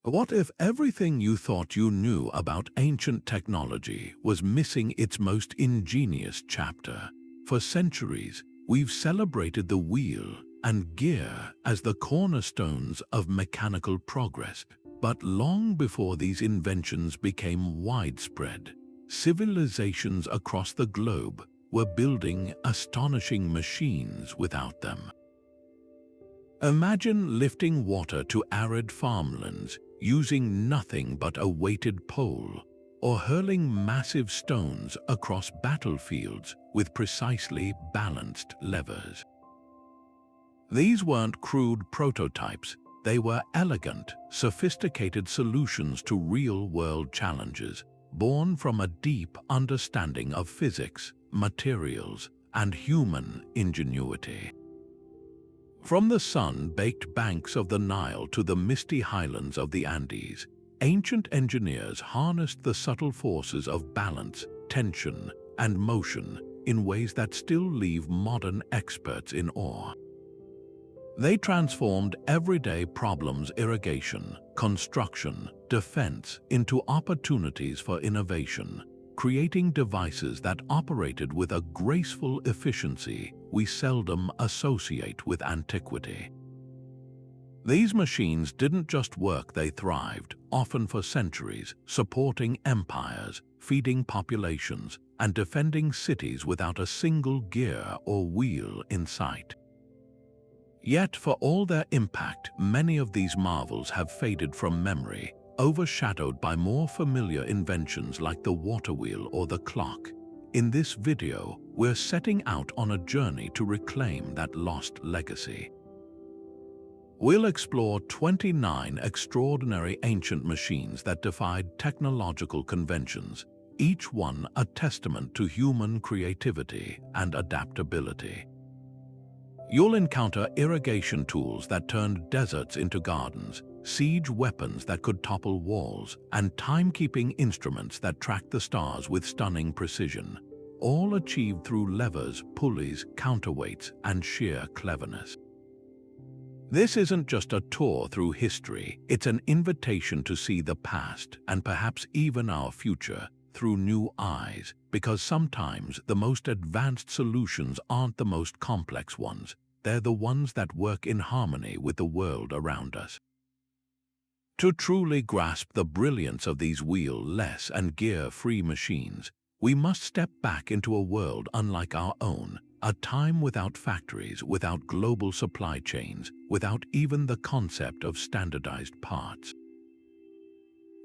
What if everything you thought you knew about ancient technology was missing its most ingenious chapter? For centuries, we've celebrated the wheel and gear as the cornerstones of mechanical progress. But long before these inventions became widespread, civilizations across the globe were building astonishing machines without them. Imagine lifting water to arid farmlands using nothing but a weighted pole, or hurling massive stones across battlefields with precisely balanced levers. These weren't crude prototypes, they were elegant, sophisticated solutions to real-world challenges, born from a deep understanding of physics, materials, and human ingenuity. From the sun-baked banks of the Nile to the misty highlands of the Andes, ancient engineers harnessed the subtle forces of balance, tension, and motion in ways that still leave modern experts in awe. They transformed everyday problems, irrigation, construction, defense, into opportunities for innovation, creating devices that operated with a graceful efficiency we seldom associate with antiquity. These machines didn't just work, they thrived, often for centuries, supporting empires, feeding populations, and defending cities without a single gear or wheel in sight. Yet, for all their impact, many of these marvels have faded from memory, overshadowed by more familiar inventions like the waterwheel or the clock. In this video, we're setting out on a journey to reclaim that lost legacy. We'll explore 29 extraordinary ancient machines that defied technological conventions, each one a testament to human creativity and adaptability. You'll encounter irrigation tools that turned deserts into gardens, siege weapons that could topple walls, and timekeeping instruments that tracked the stars with stunning precision, all achieved through levers, pulleys, counterweights, and sheer cleverness. This isn't just a tour through history, it's an invitation to see the past, and perhaps even our future, through new eyes, because sometimes the most advanced solutions aren't the most complex ones, they're the ones that work in harmony with the world around us. To truly grasp the brilliance of these wheel-less and gear-free machines, we must step back into a world unlike our own, a time without factories, without global supply chains, without even the concept of standardized parts.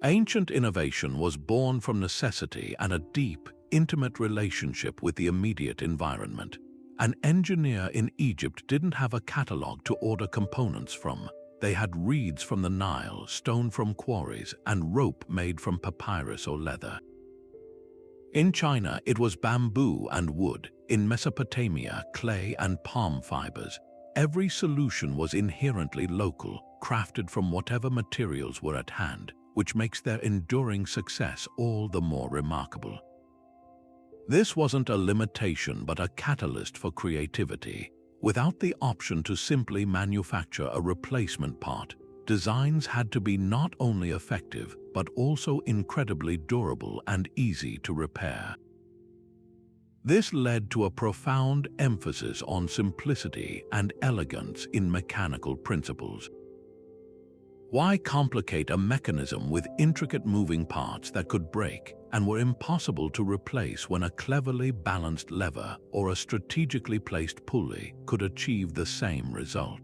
Ancient innovation was born from necessity and a deep, intimate relationship with the immediate environment. An engineer in Egypt didn't have a catalog to order components from. They had reeds from the Nile, stone from quarries, and rope made from papyrus or leather. In China, it was bamboo and wood. In Mesopotamia, clay and palm fibers. Every solution was inherently local, crafted from whatever materials were at hand, which makes their enduring success all the more remarkable. This wasn't a limitation but a catalyst for creativity. Without the option to simply manufacture a replacement part, designs had to be not only effective but also incredibly durable and easy to repair. This led to a profound emphasis on simplicity and elegance in mechanical principles. Why complicate a mechanism with intricate moving parts that could break and were impossible to replace when a cleverly balanced lever or a strategically placed pulley could achieve the same result?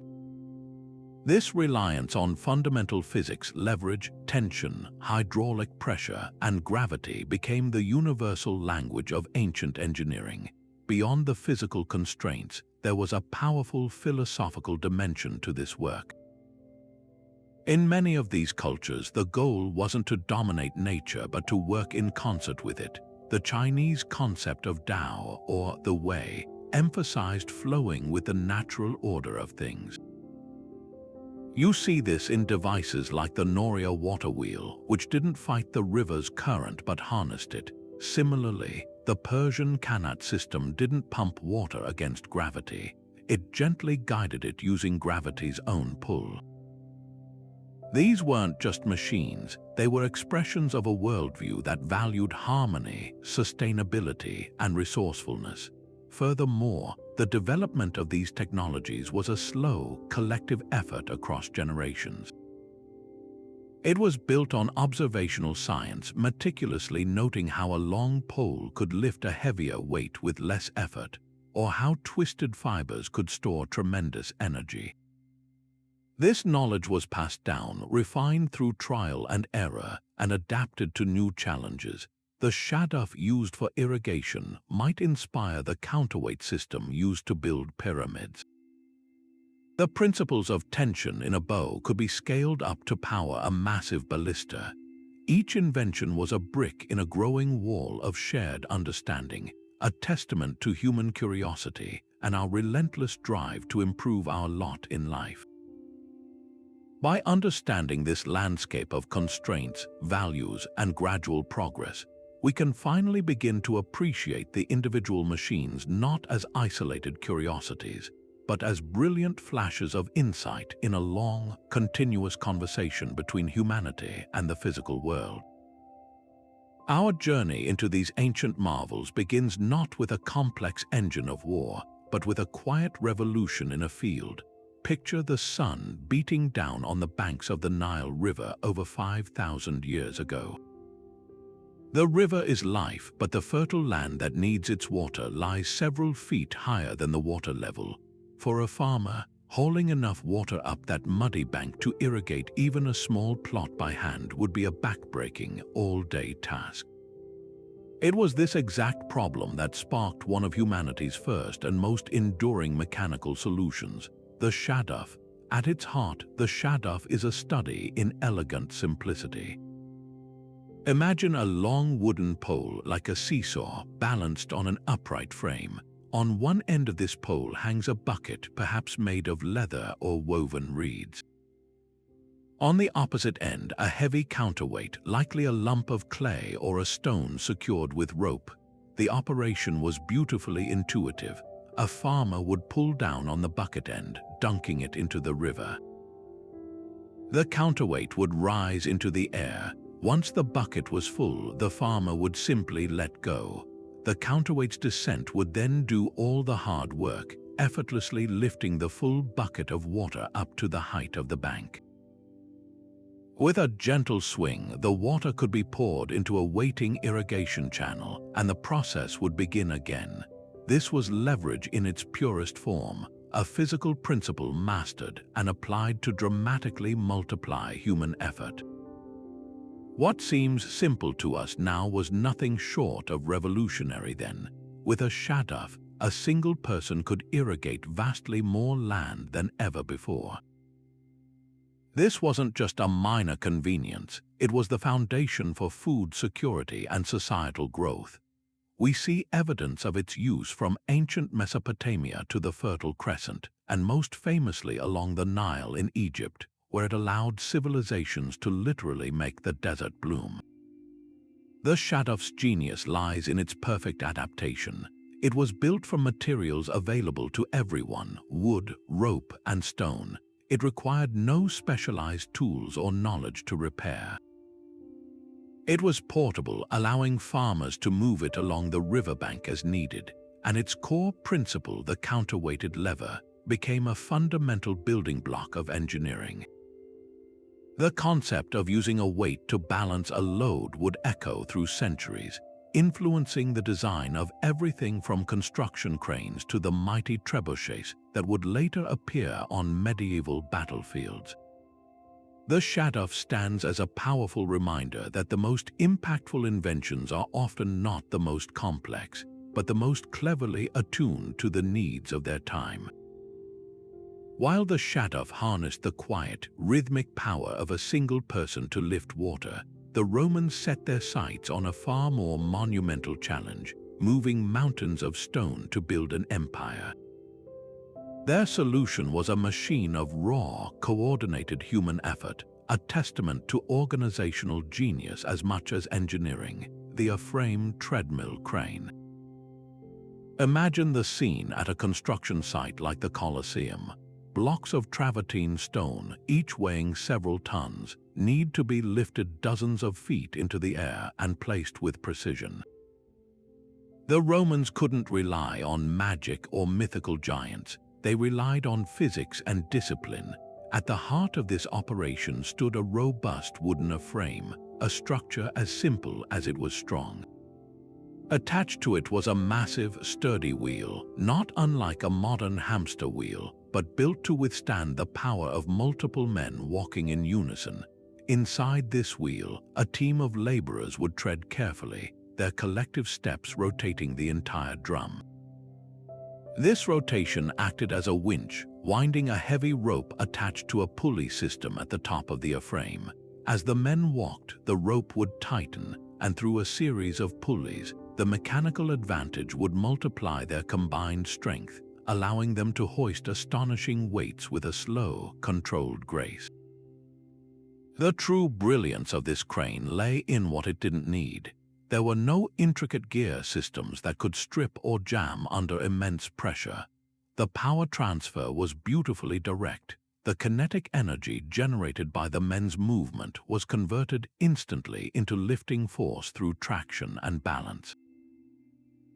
This reliance on fundamental physics, leverage, tension, hydraulic pressure, and gravity became the universal language of ancient engineering. Beyond the physical constraints, there was a powerful philosophical dimension to this work. In many of these cultures, the goal wasn't to dominate nature but to work in concert with it. The Chinese concept of Tao, or the Way, emphasized flowing with the natural order of things. You see this in devices like the Noria Waterwheel, which didn't fight the river's current but harnessed it. Similarly, the Persian Kanat system didn't pump water against gravity. It gently guided it using gravity's own pull. These weren't just machines, they were expressions of a worldview that valued harmony, sustainability, and resourcefulness. Furthermore, the development of these technologies was a slow, collective effort across generations. It was built on observational science, meticulously noting how a long pole could lift a heavier weight with less effort, or how twisted fibers could store tremendous energy. This knowledge was passed down, refined through trial and error, and adapted to new challenges. The shaduf used for irrigation might inspire the counterweight system used to build pyramids. The principles of tension in a bow could be scaled up to power a massive ballista. Each invention was a brick in a growing wall of shared understanding, a testament to human curiosity and our relentless drive to improve our lot in life. By understanding this landscape of constraints, values, and gradual progress, we can finally begin to appreciate the individual machines not as isolated curiosities, but as brilliant flashes of insight in a long, continuous conversation between humanity and the physical world. Our journey into these ancient marvels begins not with a complex engine of war, but with a quiet revolution in a field. Picture the sun beating down on the banks of the Nile River over 5,000 years ago. The river is life, but the fertile land that needs its water lies several feet higher than the water level. For a farmer, hauling enough water up that muddy bank to irrigate even a small plot by hand would be a backbreaking, all-day task. It was this exact problem that sparked one of humanity's first and most enduring mechanical solutions, the shaduf. At its heart, the shaduf is a study in elegant simplicity. Imagine a long wooden pole like a seesaw balanced on an upright frame. On one end of this pole hangs a bucket, perhaps made of leather or woven reeds. On the opposite end, a heavy counterweight, likely a lump of clay or a stone secured with rope. The operation was beautifully intuitive. A farmer would pull down on the bucket end, dunking it into the river. The counterweight would rise into the air. Once the bucket was full, the farmer would simply let go. The counterweight's descent would then do all the hard work, effortlessly lifting the full bucket of water up to the height of the bank. With a gentle swing, the water could be poured into a waiting irrigation channel, and the process would begin again. This was leverage in its purest form, a physical principle mastered and applied to dramatically multiply human effort. What seems simple to us now was nothing short of revolutionary then. With a shaduf, a single person could irrigate vastly more land than ever before. This wasn't just a minor convenience, it was the foundation for food security and societal growth. We see evidence of its use from ancient Mesopotamia to the Fertile Crescent, and most famously along the Nile in Egypt, where it allowed civilizations to literally make the desert bloom. The shaduf's genius lies in its perfect adaptation. It was built from materials available to everyone: wood, rope, and stone. It required no specialized tools or knowledge to repair. It was portable, allowing farmers to move it along the riverbank as needed, and its core principle, the counterweighted lever, became a fundamental building block of engineering. The concept of using a weight to balance a load would echo through centuries, influencing the design of everything from construction cranes to the mighty trebuchets that would later appear on medieval battlefields. The shaduf stands as a powerful reminder that the most impactful inventions are often not the most complex, but the most cleverly attuned to the needs of their time. While the shaduf harnessed the quiet, rhythmic power of a single person to lift water, the Romans set their sights on a far more monumental challenge: moving mountains of stone to build an empire. Their solution was a machine of raw, coordinated human effort, a testament to organizational genius as much as engineering: the Afframe treadmill crane. Imagine the scene at a construction site like the Colosseum. blocks of travertine stone, each weighing several tons, need to be lifted dozens of feet into the air and placed with precision. The Romans couldn't rely on magic or mythical giants. They relied on physics and discipline. At the heart of this operation stood a robust wooden Afframe, a structure as simple as it was strong. Attached to it was a massive, sturdy wheel, not unlike a modern hamster wheel, but built to withstand the power of multiple men walking in unison. Inside this wheel, a team of laborers would tread carefully, their collective steps rotating the entire drum. This rotation acted as a winch, winding a heavy rope attached to a pulley system at the top of the Afframe. As the men walked, the rope would tighten, and through a series of pulleys, the mechanical advantage would multiply their combined strength, allowing them to hoist astonishing weights with a slow, controlled grace. The true brilliance of this crane lay in what it didn't need. There were no intricate gear systems that could strip or jam under immense pressure. The power transfer was beautifully direct. The kinetic energy generated by the men's movement was converted instantly into lifting force through traction and balance.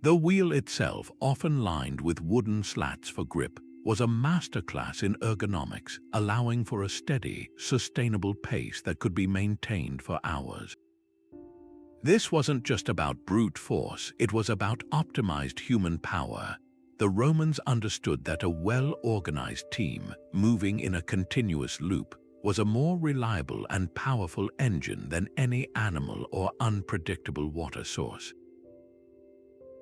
The wheel itself, often lined with wooden slats for grip, was a masterclass in ergonomics, allowing for a steady, sustainable pace that could be maintained for hours. This wasn't just about brute force, it was about optimized human power. The Romans understood that a well-organized team, moving in a continuous loop, was a more reliable and powerful engine than any animal or unpredictable water source.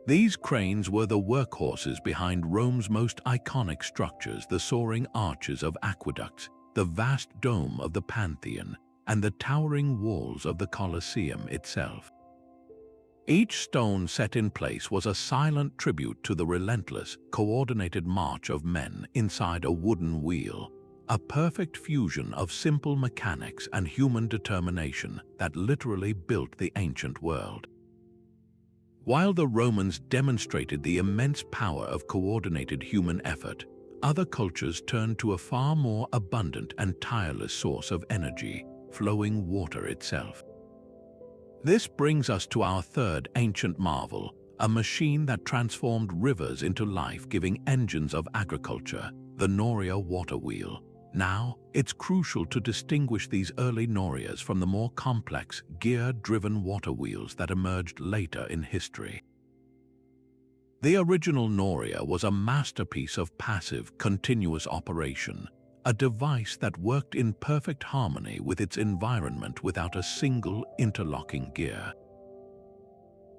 These cranes were the workhorses behind Rome's most iconic structures, the soaring arches of aqueducts, the vast dome of the Pantheon, and the towering walls of the Colosseum itself. Each stone set in place was a silent tribute to the relentless, coordinated march of men inside a wooden wheel, a perfect fusion of simple mechanics and human determination that literally built the ancient world. While the Romans demonstrated the immense power of coordinated human effort, other cultures turned to a far more abundant and tireless source of energy, flowing water itself. This brings us to our third ancient marvel, a machine that transformed rivers into life-giving engines of agriculture, the Noria Waterwheel. Now, it's crucial to distinguish these early Norias from the more complex, gear-driven water wheels that emerged later in history. The original Noria was a masterpiece of passive, continuous operation, a device that worked in perfect harmony with its environment without a single interlocking gear.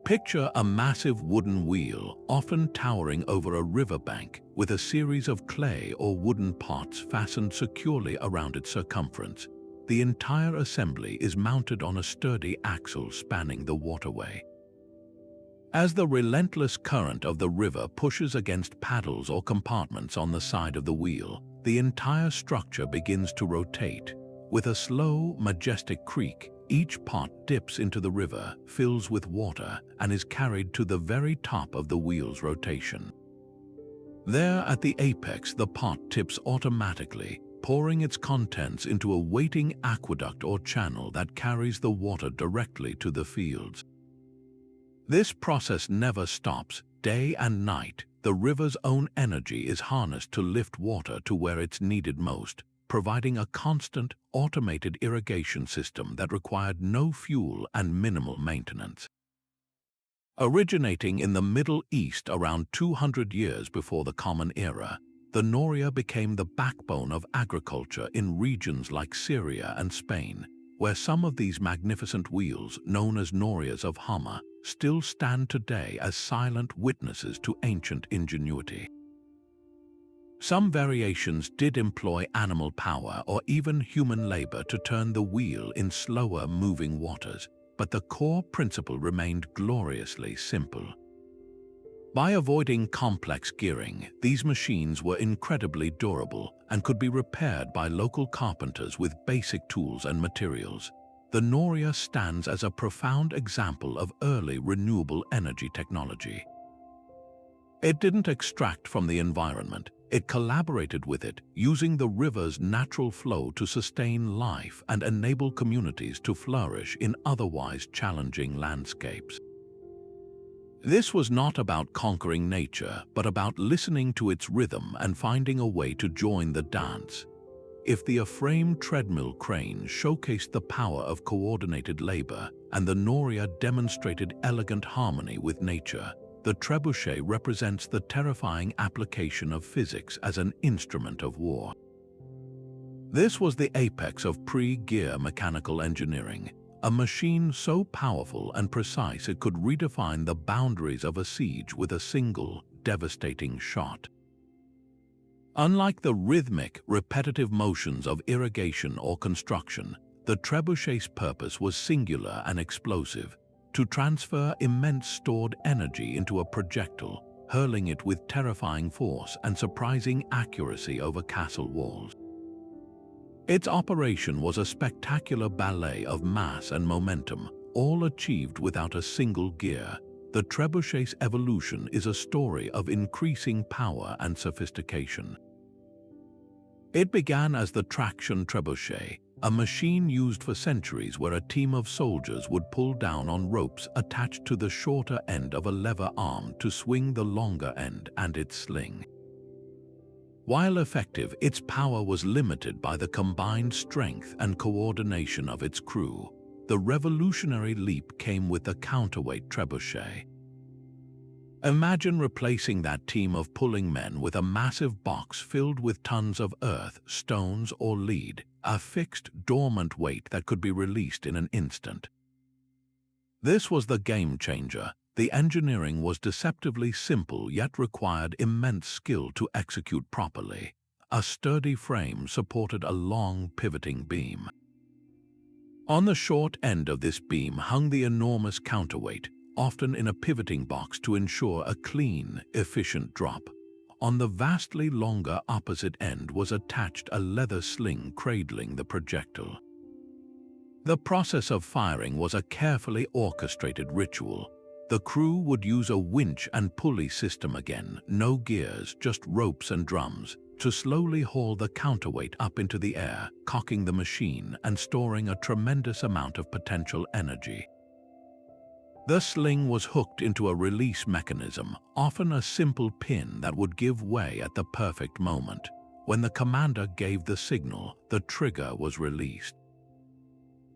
Picture a massive wooden wheel, often towering over a riverbank, with a series of clay or wooden pots fastened securely around its circumference. The entire assembly is mounted on a sturdy axle spanning the waterway. As the relentless current of the river pushes against paddles or compartments on the side of the wheel, the entire structure begins to rotate. With a slow, majestic creak, each pot dips into the river, fills with water, and is carried to the very top of the wheel's rotation. There at the apex, the pot tips automatically, pouring its contents into a waiting aqueduct or channel that carries the water directly to the fields. This process never stops. Day and night, the river's own energy is harnessed to lift water to where it's needed most, providing a constant, automated irrigation system that required no fuel and minimal maintenance. Originating in the Middle East around 200 years before the Common Era, the Noria became the backbone of agriculture in regions like Syria and Spain, where some of these magnificent wheels, known as Norias of Hama, still stand today as silent witnesses to ancient ingenuity. Some variations did employ animal power or even human labor to turn the wheel in slower moving waters, but the core principle remained gloriously simple. By avoiding complex gearing, these machines were incredibly durable and could be repaired by local carpenters with basic tools and materials. The Noria stands as a profound example of early renewable energy technology. It didn't extract from the environment, It collaborated with it, using the river's natural flow to sustain life and enable communities to flourish in otherwise challenging landscapes. This was not about conquering nature, but about listening to its rhythm and finding a way to join the dance. If the Afframe treadmill crane showcased the power of coordinated labor and the Noria demonstrated elegant harmony with nature, the trebuchet represents the terrifying application of physics as an instrument of war. This was the apex of pre-gear mechanical engineering, a machine so powerful and precise it could redefine the boundaries of a siege with a single, devastating shot. Unlike the rhythmic, repetitive motions of irrigation or construction, the trebuchet's purpose was singular and explosive: to transfer immense stored energy into a projectile, hurling it with terrifying force and surprising accuracy over castle walls. Its operation was a spectacular ballet of mass and momentum, all achieved without a single gear. The trebuchet's evolution is a story of increasing power and sophistication. It began as the traction trebuchet, a machine used for centuries where a team of soldiers would pull down on ropes attached to the shorter end of a lever arm to swing the longer end and its sling. While effective, its power was limited by the combined strength and coordination of its crew. The revolutionary leap came with the counterweight trebuchet. Imagine replacing that team of pulling men with a massive box filled with tons of earth, stones, or lead, a fixed, dormant weight that could be released in an instant. This was the game changer. The engineering was deceptively simple yet required immense skill to execute properly. A sturdy frame supported a long, pivoting beam. On the short end of this beam hung the enormous counterweight, often in a pivoting box to ensure a clean, efficient drop. On the vastly longer opposite end was attached a leather sling cradling the projectile. The process of firing was a carefully orchestrated ritual. The crew would use a winch and pulley system again, no gears, just ropes and drums, to slowly haul the counterweight up into the air, cocking the machine and storing a tremendous amount of potential energy. The sling was hooked into a release mechanism, often a simple pin that would give way at the perfect moment. When the commander gave the signal, the trigger was released.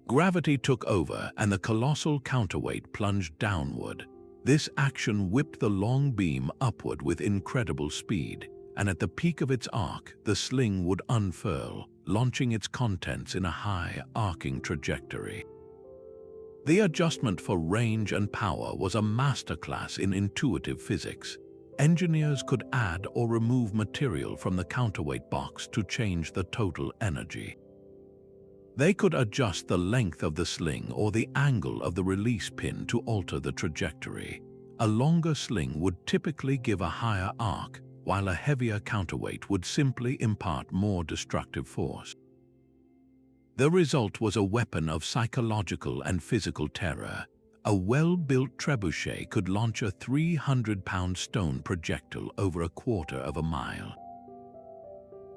Gravity took over and the colossal counterweight plunged downward. This action whipped the long beam upward with incredible speed, and at the peak of its arc, the sling would unfurl, launching its contents in a high, arcing trajectory. The adjustment for range and power was a masterclass in intuitive physics. Engineers could add or remove material from the counterweight box to change the total energy. They could adjust the length of the sling or the angle of the release pin to alter the trajectory. A longer sling would typically give a higher arc, while a heavier counterweight would simply impart more destructive force. The result was a weapon of psychological and physical terror. A well-built trebuchet could launch a 300-pound stone projectile over a quarter of a mile.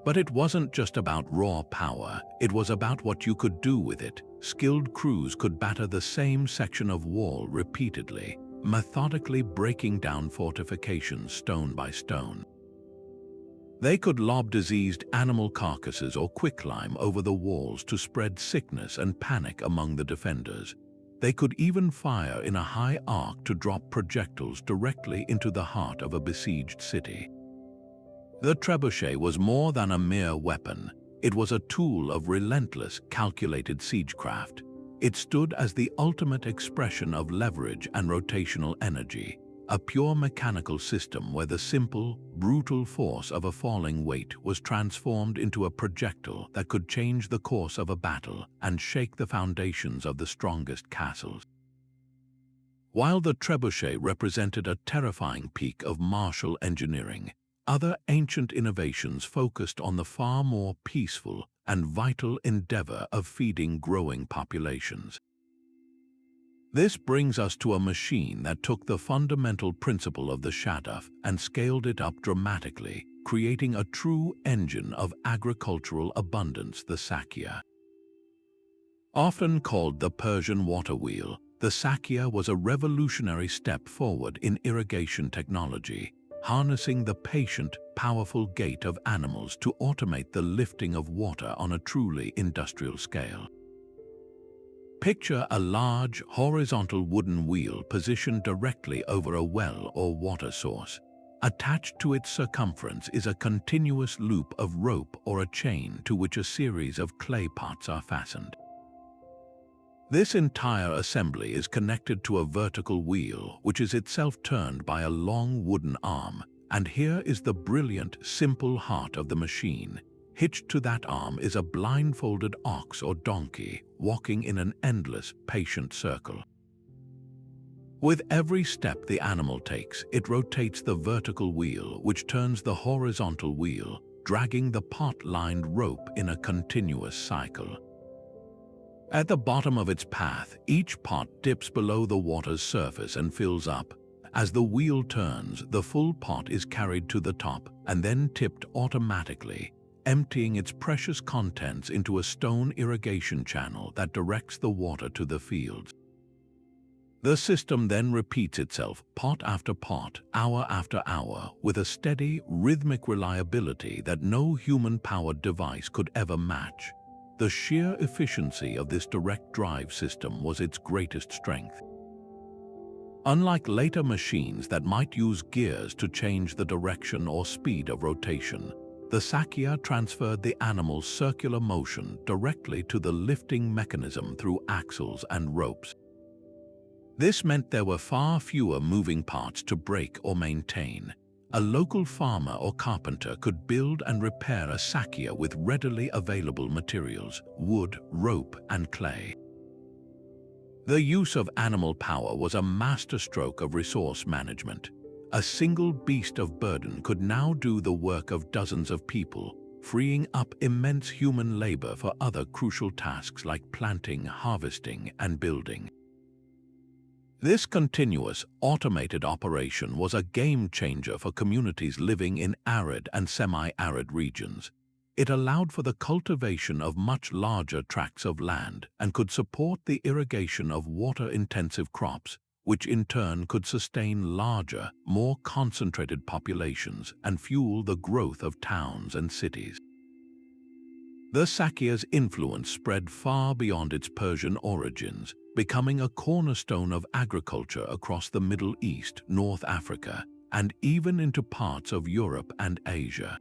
But it wasn't just about raw power, it was about what you could do with it. Skilled crews could batter the same section of wall repeatedly, methodically breaking down fortifications stone by stone. They could lob diseased animal carcasses or quicklime over the walls to spread sickness and panic among the defenders. They could even fire in a high arc to drop projectiles directly into the heart of a besieged city. The trebuchet was more than a mere weapon. It was a tool of relentless, calculated siegecraft. It stood as the ultimate expression of leverage and rotational energy, a pure mechanical system where the simple, brutal force of a falling weight was transformed into a projectile that could change the course of a battle and shake the foundations of the strongest castles. While the trebuchet represented a terrifying peak of martial engineering, other ancient innovations focused on the far more peaceful and vital endeavor of feeding growing populations. This brings us to a machine that took the fundamental principle of the Shaduff and scaled it up dramatically, creating a true engine of agricultural abundance, the Sakya. Often called the Persian waterwheel, the Sakya was a revolutionary step forward in irrigation technology, harnessing the patient, powerful gait of animals to automate the lifting of water on a truly industrial scale. Picture a large, horizontal wooden wheel positioned directly over a well or water source. Attached to its circumference is a continuous loop of rope or a chain to which a series of clay pots are fastened. This entire assembly is connected to a vertical wheel, which is itself turned by a long wooden arm, and here is the brilliant, simple heart of the machine. Hitched to that arm is a blindfolded ox or donkey, walking in an endless, patient circle. With every step the animal takes, it rotates the vertical wheel, which turns the horizontal wheel, dragging the pot-lined rope in a continuous cycle. At the bottom of its path, each pot dips below the water's surface and fills up. As the wheel turns, the full pot is carried to the top and then tipped automatically, emptying its precious contents into a stone irrigation channel that directs the water to the fields. The system then repeats itself, pot after pot, hour after hour, with a steady, rhythmic reliability that no human-powered device could ever match. The sheer efficiency of this direct drive system was its greatest strength. Unlike later machines that might use gears to change the direction or speed of rotation, the Sakya transferred the animal's circular motion directly to the lifting mechanism through axles and ropes. This meant there were far fewer moving parts to break or maintain. A local farmer or carpenter could build and repair a Sakya with readily available materials, wood, rope, and clay. The use of animal power was a masterstroke of resource management. A single beast of burden could now do the work of dozens of people, freeing up immense human labor for other crucial tasks like planting, harvesting, and building. This continuous, automated operation was a game-changer for communities living in arid and semi-arid regions. It allowed for the cultivation of much larger tracts of land and could support the irrigation of water-intensive crops, which in turn could sustain larger, more concentrated populations and fuel the growth of towns and cities. The Sakya's influence spread far beyond its Persian origins, becoming a cornerstone of agriculture across the Middle East, North Africa, and even into parts of Europe and Asia.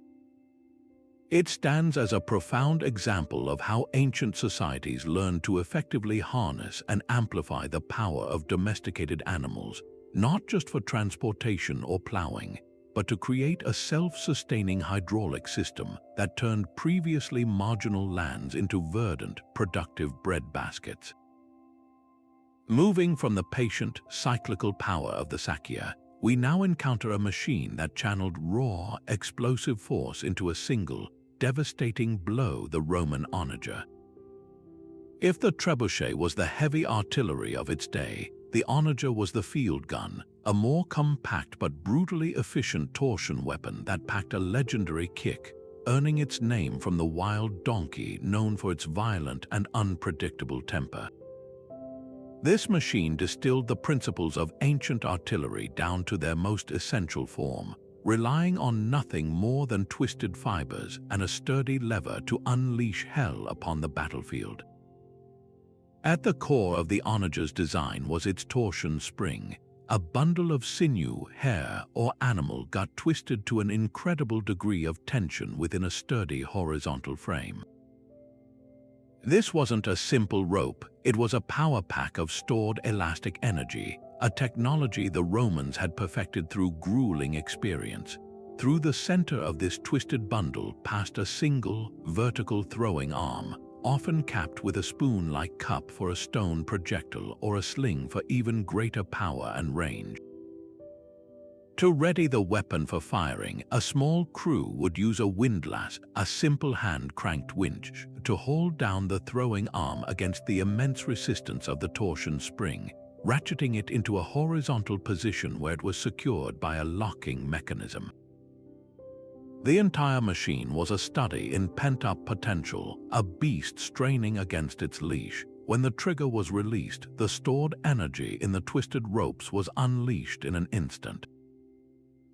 It stands as a profound example of how ancient societies learned to effectively harness and amplify the power of domesticated animals, not just for transportation or plowing, but to create a self-sustaining hydraulic system that turned previously marginal lands into verdant, productive breadbaskets. Moving from the patient, cyclical power of the Sakya, we now encounter a machine that channeled raw, explosive force into a single, devastating blow: the Roman Onager. If the trebuchet was the heavy artillery of its day, the Onager was the field gun, a more compact but brutally efficient torsion weapon that packed a legendary kick, earning its name from the wild donkey known for its violent and unpredictable temper. This machine distilled the principles of ancient artillery down to their most essential form, relying on nothing more than twisted fibers and a sturdy lever to unleash hell upon the battlefield. At the core of the Onager's design was its torsion spring, a bundle of sinew, hair, or animal gut twisted to an incredible degree of tension within a sturdy horizontal frame. This wasn't a simple rope, it was a power pack of stored elastic energy, a technology the Romans had perfected through grueling experience. Through the center of this twisted bundle passed a single, vertical throwing arm, often capped with a spoon-like cup for a stone projectile or a sling for even greater power and range. To ready the weapon for firing, a small crew would use a windlass, a simple hand-cranked winch, to hold down the throwing arm against the immense resistance of the torsion spring, ratcheting it into a horizontal position where it was secured by a locking mechanism. The entire machine was a study in pent-up potential, a beast straining against its leash. When the trigger was released, the stored energy in the twisted ropes was unleashed in an instant.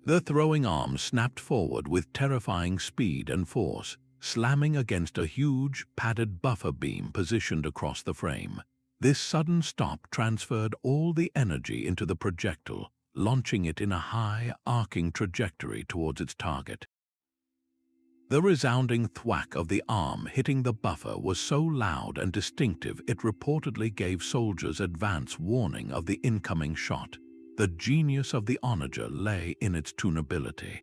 The throwing arm snapped forward with terrifying speed and force, slamming against a huge, padded buffer beam positioned across the frame. This sudden stop transferred all the energy into the projectile, launching it in a high, arcing trajectory towards its target. The resounding thwack of the arm hitting the buffer was so loud and distinctive it reportedly gave soldiers advance warning of the incoming shot. The genius of the Onager lay in its tunability.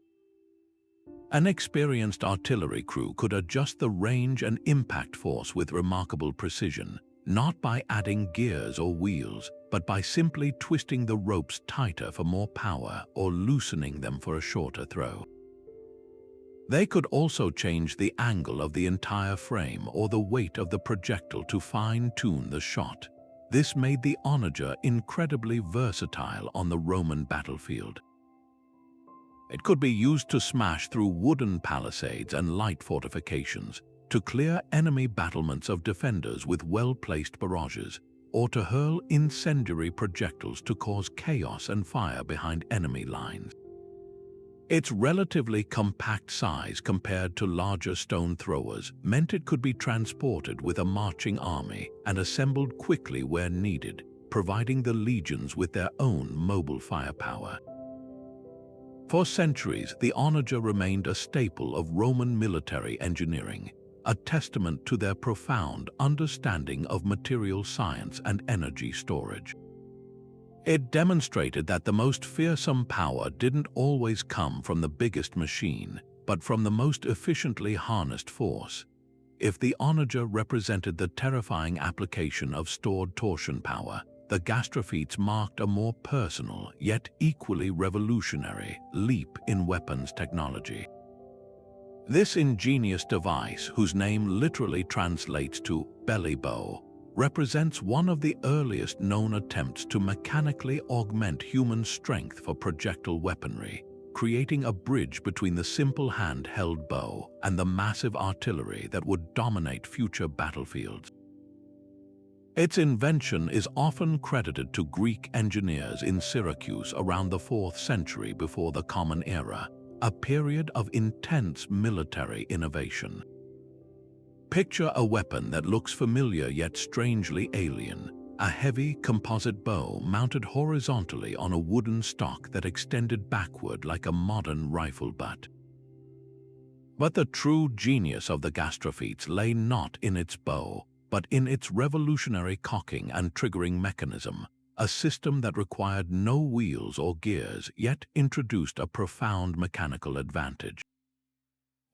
An experienced artillery crew could adjust the range and impact force with remarkable precision, not by adding gears or wheels, but by simply twisting the ropes tighter for more power or loosening them for a shorter throw. They could also change the angle of the entire frame or the weight of the projectile to fine-tune the shot. This made the Onager incredibly versatile on the Roman battlefield. It could be used to smash through wooden palisades and light fortifications, to clear enemy battlements of defenders with well-placed barrages, or to hurl incendiary projectiles to cause chaos and fire behind enemy lines. Its relatively compact size compared to larger stone throwers meant it could be transported with a marching army and assembled quickly where needed, providing the legions with their own mobile firepower. For centuries, the Onager remained a staple of Roman military engineering, a testament to their profound understanding of material science and energy storage. It demonstrated that the most fearsome power didn't always come from the biggest machine, but from the most efficiently harnessed force. If the Onager represented the terrifying application of stored torsion power, the Gastrophies marked a more personal, yet equally revolutionary, leap in weapons technology. This ingenious device, whose name literally translates to belly bow, represents one of the earliest known attempts to mechanically augment human strength for projectile weaponry, creating a bridge between the simple hand-held bow and the massive artillery that would dominate future battlefields. Its invention is often credited to Greek engineers in Syracuse around the 4th century before the Common Era, a period of intense military innovation. Picture a weapon that looks familiar yet strangely alien, a heavy composite bow mounted horizontally on a wooden stock that extended backward like a modern rifle butt. But the true genius of the Gastrophies lay not in its bow, but in its revolutionary cocking and triggering mechanism, a system that required no wheels or gears yet introduced a profound mechanical advantage.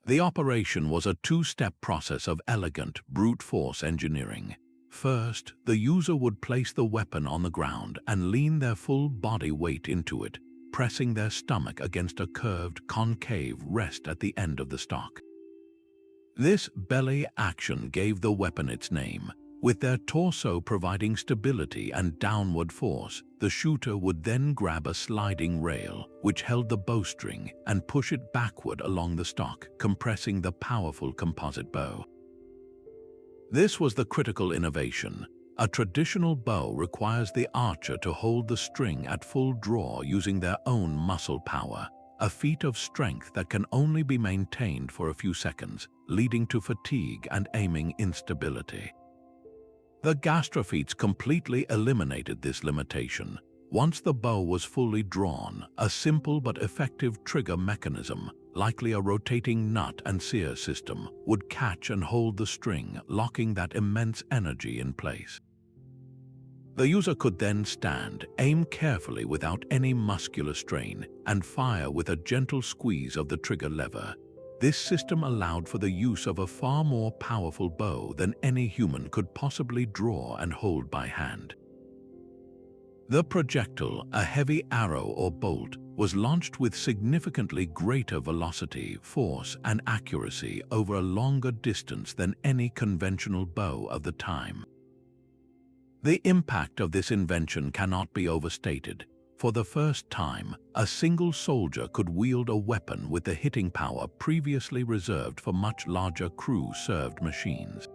The operation was a two-step process of elegant, brute force engineering. First, the user would place the weapon on the ground and lean their full body weight into it, pressing their stomach against a curved, concave rest at the end of the stock. This belly action gave the weapon its name. With their torso providing stability and downward force, the shooter would then grab a sliding rail, which held the bowstring, and push it backward along the stock, compressing the powerful composite bow. This was the critical innovation. A traditional bow requires the archer to hold the string at full draw using their own muscle power, a feat of strength that can only be maintained for a few seconds, leading to fatigue and aiming instability. The Gastrophies completely eliminated this limitation. Once the bow was fully drawn, a simple but effective trigger mechanism, likely a rotating nut and sear system, would catch and hold the string, locking that immense energy in place. The user could then stand, aim carefully without any muscular strain, and fire with a gentle squeeze of the trigger lever. This system allowed for the use of a far more powerful bow than any human could possibly draw and hold by hand. The projectile, a heavy arrow or bolt, was launched with significantly greater velocity, force, and accuracy over a longer distance than any conventional bow of the time. The impact of this invention cannot be overstated. For the first time, a single soldier could wield a weapon with the hitting power previously reserved for much larger crew-served machines.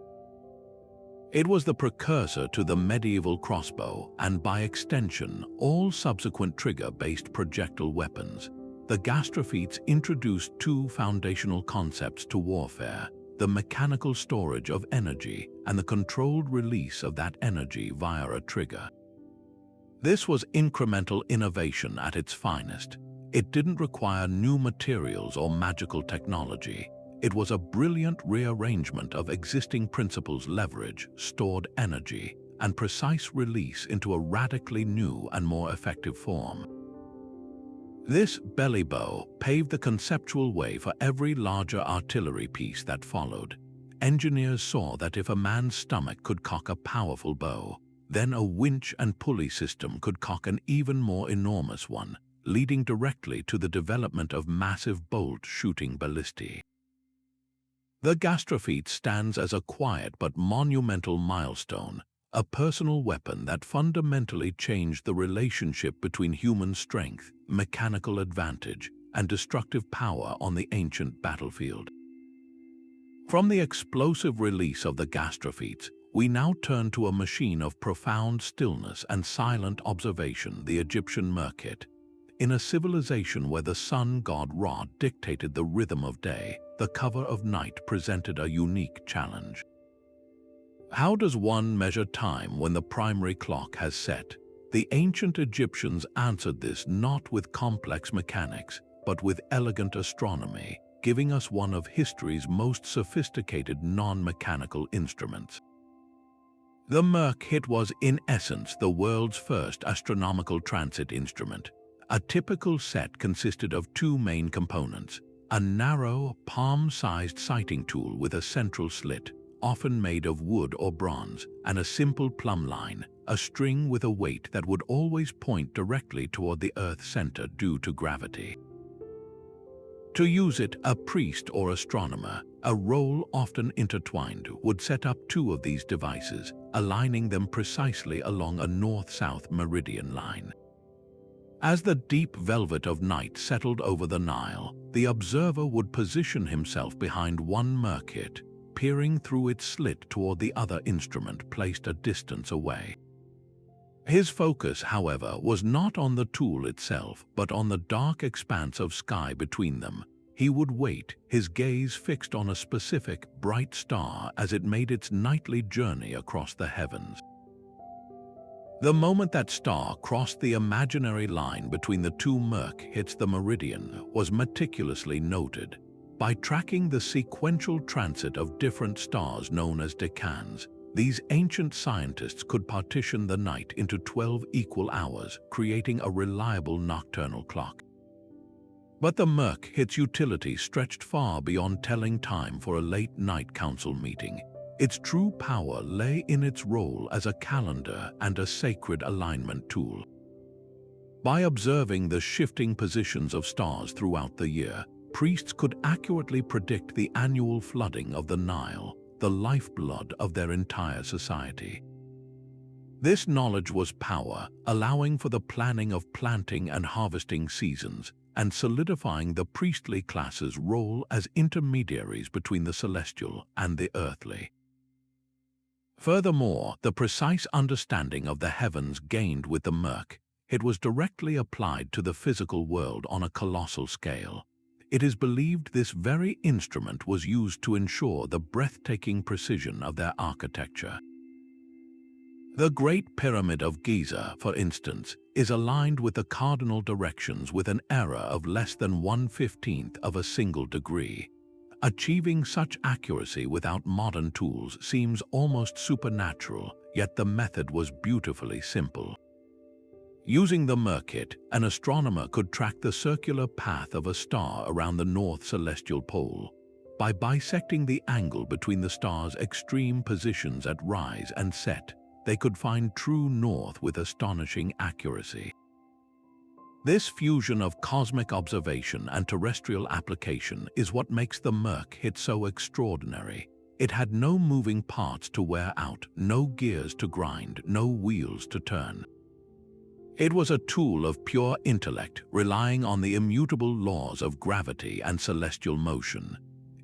It was the precursor to the medieval crossbow and, by extension, all subsequent trigger-based projectile weapons. The Gastrophies introduced two foundational concepts to warfare: the mechanical storage of energy and the controlled release of that energy via a trigger. This was incremental innovation at its finest. It didn't require new materials or magical technology. It was a brilliant rearrangement of existing principles: leverage, stored energy, and precise release into a radically new and more effective form. This belly bow paved the conceptual way for every larger artillery piece that followed. Engineers saw that if a man's stomach could cock a powerful bow, then a winch and pulley system could cock an even more enormous one, leading directly to the development of massive bolt-shooting ballistae. The Gastrophies stands as a quiet but monumental milestone, a personal weapon that fundamentally changed the relationship between human strength, mechanical advantage, and destructive power on the ancient battlefield. From the explosive release of the Gastrophies, we now turn to a machine of profound stillness and silent observation, the Egyptian Merkitt. In a civilization where the sun god Ra dictated the rhythm of day, the cover of night presented a unique challenge. How does one measure time when the primary clock has set? The ancient Egyptians answered this not with complex mechanics, but with elegant astronomy, giving us one of history's most sophisticated non-mechanical instruments. The Merkitt was, in essence, the world's first astronomical transit instrument. A typical set consisted of two main components: a narrow, palm-sized sighting tool with a central slit, often made of wood or bronze, and a simple plumb line, a string with a weight that would always point directly toward the Earth's center due to gravity. To use it, a priest or astronomer, a role often intertwined, would set up two of these devices, aligning them precisely along a north-south meridian line. As the deep velvet of night settled over the Nile, the observer would position himself behind one Merkitt, peering through its slit toward the other instrument placed a distance away. His focus, however, was not on the tool itself, but on the dark expanse of sky between them. He would wait, his gaze fixed on a specific, bright star as it made its nightly journey across the heavens. The moment that star crossed the imaginary line between the two Merkitts, the meridian was meticulously noted. By tracking the sequential transit of different stars known as decans, these ancient scientists could partition the night into 12 equal hours, creating a reliable nocturnal clock. But the Merkitt's utility stretched far beyond telling time for a late-night council meeting. Its true power lay in its role as a calendar and a sacred alignment tool. By observing the shifting positions of stars throughout the year, priests could accurately predict the annual flooding of the Nile, the lifeblood of their entire society. This knowledge was power, allowing for the planning of planting and harvesting seasons, and solidifying the priestly class's role as intermediaries between the celestial and the earthly. Furthermore, the precise understanding of the heavens gained with the Merkitt was directly applied to the physical world on a colossal scale. It is believed this very instrument was used to ensure the breathtaking precision of their architecture. The Great Pyramid of Giza, for instance, is aligned with the cardinal directions with an error of less than 1/15 of a single degree. Achieving such accuracy without modern tools seems almost supernatural, yet the method was beautifully simple. Using the Merkitt, an astronomer could track the circular path of a star around the north celestial pole. By bisecting the angle between the star's extreme positions at rise and set, they could find true north with astonishing accuracy. This fusion of cosmic observation and terrestrial application is what makes the Merkitt so extraordinary. It had no moving parts to wear out, no gears to grind, no wheels to turn. It was a tool of pure intellect, relying on the immutable laws of gravity and celestial motion.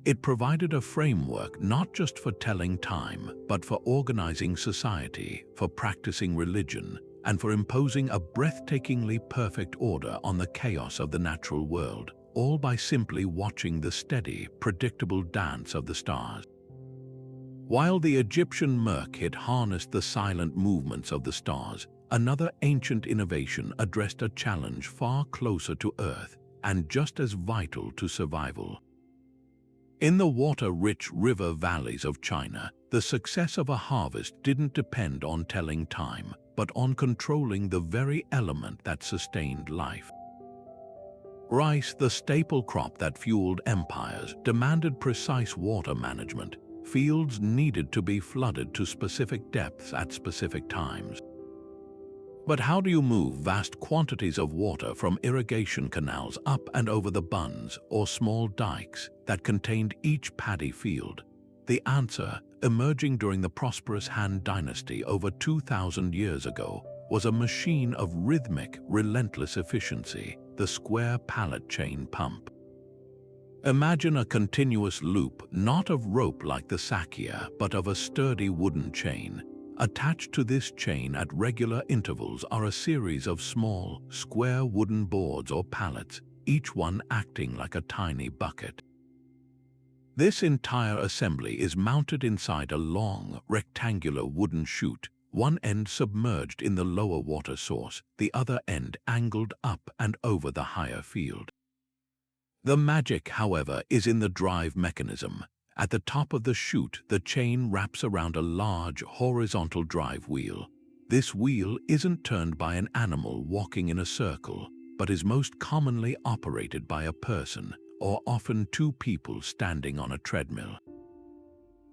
It provided a framework not just for telling time, but for organizing society, for practicing religion, and for imposing a breathtakingly perfect order on the chaos of the natural world, all by simply watching the steady, predictable dance of the stars. While the Egyptian Merkitt harnessed the silent movements of the stars, another ancient innovation addressed a challenge far closer to Earth and just as vital to survival. In the water-rich river valleys of China, the success of a harvest didn't depend on telling time, but on controlling the very element that sustained life. Rice, the staple crop that fueled empires, demanded precise water management. Fields needed to be flooded to specific depths at specific times. But how do you move vast quantities of water from irrigation canals up and over the bunds or small dikes that contained each paddy field? The answer, emerging during the prosperous Han Dynasty over 2,000 years ago, was a machine of rhythmic, relentless efficiency, the square pallet chain pump. Imagine a continuous loop, not of rope like the Sakya, but of a sturdy wooden chain. Attached to this chain at regular intervals are a series of small, square wooden boards or pallets, each one acting like a tiny bucket. This entire assembly is mounted inside a long, rectangular wooden chute, one end submerged in the lower water source, the other end angled up and over the higher field. The magic, however, is in the drive mechanism. At the top of the chute, the chain wraps around a large, horizontal drive wheel. This wheel isn't turned by an animal walking in a circle, but is most commonly operated by a person, or often two people standing on a treadmill.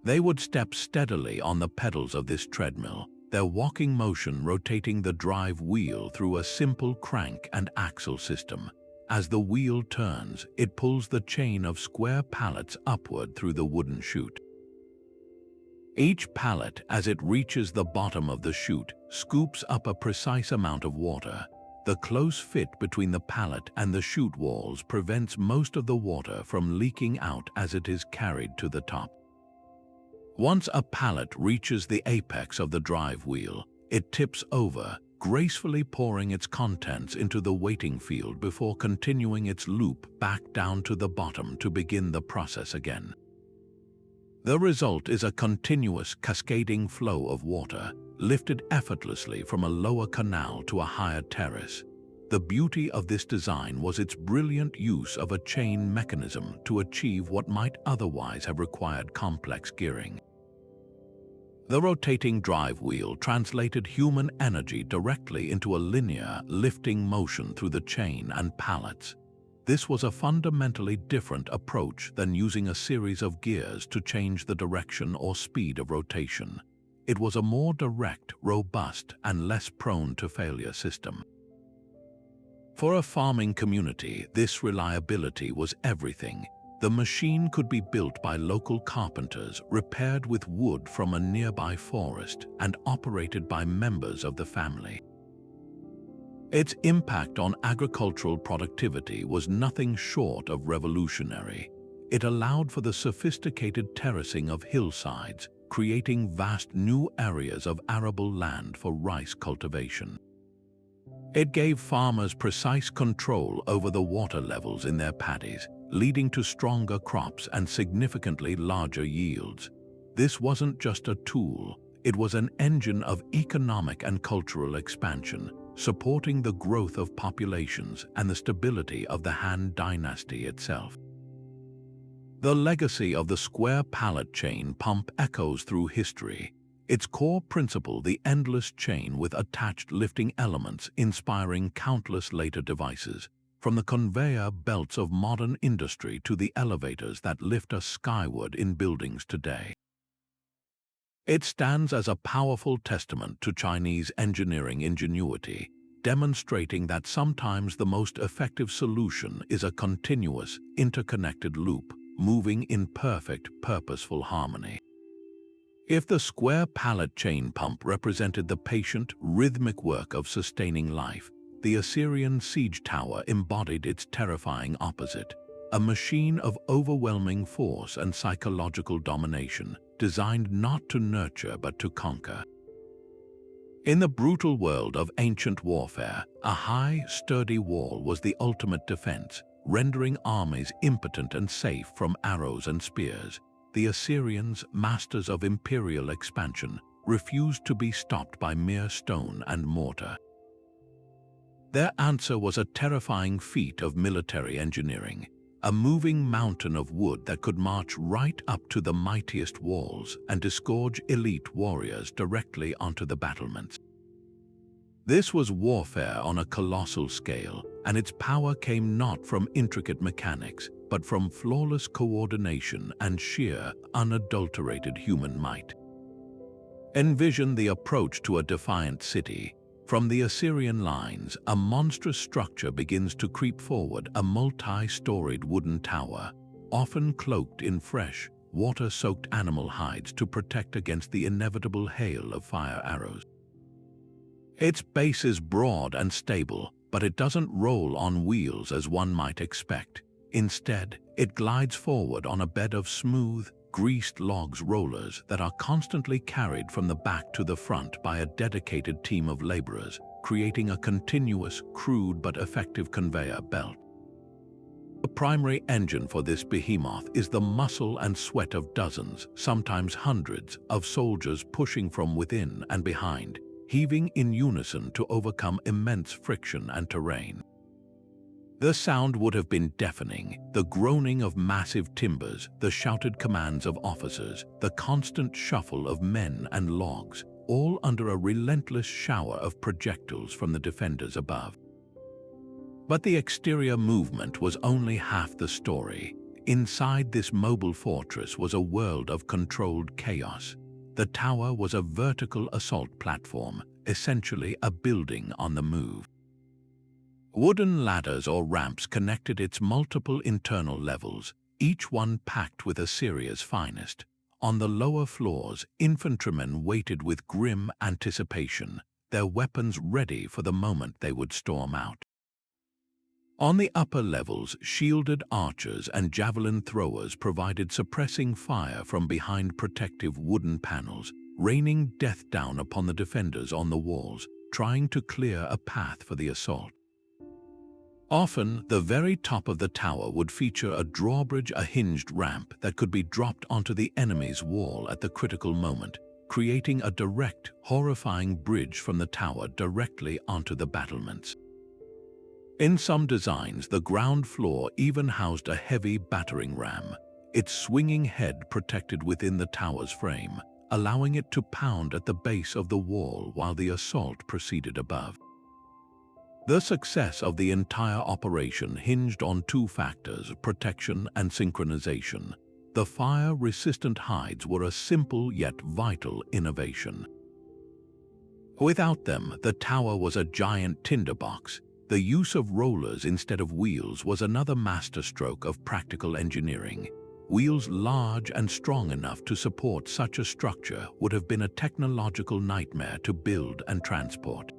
They would step steadily on the pedals of this treadmill, their walking motion rotating the drive wheel through a simple crank and axle system. As the wheel turns, it pulls the chain of square pallets upward through the wooden chute. Each pallet, as it reaches the bottom of the chute, scoops up a precise amount of water. The close fit between the pallet and the chute walls prevents most of the water from leaking out as it is carried to the top. Once a pallet reaches the apex of the drive wheel, it tips over, gracefully pouring its contents into the waiting field before continuing its loop back down to the bottom to begin the process again. The result is a continuous, cascading flow of water, lifted effortlessly from a lower canal to a higher terrace. The beauty of this design was its brilliant use of a chain mechanism to achieve what might otherwise have required complex gearing. The rotating drive wheel translated human energy directly into a linear, lifting motion through the chain and pallets. This was a fundamentally different approach than using a series of gears to change the direction or speed of rotation. It was a more direct, robust, and less prone to failure system. For a farming community, this reliability was everything. The machine could be built by local carpenters, repaired with wood from a nearby forest, and operated by members of the family. Its impact on agricultural productivity was nothing short of revolutionary. It allowed for the sophisticated terracing of hillsides, creating vast new areas of arable land for rice cultivation. It gave farmers precise control over the water levels in their paddies, leading to stronger crops and significantly larger yields. This wasn't just a tool, it was an engine of economic and cultural expansion, supporting the growth of populations and the stability of the Han Dynasty itself. The legacy of the square pallet chain pump echoes through history. Its core principle, the endless chain with attached lifting elements, inspiring countless later devices, from the conveyor belts of modern industry to the elevators that lift us skyward in buildings today. It stands as a powerful testament to Chinese engineering ingenuity, demonstrating that sometimes the most effective solution is a continuous, interconnected loop, moving in perfect, purposeful harmony. If the square pallet chain pump represented the patient, rhythmic work of sustaining life, the Assyrian siege tower embodied its terrifying opposite, a machine of overwhelming force and psychological domination, designed not to nurture but to conquer. In the brutal world of ancient warfare, a high, sturdy wall was the ultimate defense, rendering armies impotent and safe from arrows and spears. The Assyrians, masters of imperial expansion, refused to be stopped by mere stone and mortar. Their answer was a terrifying feat of military engineering, a moving mountain of wood that could march right up to the mightiest walls and disgorge elite warriors directly onto the battlements. This was warfare on a colossal scale, and its power came not from intricate mechanics, but from flawless coordination and sheer, unadulterated human might. Envision the approach to a defiant city. From the Assyrian lines, a monstrous structure begins to creep forward, a multi-storied wooden tower, often cloaked in fresh, water-soaked animal hides to protect against the inevitable hail of fire arrows. Its base is broad and stable, but it doesn't roll on wheels as one might expect. Instead, it glides forward on a bed of smooth, greased logs rollers that are constantly carried from the back to the front by a dedicated team of laborers, creating a continuous, crude but effective conveyor belt. The primary engine for this behemoth is the muscle and sweat of dozens, sometimes hundreds, of soldiers pushing from within and behind, heaving in unison to overcome immense friction and terrain. The sound would have been deafening, the groaning of massive timbers, the shouted commands of officers, the constant shuffle of men and logs, all under a relentless shower of projectiles from the defenders above. But the exterior movement was only half the story. Inside this mobile fortress was a world of controlled chaos. The tower was a vertical assault platform, essentially a building on the move. Wooden ladders or ramps connected its multiple internal levels, each one packed with Assyria's finest. On the lower floors, infantrymen waited with grim anticipation, their weapons ready for the moment they would storm out. On the upper levels, shielded archers and javelin throwers provided suppressing fire from behind protective wooden panels, raining death down upon the defenders on the walls, trying to clear a path for the assault. Often, the very top of the tower would feature a drawbridge, a hinged ramp that could be dropped onto the enemy's wall at the critical moment, creating a direct, horrifying bridge from the tower directly onto the battlements. In some designs, the ground floor even housed a heavy battering ram, its swinging head protected within the tower's frame, allowing it to pound at the base of the wall while the assault proceeded above. The success of the entire operation hinged on two factors: protection and synchronization. The fire-resistant hides were a simple yet vital innovation. Without them, the tower was a giant tinderbox. The use of rollers instead of wheels was another masterstroke of practical engineering. Wheels large and strong enough to support such a structure would have been a technological nightmare to build and transport.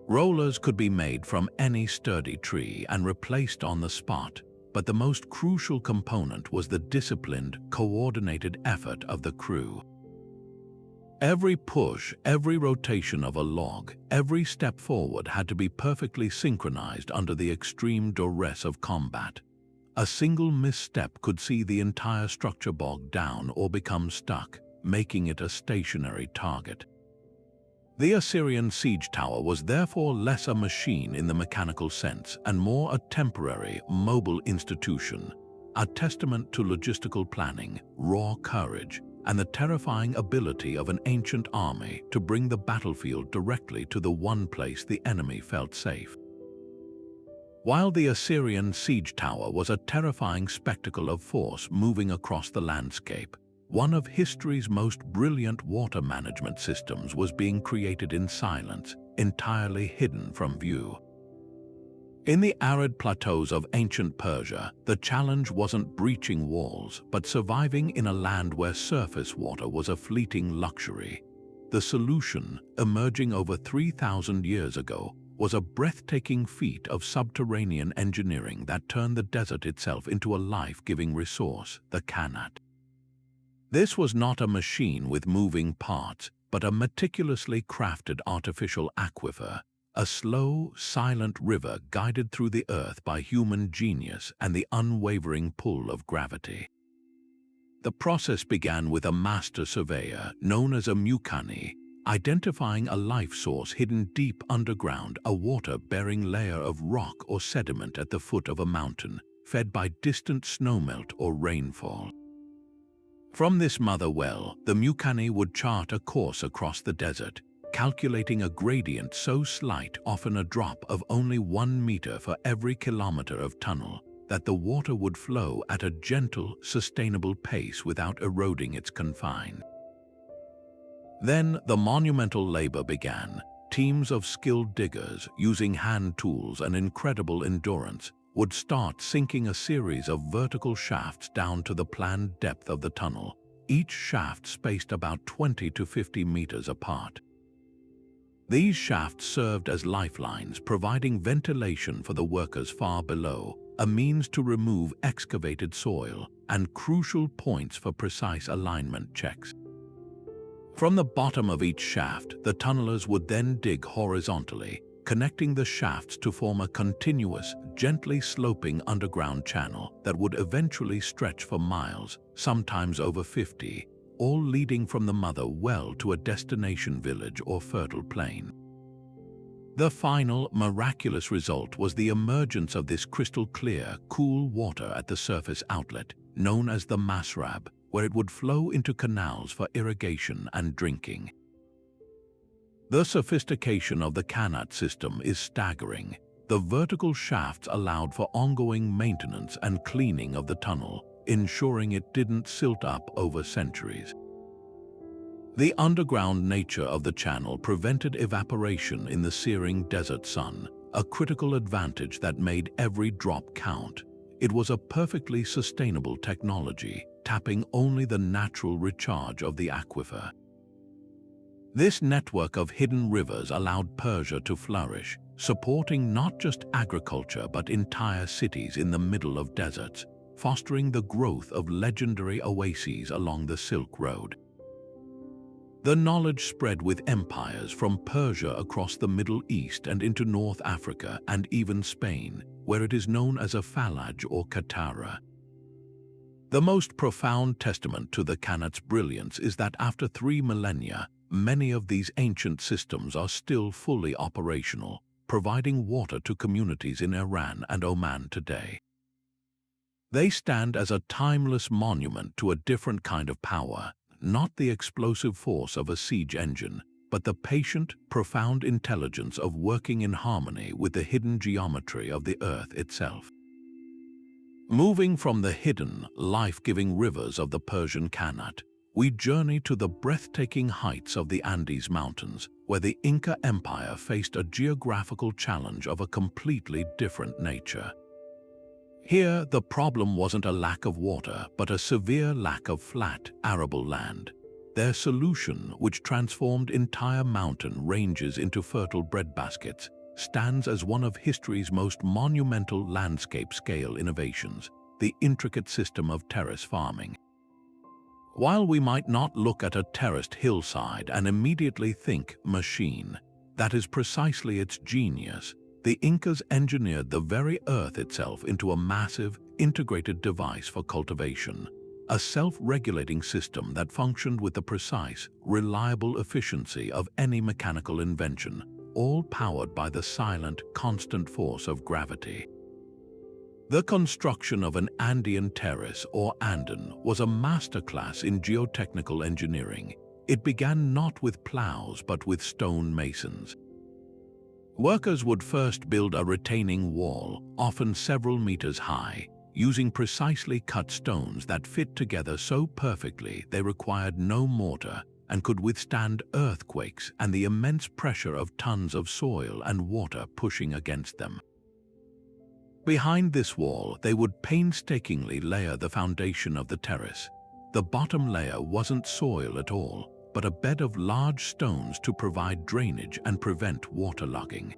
Rollers could be made from any sturdy tree and replaced on the spot, but the most crucial component was the disciplined, coordinated effort of the crew. Every push, every rotation of a log, every step forward had to be perfectly synchronized under the extreme duress of combat. A single misstep could see the entire structure bog down or become stuck, making it a stationary target. The Assyrian siege tower was therefore less a machine in the mechanical sense and more a temporary, mobile institution, a testament to logistical planning, raw courage, and the terrifying ability of an ancient army to bring the battlefield directly to the one place the enemy felt safe. While the Assyrian siege tower was a terrifying spectacle of force moving across the landscape, one of history's most brilliant water management systems was being created in silence, entirely hidden from view. In the arid plateaus of ancient Persia, the challenge wasn't breaching walls, but surviving in a land where surface water was a fleeting luxury. The solution, emerging over 3,000 years ago, was a breathtaking feat of subterranean engineering that turned the desert itself into a life-giving resource, the Kanat. This was not a machine with moving parts, but a meticulously crafted artificial aquifer, a slow, silent river guided through the earth by human genius and the unwavering pull of gravity. The process began with a master surveyor, known as a mukani, identifying a life source hidden deep underground, a water-bearing layer of rock or sediment at the foot of a mountain, fed by distant snowmelt or rainfall. From this mother well, the mukani would chart a course across the desert, calculating a gradient so slight, often a drop of only 1 meter for every kilometer of tunnel, that the water would flow at a gentle, sustainable pace without eroding its confine. Then the monumental labor began. Teams of skilled diggers, using hand tools and incredible endurance, would start sinking a series of vertical shafts down to the planned depth of the tunnel, each shaft spaced about 20 to 50 meters apart. These shafts served as lifelines, providing ventilation for the workers far below, a means to remove excavated soil, and crucial points for precise alignment checks. From the bottom of each shaft, the tunnelers would then dig horizontally, connecting the shafts to form a continuous, gently sloping underground channel that would eventually stretch for miles, sometimes over 50, all leading from the mother well to a destination village or fertile plain. The final, miraculous result was the emergence of this crystal-clear, cool water at the surface outlet, known as the masrab, where it would flow into canals for irrigation and drinking. The sophistication of the Kanat system is staggering. The vertical shafts allowed for ongoing maintenance and cleaning of the tunnel, ensuring it didn't silt up over centuries. The underground nature of the channel prevented evaporation in the searing desert sun, a critical advantage that made every drop count. It was a perfectly sustainable technology, tapping only the natural recharge of the aquifer. This network of hidden rivers allowed Persia to flourish, supporting not just agriculture but entire cities in the middle of deserts, fostering the growth of legendary oases along the Silk Road. The knowledge spread with empires from Persia across the Middle East and into North Africa and even Spain, where it is known as a Falaj or Katara. The most profound testament to the Kanat's brilliance is that after 3 millennia, many of these ancient systems are still fully operational, providing water to communities in Iran and Oman today. They stand as a timeless monument to a different kind of power, not the explosive force of a siege engine, but the patient, profound intelligence of working in harmony with the hidden geometry of the earth itself. Moving from the hidden, life-giving rivers of the Persian Kanat, we journey to the breathtaking heights of the Andes Mountains, where the Inca Empire faced a geographical challenge of a completely different nature. Here, the problem wasn't a lack of water, but a severe lack of flat, arable land. Their solution, which transformed entire mountain ranges into fertile breadbaskets, stands as one of history's most monumental landscape-scale innovations, the intricate system of terrace farming. While we might not look at a terraced hillside and immediately think machine, that is precisely its genius. The Incas engineered the very earth itself into a massive, integrated device for cultivation, a self-regulating system that functioned with the precise, reliable efficiency of any mechanical invention, all powered by the silent, constant force of gravity. The construction of an Andean terrace, or Anden, was a masterclass in geotechnical engineering. It began not with plows but with stone masons. Workers would first build a retaining wall, often several meters high, using precisely cut stones that fit together so perfectly they required no mortar and could withstand earthquakes and the immense pressure of tons of soil and water pushing against them. Behind this wall, they would painstakingly layer the foundation of the terrace. The bottom layer wasn't soil at all, but a bed of large stones to provide drainage and prevent waterlogging.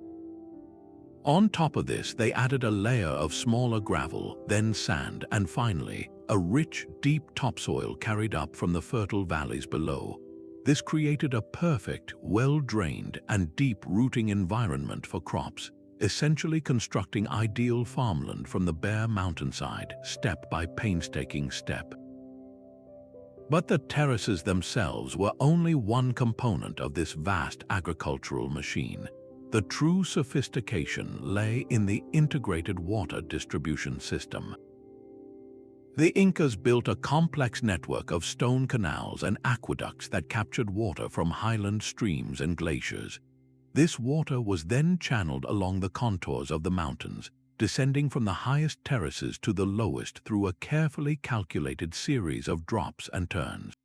On top of this, they added a layer of smaller gravel, then sand, and finally, a rich, deep topsoil carried up from the fertile valleys below. This created a perfect, well-drained, and deep-rooting environment for crops, essentially constructing ideal farmland from the bare mountainside, step by painstaking step. But the terraces themselves were only one component of this vast agricultural machine. The true sophistication lay in the integrated water distribution system. The Incas built a complex network of stone canals and aqueducts that captured water from highland streams and glaciers. This water was then channeled along the contours of the mountains, descending from the highest terraces to the lowest through a carefully calculated series of drops and turns.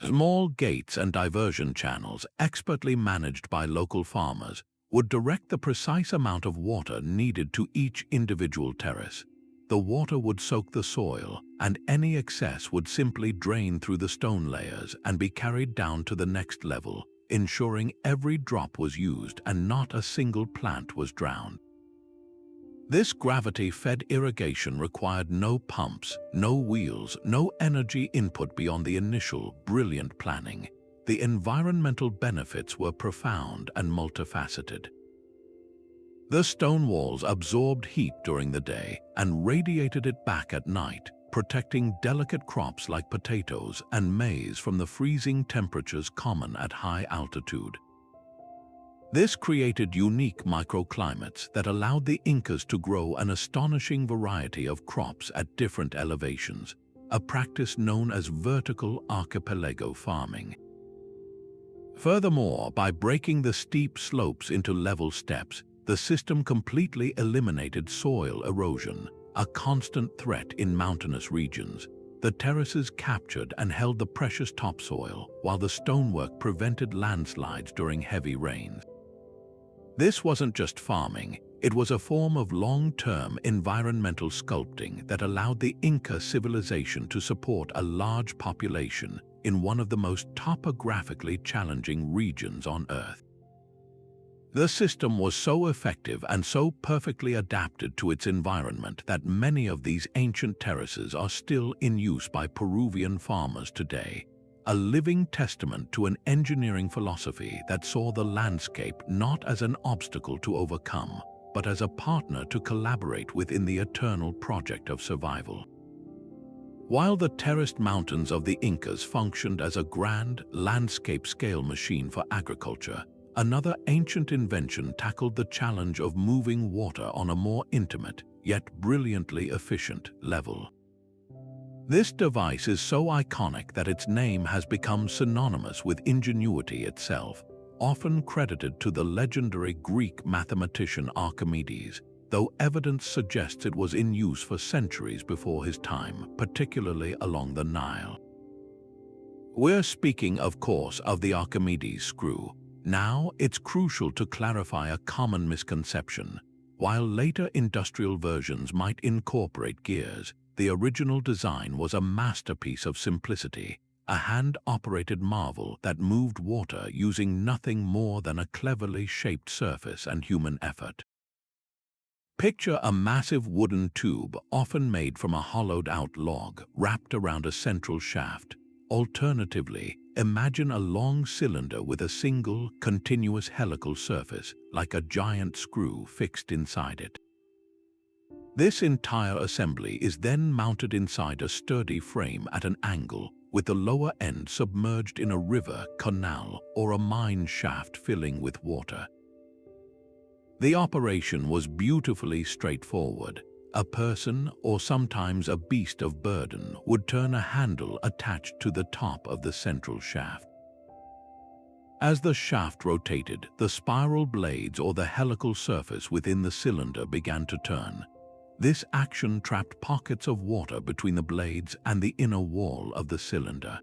Small gates and diversion channels, expertly managed by local farmers, would direct the precise amount of water needed to each individual terrace. The water would soak the soil, and any excess would simply drain through the stone layers and be carried down to the next level, ensuring every drop was used and not a single plant was drowned. This gravity-fed irrigation required no pumps, no wheels, no energy input beyond the initial, brilliant planning. The environmental benefits were profound and multifaceted. The stone walls absorbed heat during the day and radiated it back at night, protecting delicate crops like potatoes and maize from the freezing temperatures common at high altitude. This created unique microclimates that allowed the Incas to grow an astonishing variety of crops at different elevations, a practice known as vertical archipelago farming. Furthermore, by breaking the steep slopes into level steps, the system completely eliminated soil erosion, a constant threat in mountainous regions. The terraces captured and held the precious topsoil, while the stonework prevented landslides during heavy rains. This wasn't just farming, it was a form of long-term environmental sculpting that allowed the Inca civilization to support a large population in one of the most topographically challenging regions on Earth. The system was so effective and so perfectly adapted to its environment that many of these ancient terraces are still in use by Peruvian farmers today, a living testament to an engineering philosophy that saw the landscape not as an obstacle to overcome, but as a partner to collaborate with in the eternal project of survival. While the terraced mountains of the Incas functioned as a grand, landscape-scale machine for agriculture, another ancient invention tackled the challenge of moving water on a more intimate, yet brilliantly efficient level. This device is so iconic that its name has become synonymous with ingenuity itself, often credited to the legendary Greek mathematician Archimedes, though evidence suggests it was in use for centuries before his time, particularly along the Nile. We're speaking, of course, of the Archimedes screw. Now, it's crucial to clarify a common misconception. While later industrial versions might incorporate gears, the original design was a masterpiece of simplicity, a hand-operated marvel that moved water using nothing more than a cleverly shaped surface and human effort. Picture a massive wooden tube, often made from a hollowed-out log, wrapped around a central shaft. Alternatively, imagine a long cylinder with a single, continuous helical surface, like a giant screw fixed inside it. This entire assembly is then mounted inside a sturdy frame at an angle, with the lower end submerged in a river, canal, or a mine shaft filling with water. The operation was beautifully straightforward. A person, or sometimes a beast of burden, would turn a handle attached to the top of the central shaft. As the shaft rotated, the spiral blades or the helical surface within the cylinder began to turn. This action trapped pockets of water between the blades and the inner wall of the cylinder.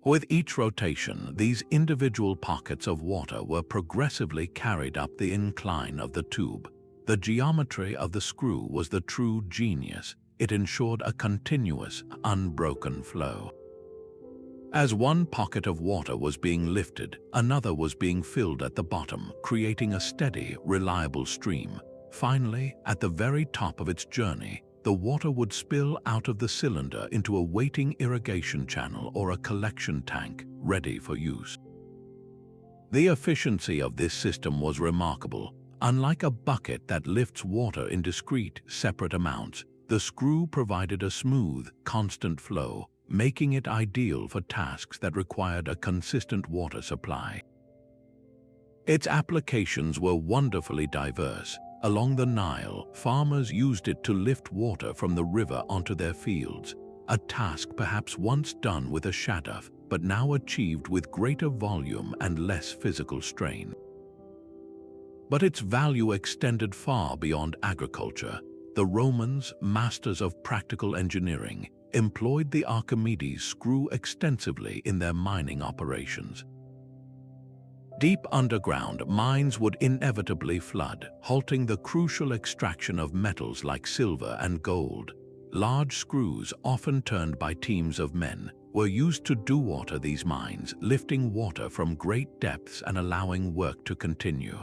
With each rotation, these individual pockets of water were progressively carried up the incline of the tube. The geometry of the screw was the true genius. It ensured a continuous, unbroken flow. As one pocket of water was being lifted, another was being filled at the bottom, creating a steady, reliable stream. Finally, at the very top of its journey, the water would spill out of the cylinder into a waiting irrigation channel or a collection tank, ready for use. The efficiency of this system was remarkable. Unlike a bucket that lifts water in discrete, separate amounts, the screw provided a smooth, constant flow, making it ideal for tasks that required a consistent water supply. Its applications were wonderfully diverse. Along the Nile, farmers used it to lift water from the river onto their fields, a task perhaps once done with a shaduf, but now achieved with greater volume and less physical strain. But its value extended far beyond agriculture. The Romans, masters of practical engineering, employed the Archimedes screw extensively in their mining operations. Deep underground, mines would inevitably flood, halting the crucial extraction of metals like silver and gold. Large screws, often turned by teams of men, were used to dewater these mines, lifting water from great depths and allowing work to continue.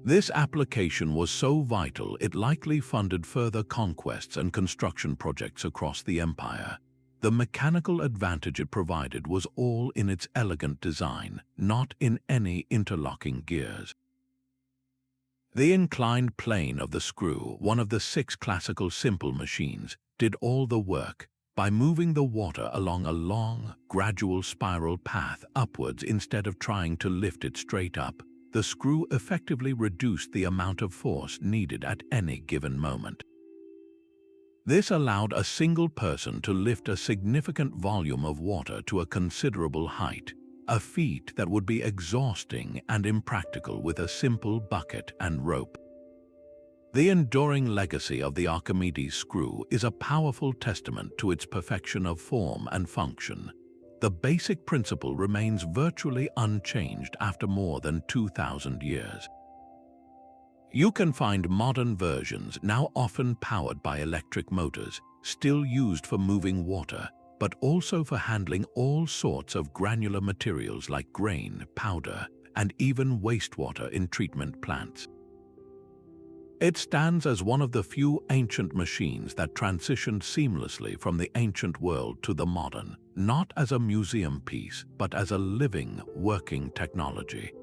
This application was so vital it likely funded further conquests and construction projects across the empire. The mechanical advantage it provided was all in its elegant design, not in any interlocking gears. The inclined plane of the screw, one of the 6 classical simple machines, did all the work. By moving the water along a long, gradual spiral path upwards instead of trying to lift it straight up, the screw effectively reduced the amount of force needed at any given moment. This allowed a single person to lift a significant volume of water to a considerable height, a feat that would be exhausting and impractical with a simple bucket and rope. The enduring legacy of the Archimedes screw is a powerful testament to its perfection of form and function. The basic principle remains virtually unchanged after more than 2,000 years. You can find modern versions, now often powered by electric motors, still used for moving water, but also for handling all sorts of granular materials like grain, powder, and even wastewater in treatment plants. It stands as one of the few ancient machines that transitioned seamlessly from the ancient world to the modern, not as a museum piece, but as a living, working technology.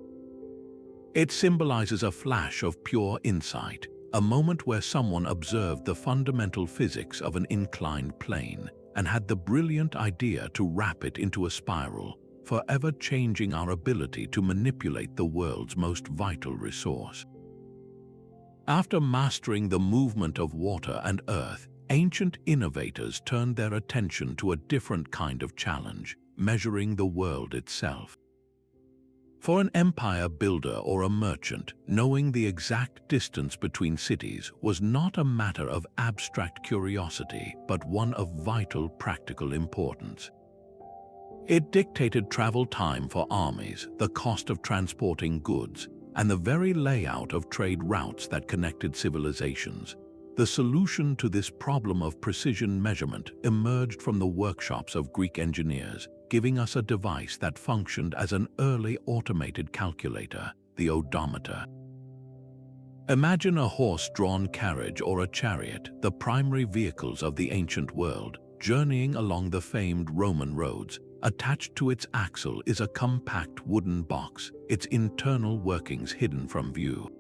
It symbolizes a flash of pure insight, a moment where someone observed the fundamental physics of an inclined plane and had the brilliant idea to wrap it into a spiral, forever changing our ability to manipulate the world's most vital resource. After mastering the movement of water and earth, ancient innovators turned their attention to a different kind of challenge, measuring the world itself. For an empire builder or a merchant, knowing the exact distance between cities was not a matter of abstract curiosity, but one of vital practical importance. It dictated travel time for armies, the cost of transporting goods, and the very layout of trade routes that connected civilizations. The solution to this problem of precision measurement emerged from the workshops of Greek engineers, giving us a device that functioned as an early automated calculator, the odometer. Imagine a horse-drawn carriage or a chariot, the primary vehicles of the ancient world, journeying along the famed Roman roads. Attached to its axle is a compact wooden box, its internal workings hidden from view.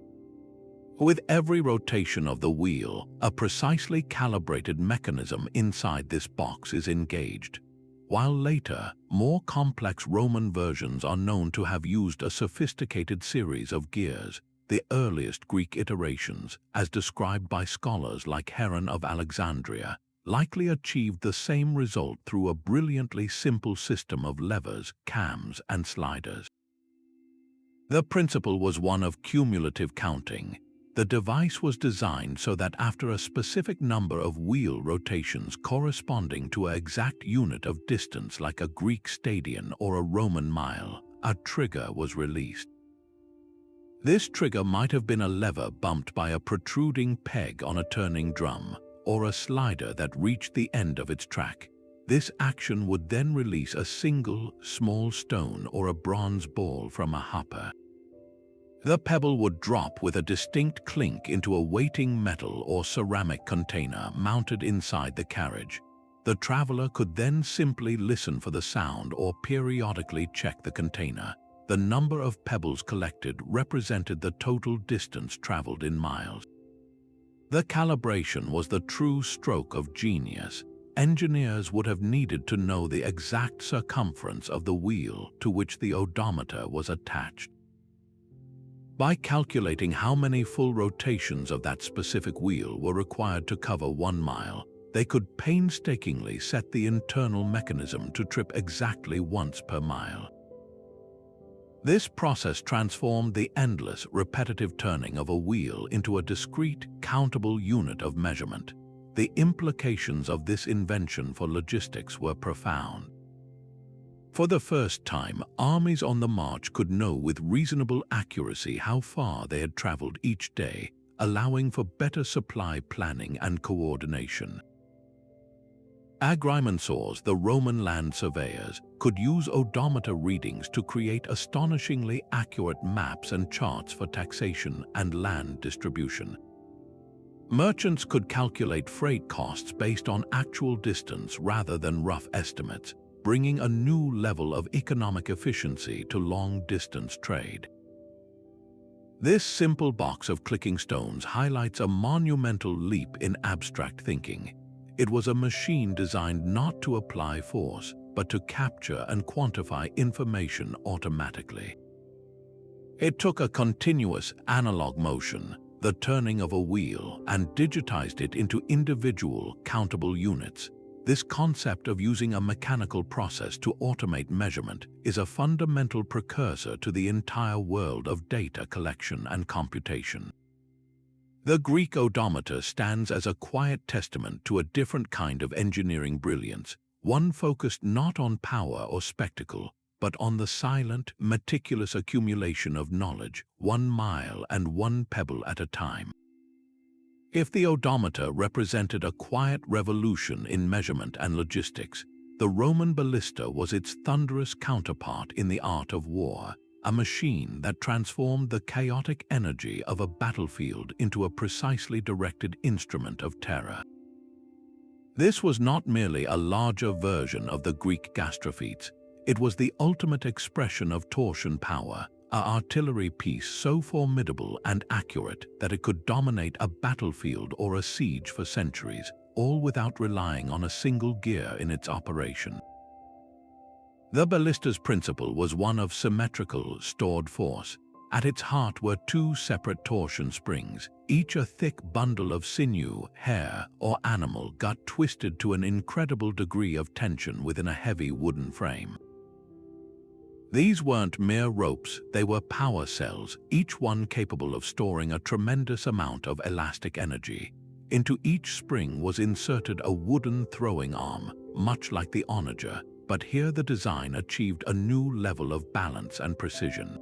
With every rotation of the wheel, a precisely calibrated mechanism inside this box is engaged. While later, more complex Roman versions are known to have used a sophisticated series of gears, the earliest Greek iterations, as described by scholars like Heron of Alexandria, likely achieved the same result through a brilliantly simple system of levers, cams, and sliders. The principle was one of cumulative counting. The device was designed so that after a specific number of wheel rotations corresponding to an exact unit of distance like a Greek stadion or a Roman mile, a trigger was released. This trigger might have been a lever bumped by a protruding peg on a turning drum, or a slider that reached the end of its track. This action would then release a single, small stone or a bronze ball from a hopper. The pebble would drop with a distinct clink into a waiting metal or ceramic container mounted inside the carriage. The traveler could then simply listen for the sound or periodically check the container. The number of pebbles collected represented the total distance traveled in miles. The calibration was the true stroke of genius. Engineers would have needed to know the exact circumference of the wheel to which the odometer was attached. By calculating how many full rotations of that specific wheel were required to cover 1 mile, they could painstakingly set the internal mechanism to trip exactly once per mile. This process transformed the endless, repetitive turning of a wheel into a discrete, countable unit of measurement. The implications of this invention for logistics were profound. For the first time, armies on the march could know with reasonable accuracy how far they had traveled each day, allowing for better supply planning and coordination. Agrimensors, the Roman land surveyors, could use odometer readings to create astonishingly accurate maps and charts for taxation and land distribution. Merchants could calculate freight costs based on actual distance rather than rough estimates, bringing a new level of economic efficiency to long-distance trade. This simple box of clicking stones highlights a monumental leap in abstract thinking. It was a machine designed not to apply force, but to capture and quantify information automatically. It took a continuous analog motion, the turning of a wheel, and digitized it into individual, countable units. This concept of using a mechanical process to automate measurement is a fundamental precursor to the entire world of data collection and computation. The Greek odometer stands as a quiet testament to a different kind of engineering brilliance, one focused not on power or spectacle, but on the silent, meticulous accumulation of knowledge, 1 mile and 1 pebble at a time. If the odometer represented a quiet revolution in measurement and logistics, the Roman ballista was its thunderous counterpart in the art of war, a machine that transformed the chaotic energy of a battlefield into a precisely directed instrument of terror. This was not merely a larger version of the Greek Gastrophies. It was the ultimate expression of torsion power, an artillery piece so formidable and accurate that it could dominate a battlefield or a siege for centuries, all without relying on a single gear in its operation. The ballista's principle was one of symmetrical, stored force. At its heart were 2 separate torsion springs, each a thick bundle of sinew, hair, or animal gut twisted to an incredible degree of tension within a heavy wooden frame. These weren't mere ropes, they were power cells, each one capable of storing a tremendous amount of elastic energy. Into each spring was inserted a wooden throwing arm, much like the Onager, but here the design achieved a new level of balance and precision.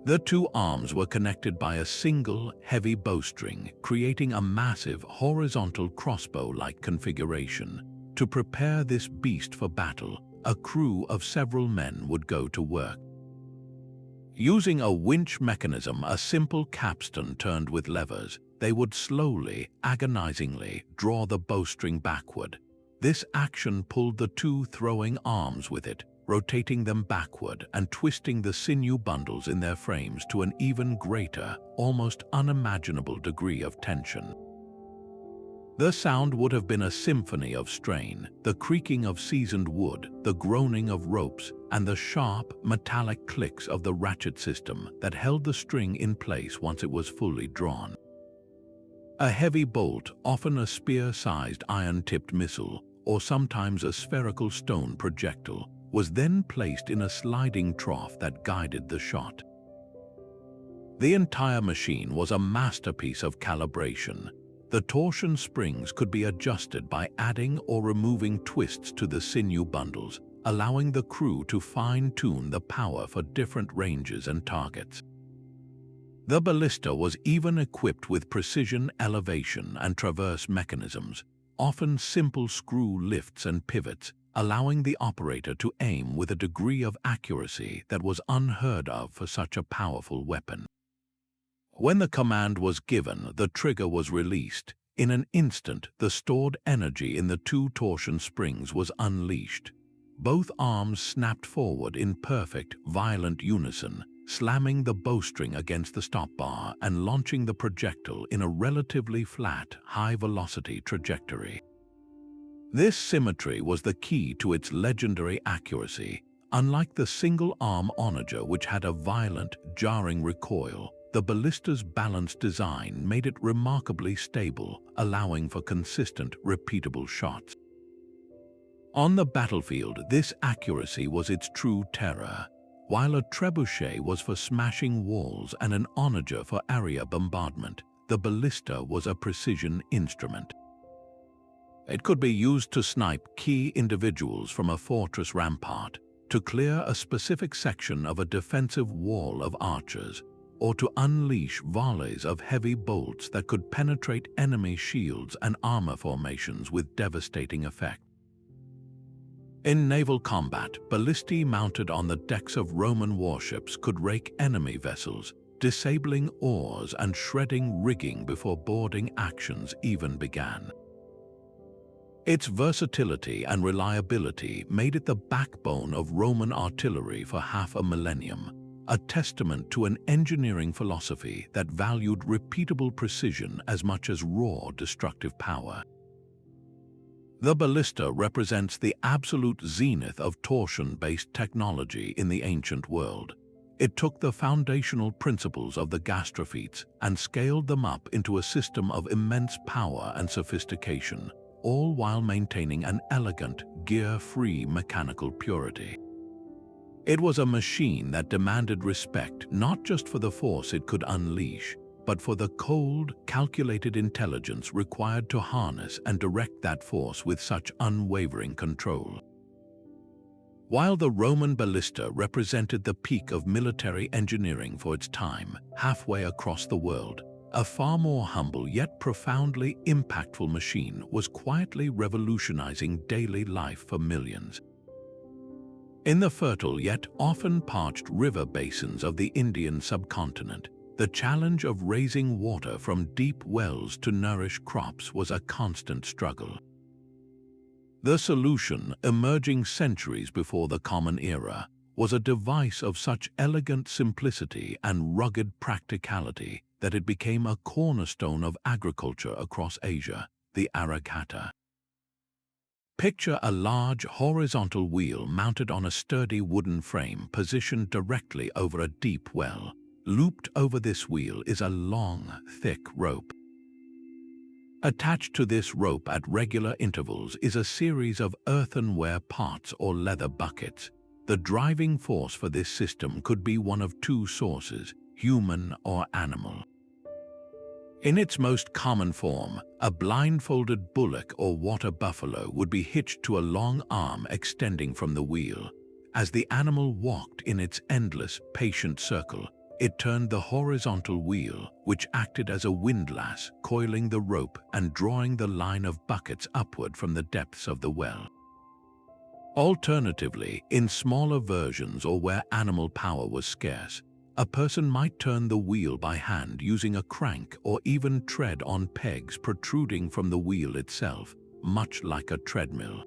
The 2 arms were connected by a single, heavy bowstring, creating a massive, horizontal crossbow-like configuration. To prepare this beast for battle, a crew of several men would go to work. Using a winch mechanism, a simple capstan turned with levers, they would slowly, agonizingly draw the bowstring backward. This action pulled the 2 throwing arms with it, rotating them backward and twisting the sinew bundles in their frames to an even greater, almost unimaginable degree of tension. The sound would have been a symphony of strain, the creaking of seasoned wood, the groaning of ropes, and the sharp, metallic clicks of the ratchet system that held the string in place once it was fully drawn. A heavy bolt, often a spear-sized iron-tipped missile, or sometimes a spherical stone projectile, was then placed in a sliding trough that guided the shot. The entire machine was a masterpiece of calibration. The torsion springs could be adjusted by adding or removing twists to the sinew bundles, allowing the crew to fine-tune the power for different ranges and targets. The ballista was even equipped with precision elevation and traverse mechanisms, often simple screw lifts and pivots, allowing the operator to aim with a degree of accuracy that was unheard of for such a powerful weapon. When the command was given, the trigger was released. In an instant, the stored energy in the two torsion springs was unleashed. Both arms snapped forward in perfect, violent unison, slamming the bowstring against the stop bar and launching the projectile in a relatively flat, high-velocity trajectory. This symmetry was the key to its legendary accuracy. Unlike the single-arm Onager, which had a violent, jarring recoil, the ballista's balanced design made it remarkably stable, allowing for consistent, repeatable shots. On the battlefield, this accuracy was its true terror. While a trebuchet was for smashing walls and an onager for area bombardment, the ballista was a precision instrument. It could be used to snipe key individuals from a fortress rampart, to clear a specific section of a defensive wall of archers, or to unleash volleys of heavy bolts that could penetrate enemy shields and armor formations with devastating effect. In naval combat, ballistae mounted on the decks of Roman warships could rake enemy vessels, disabling oars and shredding rigging before boarding actions even began. Its versatility and reliability made it the backbone of Roman artillery for half a millennium, a testament to an engineering philosophy that valued repeatable precision as much as raw destructive power. The ballista represents the absolute zenith of torsion-based technology in the ancient world. It took the foundational principles of the Gastrophies and scaled them up into a system of immense power and sophistication, all while maintaining an elegant, gear-free mechanical purity. It was a machine that demanded respect not just for the force it could unleash, but for the cold, calculated intelligence required to harness and direct that force with such unwavering control. While the Roman ballista represented the peak of military engineering for its time, halfway across the world, a far more humble yet profoundly impactful machine was quietly revolutionizing daily life for millions. In the fertile yet often parched river basins of the Indian subcontinent, the challenge of raising water from deep wells to nourish crops was a constant struggle. The solution, emerging centuries before the Common Era, was a device of such elegant simplicity and rugged practicality that it became a cornerstone of agriculture across Asia, the archaeological. Picture a large horizontal wheel mounted on a sturdy wooden frame positioned directly over a deep well. Looped over this wheel is a long, thick rope. Attached to this rope at regular intervals is a series of earthenware pots or leather buckets. The driving force for this system could be one of two sources, human or animal. In its most common form, a blindfolded bullock or water buffalo would be hitched to a long arm extending from the wheel. As the animal walked in its endless, patient circle, it turned the horizontal wheel, which acted as a windlass, coiling the rope and drawing the line of buckets upward from the depths of the well. Alternatively, in smaller versions or where animal power was scarce, a person might turn the wheel by hand using a crank or even tread on pegs protruding from the wheel itself, much like a treadmill.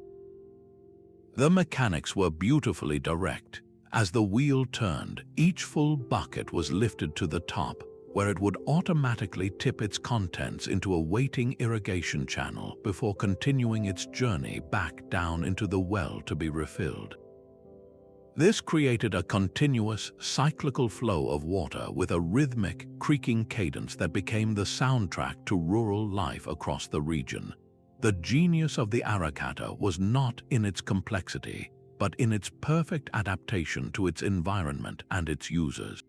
The mechanics were beautifully direct. As the wheel turned, each full bucket was lifted to the top, where it would automatically tip its contents into a waiting irrigation channel before continuing its journey back down into the well to be refilled. This created a continuous, cyclical flow of water with a rhythmic, creaking cadence that became the soundtrack to rural life across the region. The genius of the archaeological was not in its complexity, but in its perfect adaptation to its environment and its users.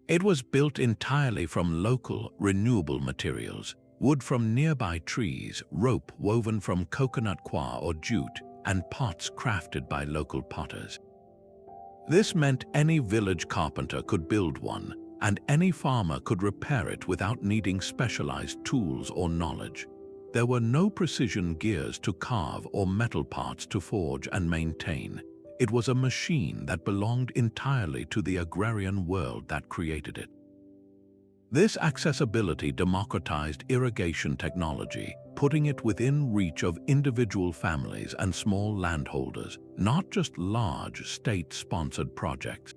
It was built entirely from local, renewable materials, wood from nearby trees, rope woven from coconut coir or jute, and pots crafted by local potters. This meant any village carpenter could build one, and any farmer could repair it without needing specialized tools or knowledge. There were no precision gears to carve or metal parts to forge and maintain. It was a machine that belonged entirely to the agrarian world that created it. This accessibility democratized irrigation technology, putting it within reach of individual families and small landholders, not just large state-sponsored projects.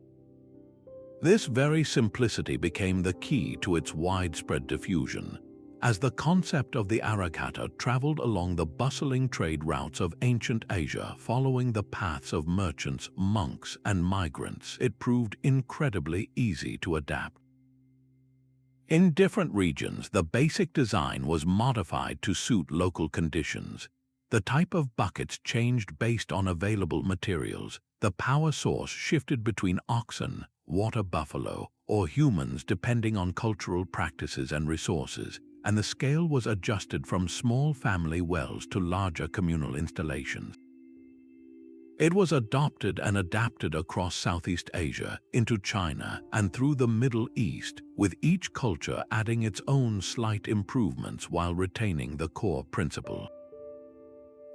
This very simplicity became the key to its widespread diffusion, as the concept of the arakatta traveled along the bustling trade routes of ancient Asia following the paths of merchants, monks, and migrants. It proved incredibly easy to adapt. In different regions, the basic design was modified to suit local conditions. The type of buckets changed based on available materials. The power source shifted between oxen, water buffalo, or humans depending on cultural practices and resources, and the scale was adjusted from small family wells to larger communal installations. It was adopted and adapted across Southeast Asia, into China, and through the Middle East, with each culture adding its own slight improvements while retaining the core principle.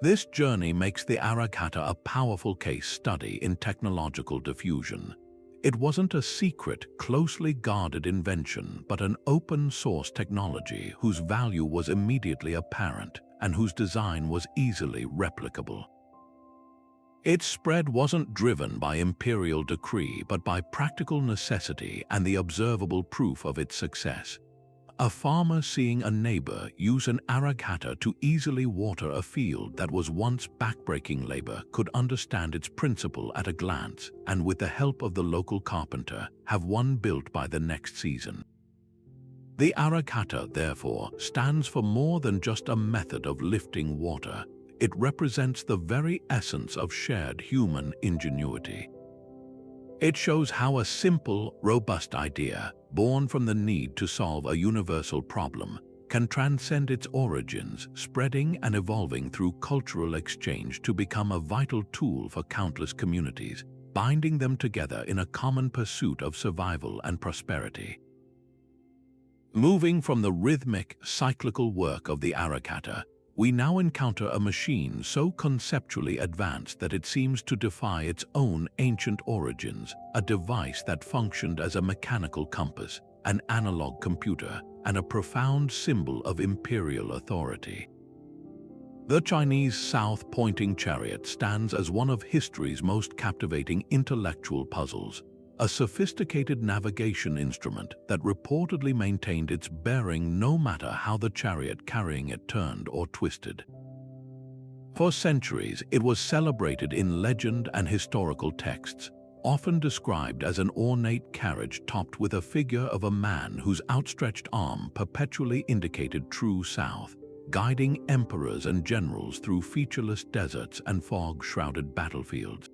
This journey makes the arakatta a powerful case study in technological diffusion. It wasn't a secret, closely guarded invention, but an open-source technology whose value was immediately apparent and whose design was easily replicable. Its spread wasn't driven by imperial decree, but by practical necessity and the observable proof of its success. A farmer seeing a neighbor use an arakatta to easily water a field that was once backbreaking labor could understand its principle at a glance, and with the help of the local carpenter, have one built by the next season. The arakatta, therefore, stands for more than just a method of lifting water. It represents the very essence of shared human ingenuity. It shows how a simple, robust idea, born from the need to solve a universal problem, can transcend its origins, spreading and evolving through cultural exchange to become a vital tool for countless communities, binding them together in a common pursuit of survival and prosperity. Moving from the rhythmic, cyclical work of the arakatta, we now encounter a machine so conceptually advanced that it seems to defy its own ancient origins, a device that functioned as a mechanical compass, an analog computer, and a profound symbol of imperial authority. The Chinese south-pointing chariot stands as one of history's most captivating intellectual puzzles, a sophisticated navigation instrument that reportedly maintained its bearing no matter how the chariot carrying it turned or twisted. For centuries, it was celebrated in legend and historical texts, often described as an ornate carriage topped with a figure of a man whose outstretched arm perpetually indicated true south, guiding emperors and generals through featureless deserts and fog-shrouded battlefields.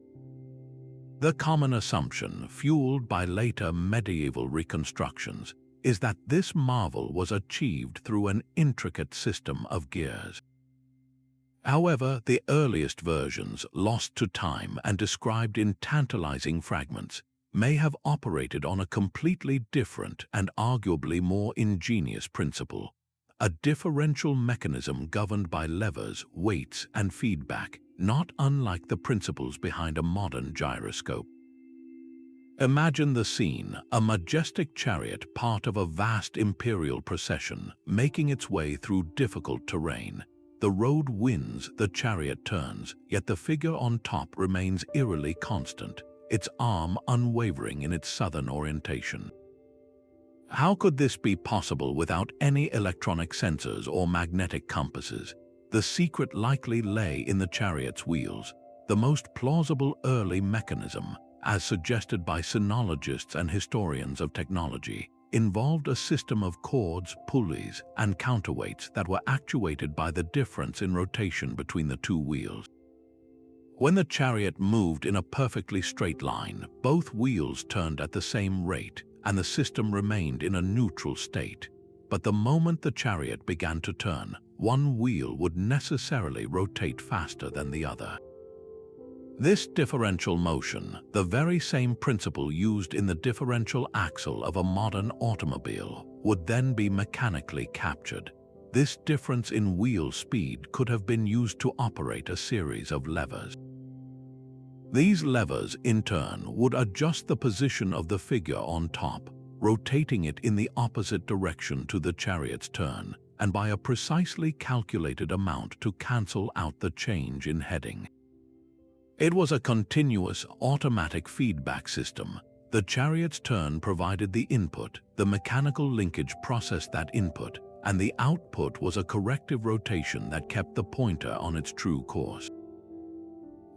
The common assumption, fueled by later medieval reconstructions, is that this marvel was achieved through an intricate system of gears. However, the earliest versions, lost to time and described in tantalizing fragments, may have operated on a completely different and arguably more ingenious principle, a differential mechanism governed by levers, weights, and feedback, not unlike the principles behind a modern gyroscope. Imagine the scene, a majestic chariot part of a vast imperial procession, making its way through difficult terrain. The road winds, the chariot turns, yet the figure on top remains eerily constant, its arm unwavering in its southern orientation. How could this be possible without any electronic sensors or magnetic compasses? The secret likely lay in the chariot's wheels, the most plausible early mechanism, as suggested by sinologists and historians of technology, involved a system of cords, pulleys, and counterweights that were actuated by the difference in rotation between the two wheels. When the chariot moved in a perfectly straight line, both wheels turned at the same rate, and the system remained in a neutral state. But the moment the chariot began to turn, one wheel would necessarily rotate faster than the other. This differential motion, the very same principle used in the differential axle of a modern automobile, would then be mechanically captured. This difference in wheel speed could have been used to operate a series of levers. These levers, in turn, would adjust the position of the figure on top, rotating it in the opposite direction to the chariot's turn, and by a precisely calculated amount to cancel out the change in heading. It was a continuous, automatic feedback system. The chariot's turn provided the input, the mechanical linkage processed that input, and the output was a corrective rotation that kept the pointer on its true course.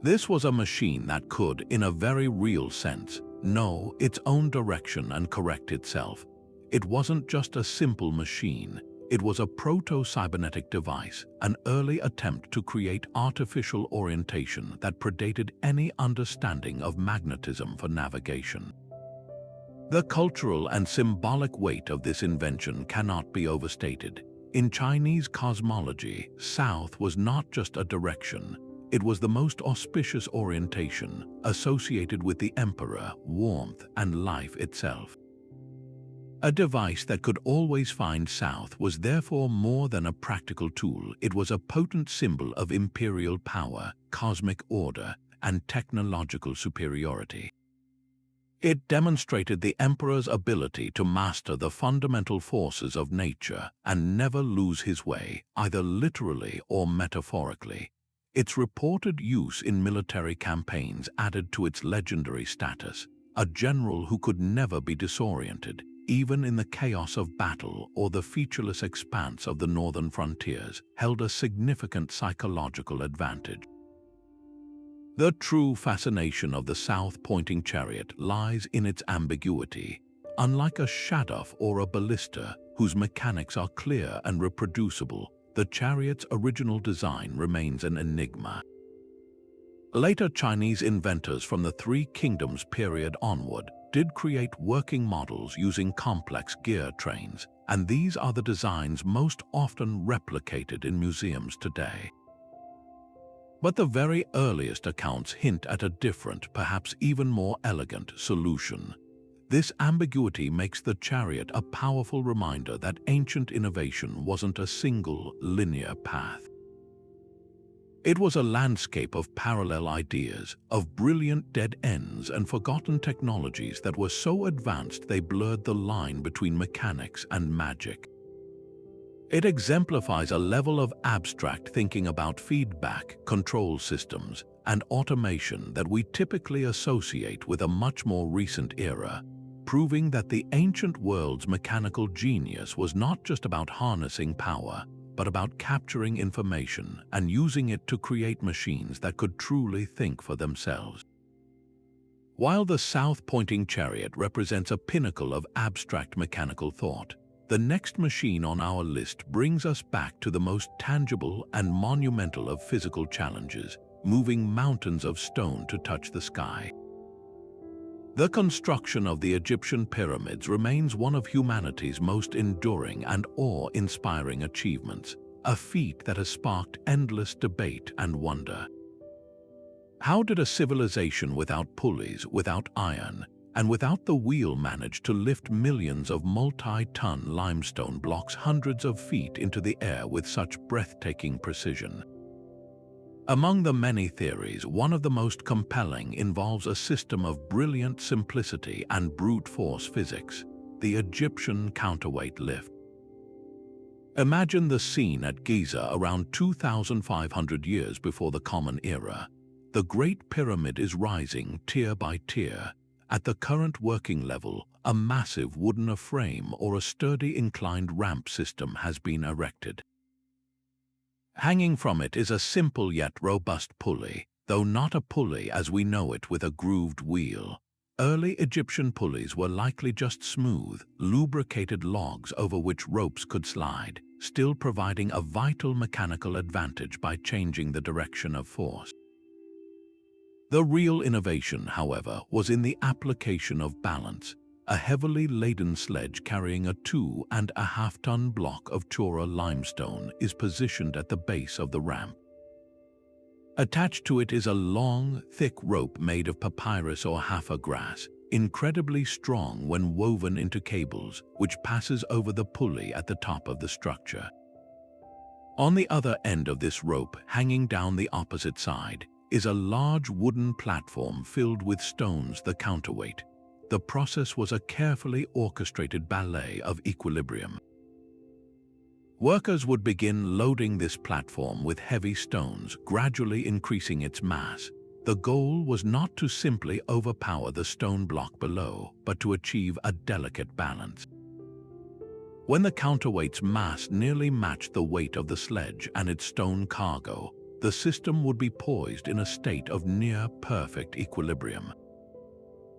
This was a machine that could, in a very real sense, know its own direction and correct itself. It wasn't just a simple machine, it was a proto-cybernetic device, an early attempt to create artificial orientation that predated any understanding of magnetism for navigation. The cultural and symbolic weight of this invention cannot be overstated. In Chinese cosmology, south was not just a direction, it was the most auspicious orientation, associated with the emperor, warmth, and life itself. A device that could always find south was therefore more than a practical tool. It was a potent symbol of imperial power, cosmic order, and technological superiority. It demonstrated the emperor's ability to master the fundamental forces of nature and never lose his way, either literally or metaphorically. Its reported use in military campaigns added to its legendary status, a general who could never be disoriented, even in the chaos of battle or the featureless expanse of the northern frontiers, held a significant psychological advantage. The true fascination of the south-pointing chariot lies in its ambiguity. Unlike a Shaduff or a ballista, whose mechanics are clear and reproducible, the chariot's original design remains an enigma. Later Chinese inventors from the Three Kingdoms period onward did create working models using complex gear trains, and these are the designs most often replicated in museums today. But the very earliest accounts hint at a different, perhaps even more elegant, solution. This ambiguity makes the chariot a powerful reminder that ancient innovation wasn't a single, linear path. It was a landscape of parallel ideas, of brilliant dead ends and forgotten technologies that were so advanced they blurred the line between mechanics and magic. It exemplifies a level of abstract thinking about feedback, control systems, and automation that we typically associate with a much more recent era, proving that the ancient world's mechanical genius was not just about harnessing power, but about capturing information and using it to create machines that could truly think for themselves. While the south-pointing chariot represents a pinnacle of abstract mechanical thought, the next machine on our list brings us back to the most tangible and monumental of physical challenges, moving mountains of stone to touch the sky. The construction of the Egyptian pyramids remains one of humanity's most enduring and awe-inspiring achievements, a feat that has sparked endless debate and wonder. How did a civilization without pulleys, without iron, and without the wheel manage to lift millions of multi-ton limestone blocks hundreds of feet into the air with such breathtaking precision? Among the many theories, one of the most compelling involves a system of brilliant simplicity and brute force physics, the Egyptian counterweight lift. Imagine the scene at Giza around 2,500 years before the Common Era. The Great Pyramid is rising tier by tier. At the current working level, a massive wooden Afframe or a sturdy inclined ramp system has been erected. Hanging from it is a simple yet robust pulley, though not a pulley as we know it with a grooved wheel. Early Egyptian pulleys were likely just smooth, lubricated logs over which ropes could slide, still providing a vital mechanical advantage by changing the direction of force. The real innovation, however, was in the application of balance. A heavily laden sledge carrying a 2.5-ton block of Chora limestone is positioned at the base of the ramp. Attached to it is a long, thick rope made of papyrus or hafa grass, incredibly strong when woven into cables, which passes over the pulley at the top of the structure. On the other end of this rope, hanging down the opposite side, is a large wooden platform filled with stones, the counterweight. The process was a carefully orchestrated ballet of equilibrium. Workers would begin loading this platform with heavy stones, gradually increasing its mass. The goal was not to simply overpower the stone block below, but to achieve a delicate balance. When the counterweight's mass nearly matched the weight of the sledge and its stone cargo, the system would be poised in a state of near-perfect equilibrium.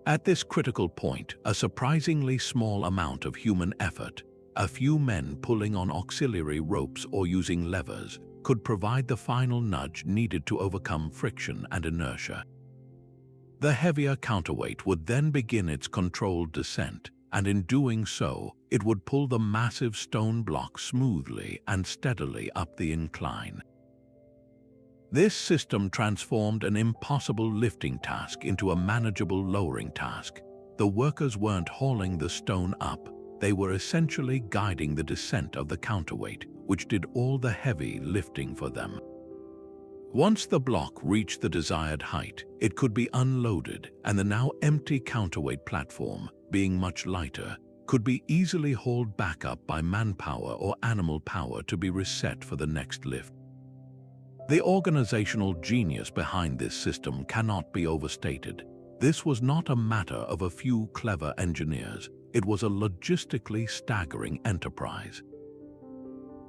At this critical point, a surprisingly small amount of human effort, a few men pulling on auxiliary ropes or using levers, could provide the final nudge needed to overcome friction and inertia. The heavier counterweight would then begin its controlled descent, and in doing so, it would pull the massive stone block smoothly and steadily up the incline. This system transformed an impossible lifting task into a manageable lowering task. The workers weren't hauling the stone up, they were essentially guiding the descent of the counterweight, which did all the heavy lifting for them. Once the block reached the desired height, it could be unloaded, and the now empty counterweight platform, being much lighter, could be easily hauled back up by manpower or animal power to be reset for the next lift. The organizational genius behind this system cannot be overstated. This was not a matter of a few clever engineers, it was a logistically staggering enterprise.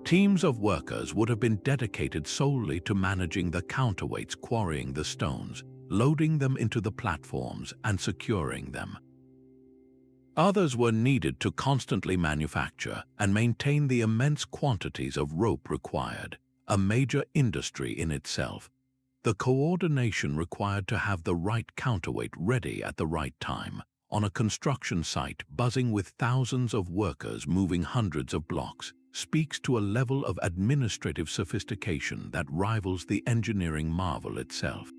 Teams of workers would have been dedicated solely to managing the counterweights, quarrying the stones, loading them into the platforms, and securing them. Others were needed to constantly manufacture and maintain the immense quantities of rope required, a major industry in itself. The coordination required to have the right counterweight ready at the right time, on a construction site buzzing with thousands of workers moving hundreds of blocks, speaks to a level of administrative sophistication that rivals the engineering marvel itself.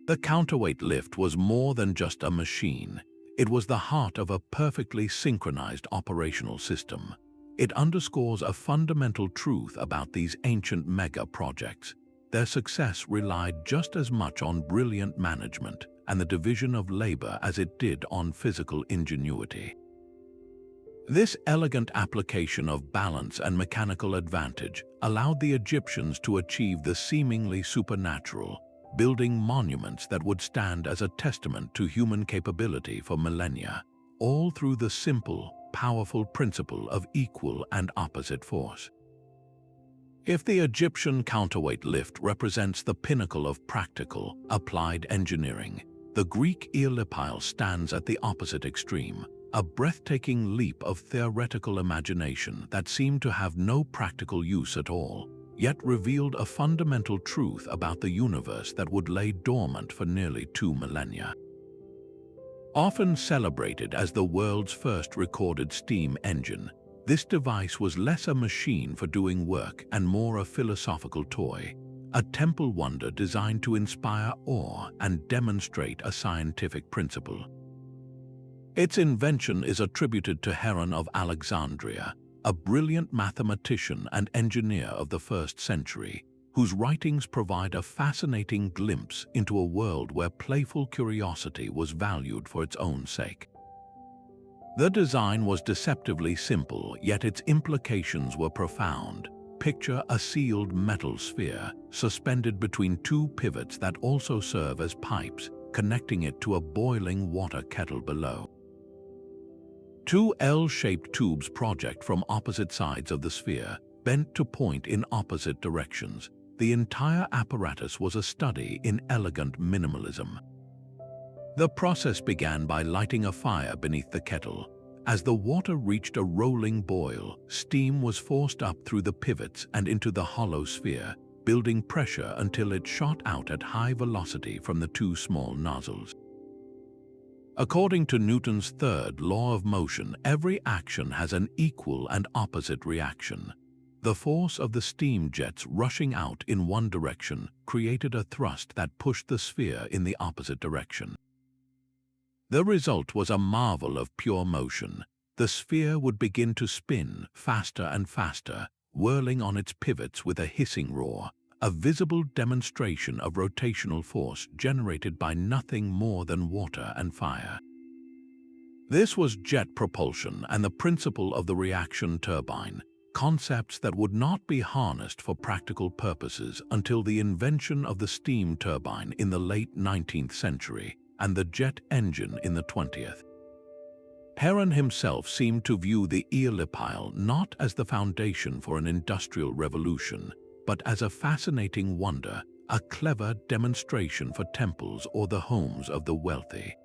The counterweight lift was more than just a machine. It was the heart of a perfectly synchronized operational system. It underscores a fundamental truth about these ancient mega projects. Their success relied just as much on brilliant management and the division of labor as it did on physical ingenuity. This elegant application of balance and mechanical advantage allowed the Egyptians to achieve the seemingly supernatural, building monuments that would stand as a testament to human capability for millennia, all through the simple, powerful principle of equal and opposite force. If the Egyptian counterweight lift represents the pinnacle of practical, applied engineering, the Greek eolipile stands at the opposite extreme, a breathtaking leap of theoretical imagination that seemed to have no practical use at all, yet revealed a fundamental truth about the universe that would lay dormant for nearly 2 millennia. Often celebrated as the world's first recorded steam engine, this device was less a machine for doing work and more a philosophical toy, a temple wonder designed to inspire awe and demonstrate a scientific principle. Its invention is attributed to Heron of Alexandria, a brilliant mathematician and engineer of the 1st century, whose writings provide a fascinating glimpse into a world where playful curiosity was valued for its own sake. The design was deceptively simple, yet its implications were profound. Picture a sealed metal sphere, suspended between 2 pivots that also serve as pipes, connecting it to a boiling water kettle below. 2 L-shaped tubes project from opposite sides of the sphere, bent to point in opposite directions. The entire apparatus was a study in elegant minimalism. The process began by lighting a fire beneath the kettle. As the water reached a rolling boil, steam was forced up through the pivots and into the hollow sphere, building pressure until it shot out at high velocity from the 2 small nozzles. According to Newton's 3rd law of motion, every action has an equal and opposite reaction. The force of the steam jets rushing out in one direction created a thrust that pushed the sphere in the opposite direction. The result was a marvel of pure motion. The sphere would begin to spin faster and faster, whirling on its pivots with a hissing roar, a visible demonstration of rotational force generated by nothing more than water and fire. This was jet propulsion and the principle of the reaction turbine, concepts that would not be harnessed for practical purposes until the invention of the steam turbine in the late 19th century and the jet engine in the 20th. Heron himself seemed to view the Eolipile not as the foundation for an industrial revolution, but as a fascinating wonder, a clever demonstration for temples or the homes of the wealthy.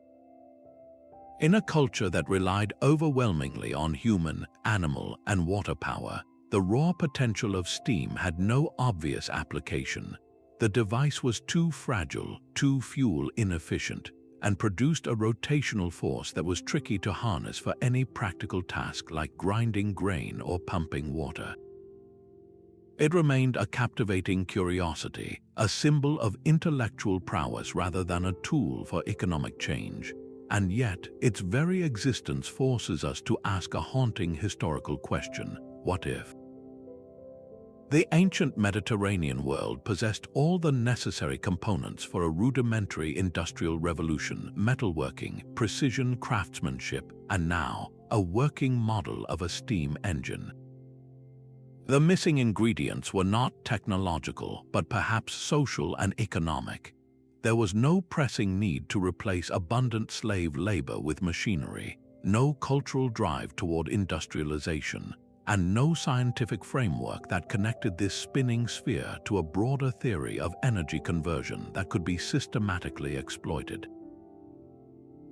In a culture that relied overwhelmingly on human, animal, and water power, the raw potential of steam had no obvious application. The device was too fragile, too fuel inefficient, and produced a rotational force that was tricky to harness for any practical task like grinding grain or pumping water. It remained a captivating curiosity, a symbol of intellectual prowess rather than a tool for economic change. And yet, its very existence forces us to ask a haunting historical question: what if? The ancient Mediterranean world possessed all the necessary components for a rudimentary industrial revolution: metalworking, precision craftsmanship, and now, a working model of a steam engine. The missing ingredients were not technological, but perhaps social and economic. There was no pressing need to replace abundant slave labor with machinery, no cultural drive toward industrialization, and no scientific framework that connected this spinning sphere to a broader theory of energy conversion that could be systematically exploited.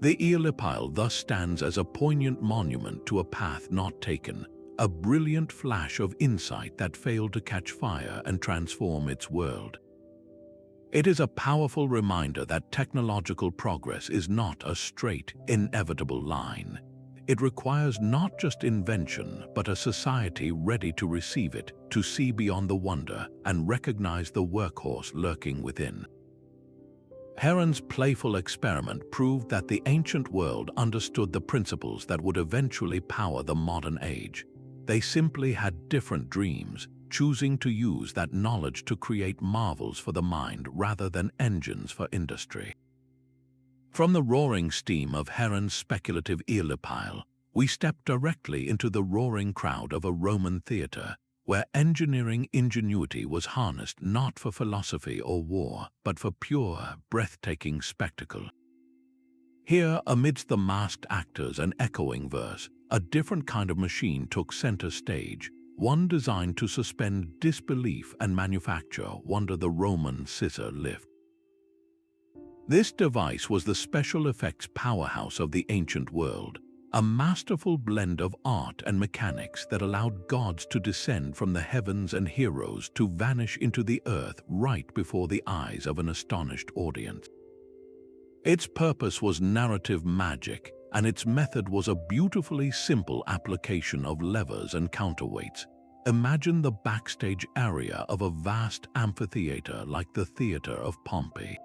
The Eolipile thus stands as a poignant monument to a path not taken, a brilliant flash of insight that failed to catch fire and transform its world. It is a powerful reminder that technological progress is not a straight, inevitable line. It requires not just invention, but a society ready to receive it, to see beyond the wonder and recognize the workhorse lurking within. Heron's playful experiment proved that the ancient world understood the principles that would eventually power the modern age. They simply had different dreams, choosing to use that knowledge to create marvels for the mind rather than engines for industry. From the roaring steam of Heron's speculative Eolipile, we step directly into the roaring crowd of a Roman theater, where engineering ingenuity was harnessed not for philosophy or war, but for pure, breathtaking spectacle. Here, amidst the masked actors and echoing verse, a different kind of machine took center stage, one designed to suspend disbelief and manufacture wonder: the Roman scissor lift. This device was the special effects powerhouse of the ancient world, a masterful blend of art and mechanics that allowed gods to descend from the heavens and heroes to vanish into the earth right before the eyes of an astonished audience. Its purpose was narrative magic, and its method was a beautifully simple application of levers and counterweights. Imagine the backstage area of a vast amphitheater like the Theater of Pompey.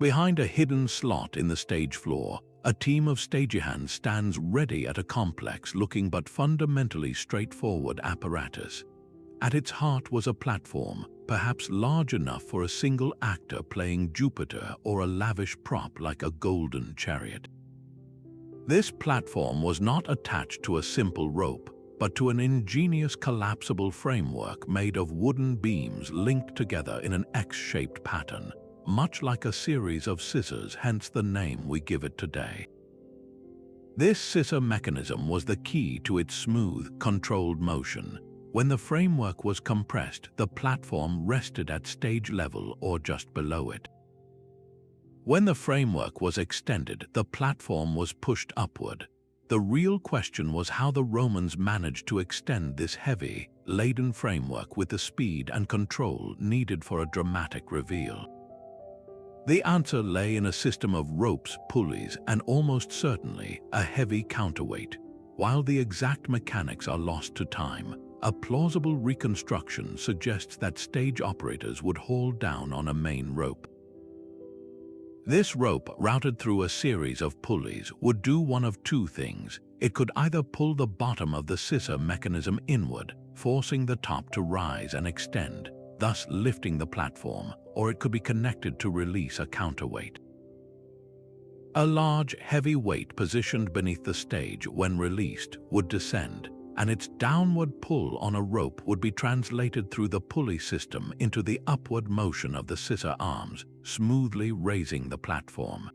Behind a hidden slot in the stage floor, a team of stagehands stands ready at a complex looking but fundamentally straightforward apparatus. At its heart was a platform, perhaps large enough for a single actor playing Jupiter, or a lavish prop like a golden chariot. This platform was not attached to a simple rope, but to an ingenious collapsible framework made of wooden beams linked together in an X-shaped pattern, much like a series of scissors, hence the name we give it today. This scissor mechanism was the key to its smooth, controlled motion. When the framework was compressed, the platform rested at stage level or just below it. When the framework was extended, the platform was pushed upward. The real question was how the Romans managed to extend this heavy, laden framework with the speed and control needed for a dramatic reveal. The answer lay in a system of ropes, pulleys, and almost certainly a heavy counterweight. While the exact mechanics are lost to time, a plausible reconstruction suggests that stage operators would haul down on a main rope. This rope, routed through a series of pulleys, would do one of two things. It could either pull the bottom of the scissor mechanism inward, forcing the top to rise and extend, thus lifting the platform, or it could be connected to release a counterweight. A large, heavy weight positioned beneath the stage when released would descend, and its downward pull on a rope would be translated through the pulley system into the upward motion of the scissor arms, smoothly raising the platform.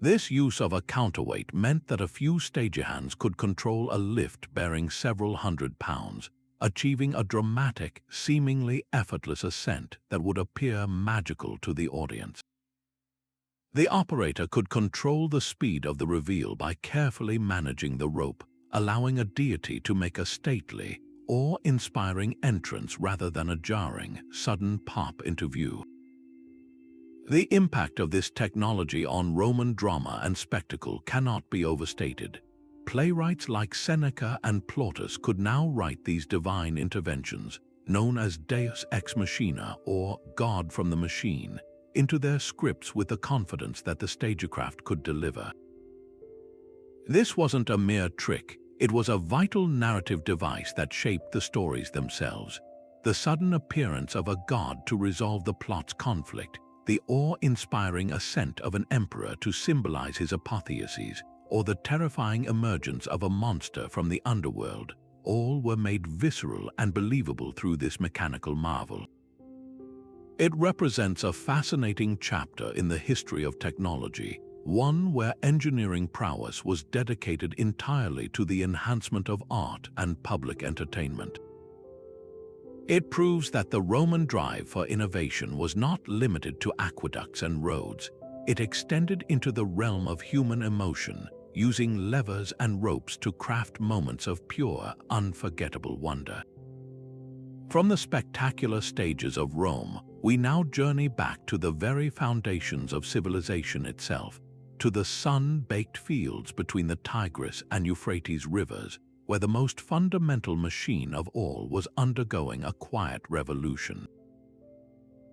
This use of a counterweight meant that a few stagehands could control a lift bearing several hundred pounds, achieving a dramatic, seemingly effortless ascent that would appear magical to the audience. The operator could control the speed of the reveal by carefully managing the rope, allowing a deity to make a stately, awe-inspiring entrance rather than a jarring, sudden pop into view. The impact of this technology on Roman drama and spectacle cannot be overstated. Playwrights like Seneca and Plautus could now write these divine interventions, known as Deus ex machina or God from the machine, into their scripts with the confidence that the stagecraft could deliver. This wasn't a mere trick, it was a vital narrative device that shaped the stories themselves. The sudden appearance of a god to resolve the plot's conflict, the awe-inspiring ascent of an emperor to symbolize his apotheosis, or the terrifying emergence of a monster from the underworld, all were made visceral and believable through this mechanical marvel. It represents a fascinating chapter in the history of technology, one where engineering prowess was dedicated entirely to the enhancement of art and public entertainment. It proves that the Roman drive for innovation was not limited to aqueducts and roads. It extended into the realm of human emotion, using levers and ropes to craft moments of pure, unforgettable wonder. From the spectacular stages of Rome, we now journey back to the very foundations of civilization itself, to the sun-baked fields between the Tigris and Euphrates rivers, where the most fundamental machine of all was undergoing a quiet revolution.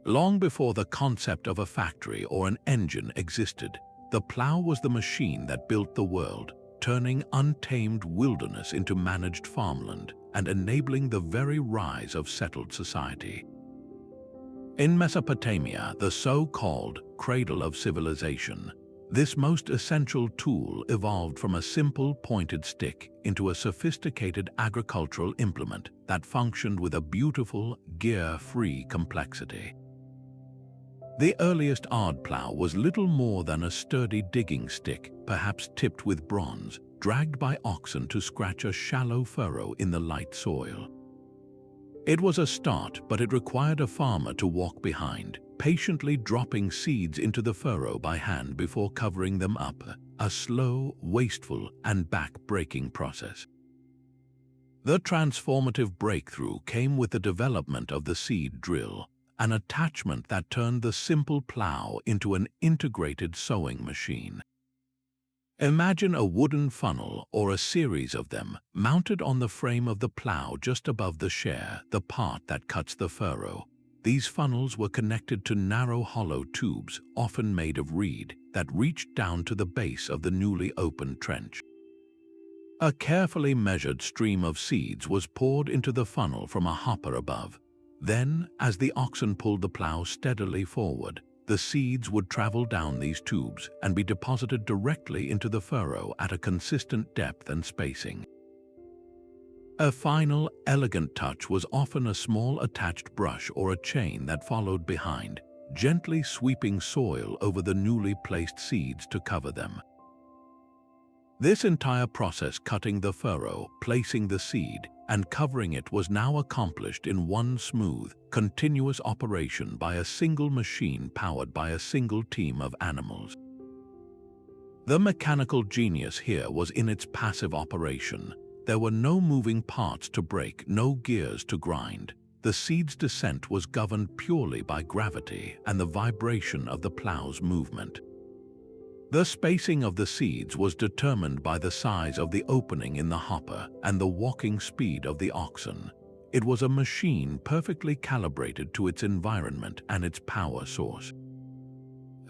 Long before the concept of a factory or an engine existed, the plow was the machine that built the world, turning untamed wilderness into managed farmland and enabling the very rise of settled society. In Mesopotamia, the so-called cradle of civilization, this most essential tool evolved from a simple pointed stick into a sophisticated agricultural implement that functioned with a beautiful, gear-free complexity. The earliest ard plow was little more than a sturdy digging stick, perhaps tipped with bronze, dragged by oxen to scratch a shallow furrow in the light soil. It was a start, but it required a farmer to walk behind, patiently dropping seeds into the furrow by hand before covering them up, a slow, wasteful, and back-breaking process. The transformative breakthrough came with the development of the seed drill, an attachment that turned the simple plow into an integrated sowing machine. Imagine a wooden funnel or a series of them mounted on the frame of the plow just above the share, the part that cuts the furrow. These funnels were connected to narrow hollow tubes, often made of reed, that reached down to the base of the newly opened trench. A carefully measured stream of seeds was poured into the funnel from a hopper above. Then, as the oxen pulled the plow steadily forward, the seeds would travel down these tubes and be deposited directly into the furrow at a consistent depth and spacing. A final, elegant touch was often a small attached brush or a chain that followed behind, gently sweeping soil over the newly placed seeds to cover them. This entire process, cutting the furrow, placing the seed, and covering it, was now accomplished in one smooth, continuous operation by a single machine powered by a single team of animals. The mechanical genius here was in its passive operation. There were no moving parts to break, no gears to grind. The seed's descent was governed purely by gravity and the vibration of the plow's movement. The spacing of the seeds was determined by the size of the opening in the hopper and the walking speed of the oxen. It was a machine perfectly calibrated to its environment and its power source.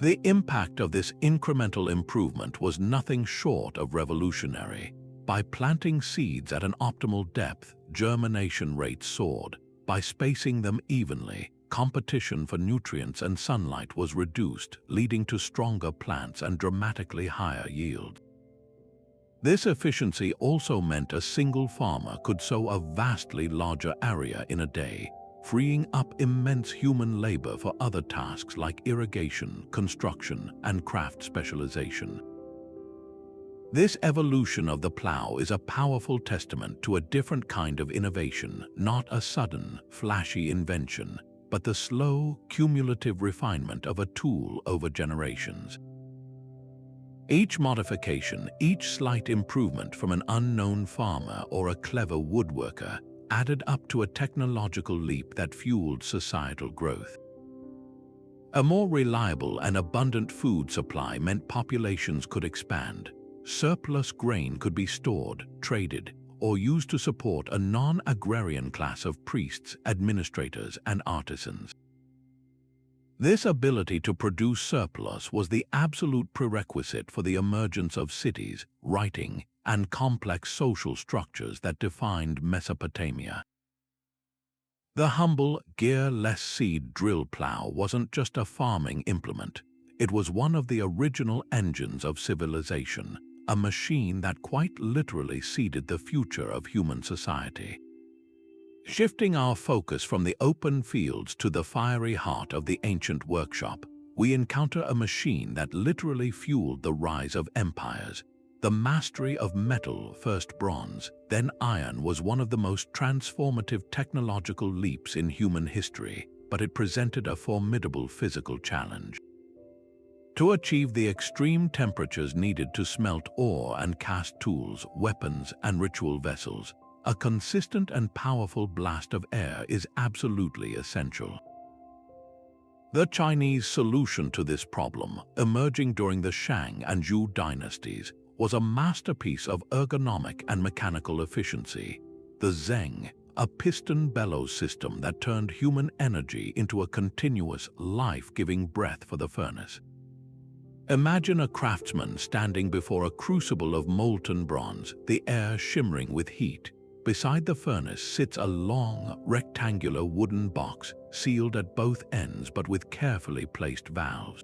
The impact of this incremental improvement was nothing short of revolutionary. By planting seeds at an optimal depth, germination rates soared. By spacing them evenly, competition for nutrients and sunlight was reduced, leading to stronger plants and dramatically higher yield. This efficiency also meant a single farmer could sow a vastly larger area in a day, freeing up immense human labor for other tasks like irrigation, construction, and craft specialization. This evolution of the plow is a powerful testament to a different kind of innovation, not a sudden, flashy invention, but the slow, cumulative refinement of a tool over generations. Each modification, each slight improvement from an unknown farmer or a clever woodworker added up to a technological leap that fueled societal growth. A more reliable and abundant food supply meant populations could expand. Surplus grain could be stored, traded, or used to support a non-agrarian class of priests, administrators, and artisans. This ability to produce surplus was the absolute prerequisite for the emergence of cities, writing, and complex social structures that defined Mesopotamia. The humble, gear-less seed drill plow wasn't just a farming implement. It was one of the original engines of civilization, a machine that quite literally seeded the future of human society. Shifting our focus from the open fields to the fiery heart of the ancient workshop, we encounter a machine that literally fueled the rise of empires. The mastery of metal, first bronze, then iron, was one of the most transformative technological leaps in human history, but it presented a formidable physical challenge. To achieve the extreme temperatures needed to smelt ore and cast tools, weapons, and ritual vessels, a consistent and powerful blast of air is absolutely essential. The Chinese solution to this problem, emerging during the Shang and Zhou dynasties, was a masterpiece of ergonomic and mechanical efficiency. The Zeng, a piston bellows system that turned human energy into a continuous, life-giving breath for the furnace. Imagine a craftsman standing before a crucible of molten bronze, the air shimmering with heat. Beside the furnace sits a long, rectangular wooden box, sealed at both ends but with carefully placed valves.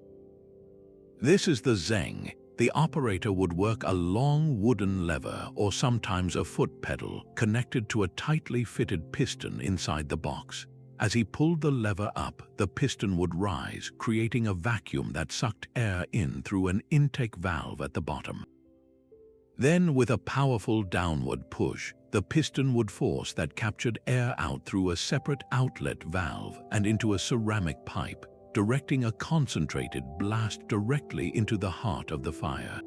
This is the Zeng. The operator would work a long wooden lever, or sometimes a foot pedal, connected to a tightly fitted piston inside the box. As he pulled the lever up, the piston would rise, creating a vacuum that sucked air in through an intake valve at the bottom. Then, with a powerful downward push, the piston would force that captured air out through a separate outlet valve and into a ceramic pipe, directing a concentrated blast directly into the heart of the fire.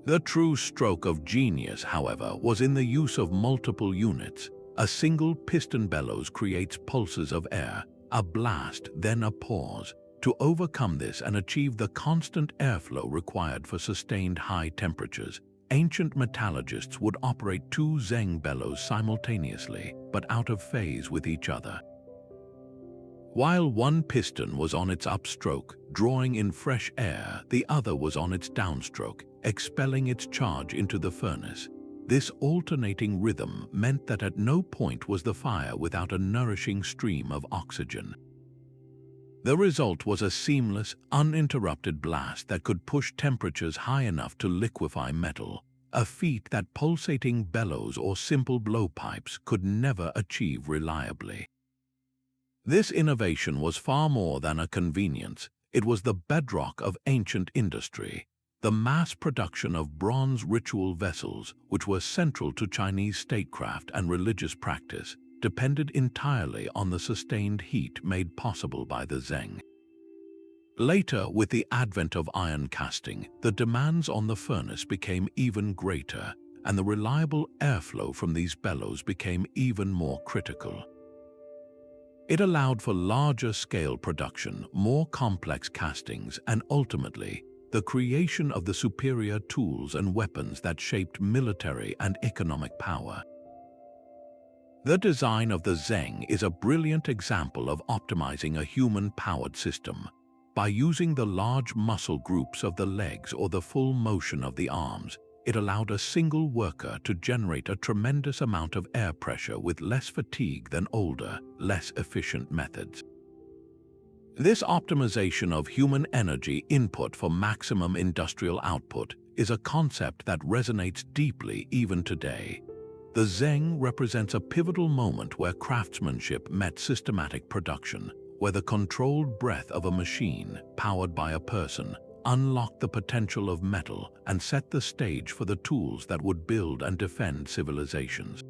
The true stroke of genius, however, was in the use of multiple units. A single piston bellows creates pulses of air, a blast, then a pause. To overcome this and achieve the constant airflow required for sustained high temperatures, ancient metallurgists would operate two Zeng bellows simultaneously, but out of phase with each other. While one piston was on its upstroke, drawing in fresh air, the other was on its downstroke, expelling its charge into the furnace. This alternating rhythm meant that at no point was the fire without a nourishing stream of oxygen. The result was a seamless, uninterrupted blast that could push temperatures high enough to liquefy metal, a feat that pulsating bellows or simple blowpipes could never achieve reliably. This innovation was far more than a convenience. It was the bedrock of ancient industry. The mass production of bronze ritual vessels, which were central to Chinese statecraft and religious practice, depended entirely on the sustained heat made possible by the Zeng. Later, with the advent of iron casting, the demands on the furnace became even greater, and the reliable airflow from these bellows became even more critical. It allowed for larger-scale production, more complex castings, and ultimately, the creation of the superior tools and weapons that shaped military and economic power. The design of the Zeng is a brilliant example of optimizing a human-powered system. By using the large muscle groups of the legs or the full motion of the arms, it allowed a single worker to generate a tremendous amount of air pressure with less fatigue than older, less efficient methods. This optimization of human energy input for maximum industrial output is a concept that resonates deeply even today. The Zeng represents a pivotal moment where craftsmanship met systematic production, where the controlled breath of a machine, powered by a person, unlocked the potential of metal and set the stage for the tools that would build and defend civilizations.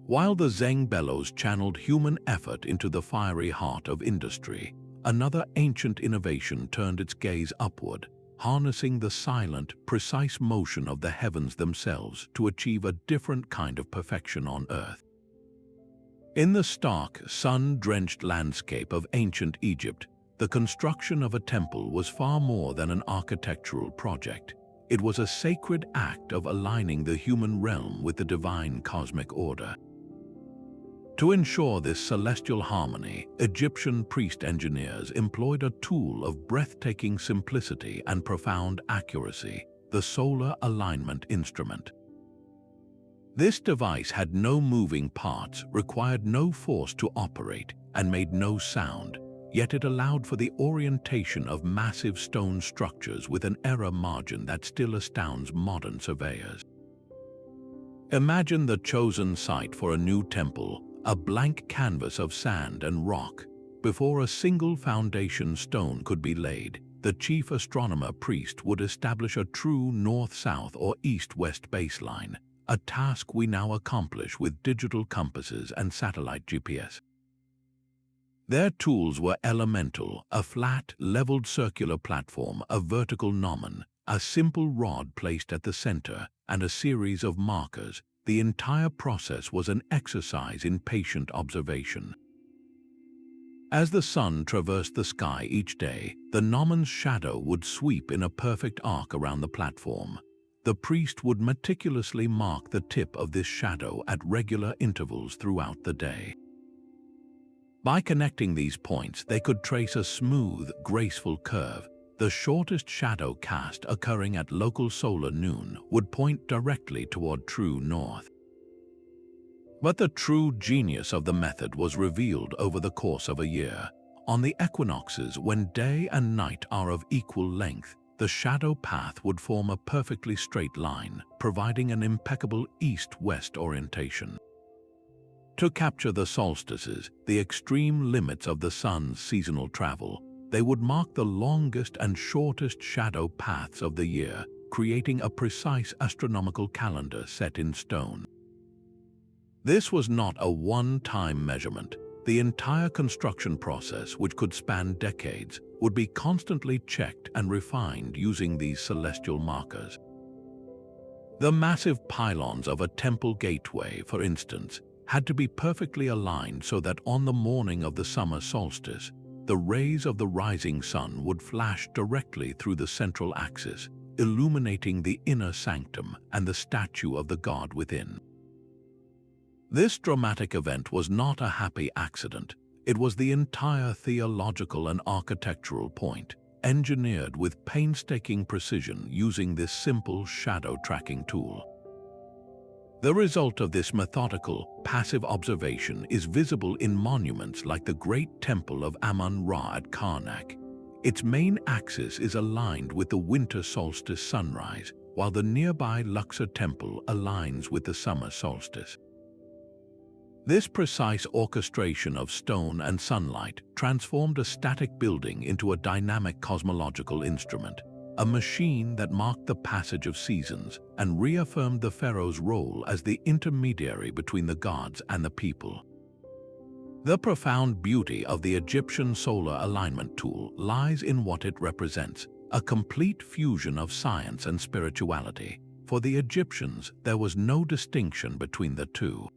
While the Zeng bellows channeled human effort into the fiery heart of industry, another ancient innovation turned its gaze upward, harnessing the silent, precise motion of the heavens themselves to achieve a different kind of perfection on Earth. In the stark, sun-drenched landscape of ancient Egypt, the construction of a temple was far more than an architectural project. It was a sacred act of aligning the human realm with the divine cosmic order. To ensure this celestial harmony, Egyptian priest engineers employed a tool of breathtaking simplicity and profound accuracy, the solar alignment instrument. This device had no moving parts, required no force to operate, and made no sound, yet it allowed for the orientation of massive stone structures with an error margin that still astounds modern surveyors. Imagine the chosen site for a new temple, a blank canvas of sand and rock. Before a single foundation stone could be laid, the chief astronomer priest would establish a true north-south or east-west baseline, a task we now accomplish with digital compasses and satellite GPS. Their tools were elemental: a flat, leveled circular platform, a vertical gnomon, a simple rod placed at the center, and a series of markers. The entire process was an exercise in patient observation. As the sun traversed the sky each day, the gnomon's shadow would sweep in a perfect arc around the platform. The priest would meticulously mark the tip of this shadow at regular intervals throughout the day. By connecting these points, they could trace a smooth, graceful curve. The shortest shadow cast occurring at local solar noon would point directly toward true north. But the true genius of the method was revealed over the course of a year. On the equinoxes, when day and night are of equal length, the shadow path would form a perfectly straight line, providing an impeccable east-west orientation. To capture the solstices, the extreme limits of the sun's seasonal travel, they would mark the longest and shortest shadow paths of the year, creating a precise astronomical calendar set in stone. This was not a one-time measurement. The entire construction process, which could span decades, would be constantly checked and refined using these celestial markers. The massive pylons of a temple gateway, for instance, had to be perfectly aligned so that on the morning of the summer solstice, the rays of the rising sun would flash directly through the central axis, illuminating the inner sanctum and the statue of the god within. This dramatic event was not a happy accident. It was the entire theological and architectural point, engineered with painstaking precision using this simple shadow tracking tool. The result of this methodical, passive observation is visible in monuments like the Great Temple of Amun-Ra at Karnak. Its main axis is aligned with the winter solstice sunrise, while the nearby Luxor Temple aligns with the summer solstice. This precise orchestration of stone and sunlight transformed a static building into a dynamic cosmological instrument, a machine that marked the passage of seasons and reaffirmed the pharaoh's role as the intermediary between the gods and the people. The profound beauty of the Egyptian solar alignment tool lies in what it represents, a complete fusion of science and spirituality. For the Egyptians, there was no distinction between the two.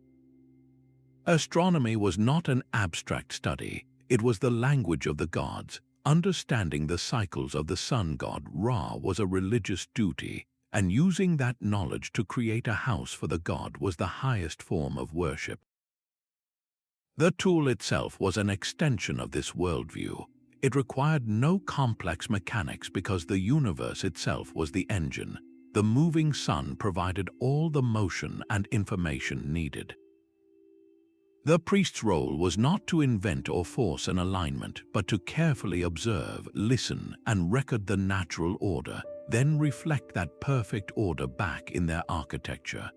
Astronomy was not an abstract study, it was the language of the gods. Understanding the cycles of the sun god Ra was a religious duty, and using that knowledge to create a house for the god was the highest form of worship. The tool itself was an extension of this worldview. It required no complex mechanics because the universe itself was the engine. the moving sun provided all the motion and information needed. The priest's role was not to invent or force an alignment, but to carefully observe, listen, and record the natural order, then reflect that perfect order back in their architecture.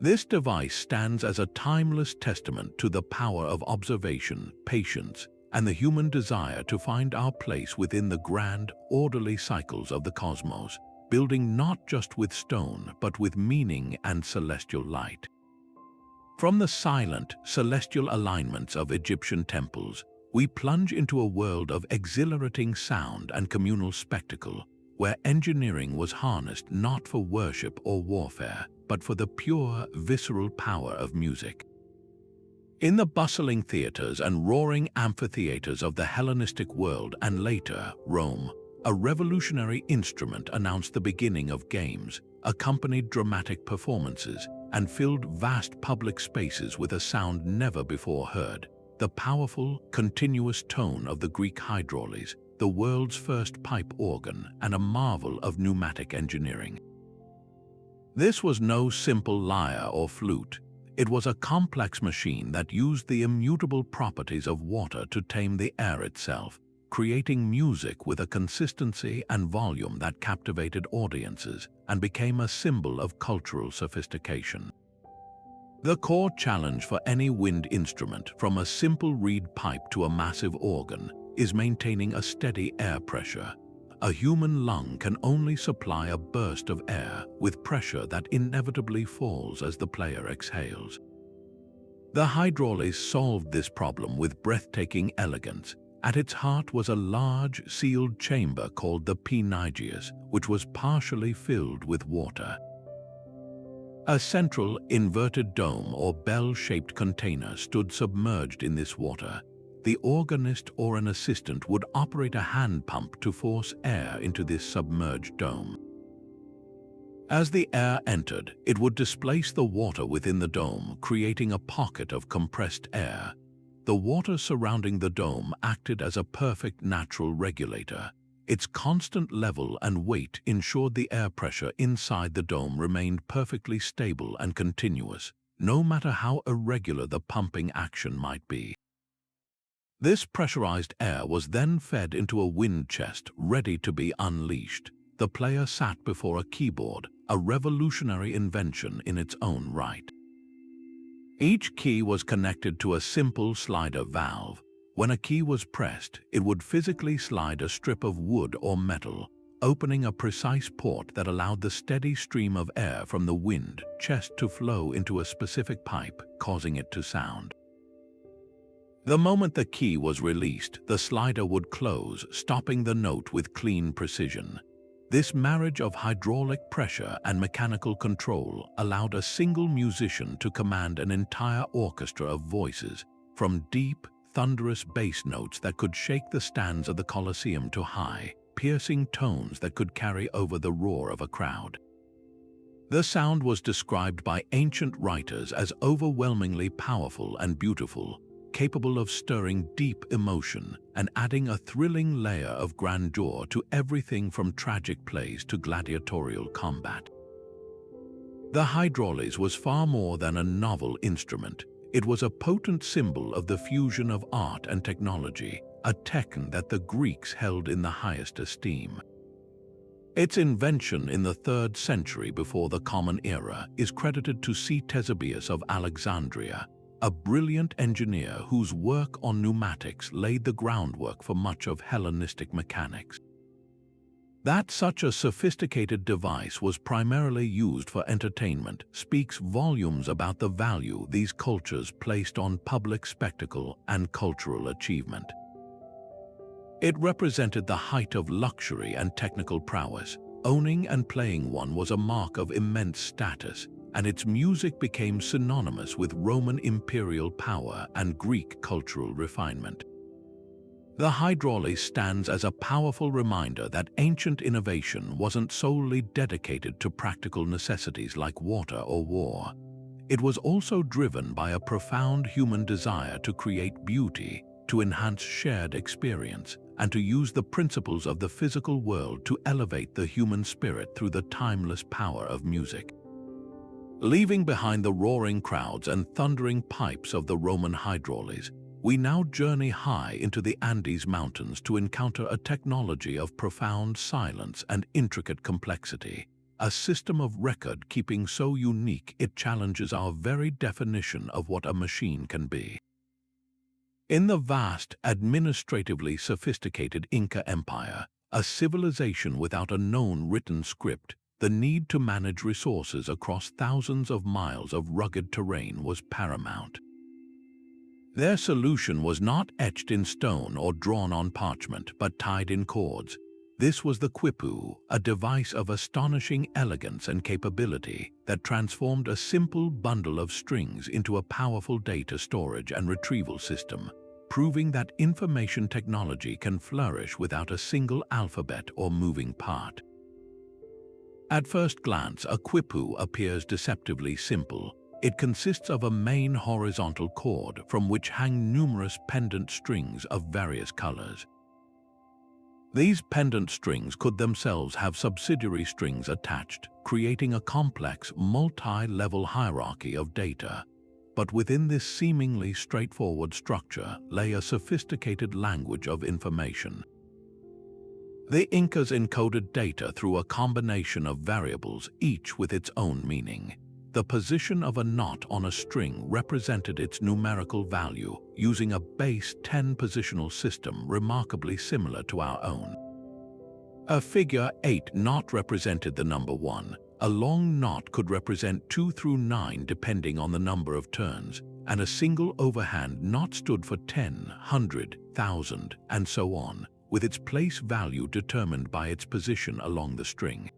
This device stands as a timeless testament to the power of observation, patience, and the human desire to find our place within the grand, orderly cycles of the cosmos, building not just with stone, but with meaning and celestial light. From the silent, celestial alignments of Egyptian temples, we plunge into a world of exhilarating sound and communal spectacle, where engineering was harnessed not for worship or warfare, but for the pure, visceral power of music. In the bustling theaters and roaring amphitheaters of the Hellenistic world and later, Rome, a revolutionary instrument announced the beginning of games, accompanied dramatic performances, and filled vast public spaces with a sound never before heard, the powerful, continuous tone of the Greek hydraulis, the world's first pipe organ, and a marvel of pneumatic engineering. This was no simple lyre or flute. It was a complex machine that used the immutable properties of water to tame the air itself, creating music with a consistency and volume that captivated audiences and became a symbol of cultural sophistication. The core challenge for any wind instrument, from a simple reed pipe to a massive organ, is maintaining a steady air pressure. A human lung can only supply a burst of air with pressure that inevitably falls as the player exhales. The hydraulis solved this problem with breathtaking elegance. At its heart was a large, sealed chamber called the P-Nigeus, which was partially filled with water. A central, inverted dome or bell-shaped container stood submerged in this water. The organist or an assistant would operate a hand pump to force air into this submerged dome. As the air entered, it would displace the water within the dome, creating a pocket of compressed air. The water surrounding the dome acted as a perfect natural regulator. Its constant level and weight ensured the air pressure inside the dome remained perfectly stable and continuous, no matter how irregular the pumping action might be. This pressurized air was then fed into a wind chest ready to be unleashed. The player sat before a keyboard, a revolutionary invention in its own right. Each key was connected to a simple slider valve. When a key was pressed, it would physically slide a strip of wood or metal, opening a precise port that allowed the steady stream of air from the wind chest to flow into a specific pipe, causing it to sound. The moment the key was released, the slider would close, stopping the note with clean precision. This marriage of hydraulic pressure and mechanical control allowed a single musician to command an entire orchestra of voices, from deep, thunderous bass notes that could shake the stands of the Colosseum to high, piercing tones that could carry over the roar of a crowd. The sound was described by ancient writers as overwhelmingly powerful and beautiful, capable of stirring deep emotion and adding a thrilling layer of grandeur to everything from tragic plays to gladiatorial combat. The hydraulis was far more than a novel instrument. It was a potent symbol of the fusion of art and technology, a techne that the Greeks held in the highest esteem. Its invention in the 3rd century before the Common Era is credited to Ctesibius of Alexandria, a brilliant engineer whose work on pneumatics laid the groundwork for much of Hellenistic mechanics. That such a sophisticated device was primarily used for entertainment speaks volumes about the value these cultures placed on public spectacle and cultural achievement. It represented the height of luxury and technical prowess. Owning and playing one was a mark of immense status, and its music became synonymous with Roman imperial power and Greek cultural refinement. The hydraulis stands as a powerful reminder that ancient innovation wasn't solely dedicated to practical necessities like water or war. It was also driven by a profound human desire to create beauty, to enhance shared experience and to use the principles of the physical world to elevate the human spirit through the timeless power of music. Leaving behind the roaring crowds and thundering pipes of the Roman hydraules, we now journey high into the Andes Mountains to encounter a technology of profound silence and intricate complexity, a system of record-keeping so unique it challenges our very definition of what a machine can be. In the vast, administratively sophisticated Inca Empire, a civilization without a known written script, the need to manage resources across thousands of miles of rugged terrain was paramount. Their solution was not etched in stone or drawn on parchment, but tied in cords. This was the quipu, a device of astonishing elegance and capability that transformed a simple bundle of strings into a powerful data storage and retrieval system, proving that information technology can flourish without a single alphabet or moving part. At first glance, a quipu appears deceptively simple. It consists of a main horizontal cord from which hang numerous pendant strings of various colors. These pendant strings could themselves have subsidiary strings attached, creating a complex, multi-level hierarchy of data. But within this seemingly straightforward structure lay a sophisticated language of information. The Incas encoded data through a combination of variables, each with its own meaning. The position of a knot on a string represented its numerical value, using a base 10 positional system remarkably similar to our own. A figure 8 knot represented the number 1. A long knot could represent 2 through 9 depending on the number of turns, and a single overhand knot stood for 10, 100, 1,000, and so on, with its place value determined by its position along the string.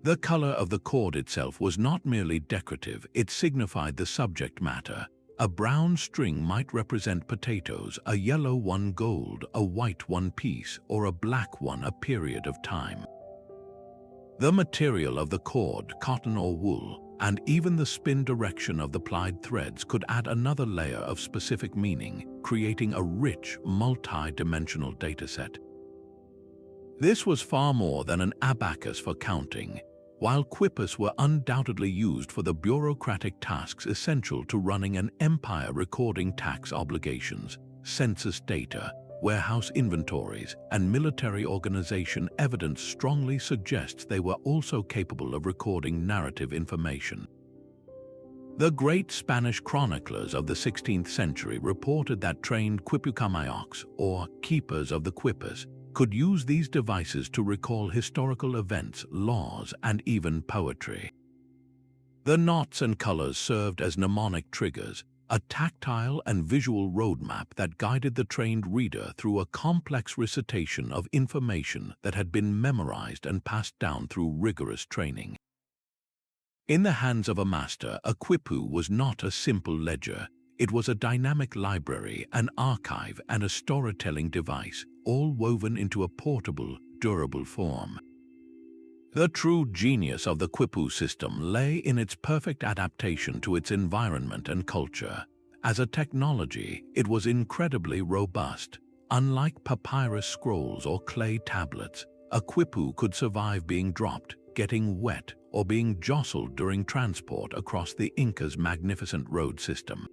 The color of the cord itself was not merely decorative, it signified the subject matter. A brown string might represent potatoes, a yellow one gold, a white one peace, or a black one a period of time. The material of the cord, cotton or wool, and even the spin direction of the plied threads could add another layer of specific meaning, creating a rich, multi-dimensional dataset. This was far more than an abacus for counting. While quipus were undoubtedly used for the bureaucratic tasks essential to running an empire, recording tax obligations, census data, warehouse inventories, and military organization, evidence strongly suggests they were also capable of recording narrative information. The great Spanish chroniclers of the 16th century reported that trained quipucamayocs, or keepers of the quipus, could use these devices to recall historical events, laws, and even poetry. The knots and colors served as mnemonic triggers, a tactile and visual roadmap that guided the trained reader through a complex recitation of information that had been memorized and passed down through rigorous training. In the hands of a master, a quipu was not a simple ledger. It was a dynamic library, an archive, and a storytelling device, all woven into a portable, durable form. The true genius of the quipu system lay in its perfect adaptation to its environment and culture. As a technology, it was incredibly robust. Unlike papyrus scrolls or clay tablets, a quipu could survive being dropped, getting wet, or being jostled during transport across the Inca's magnificent road system.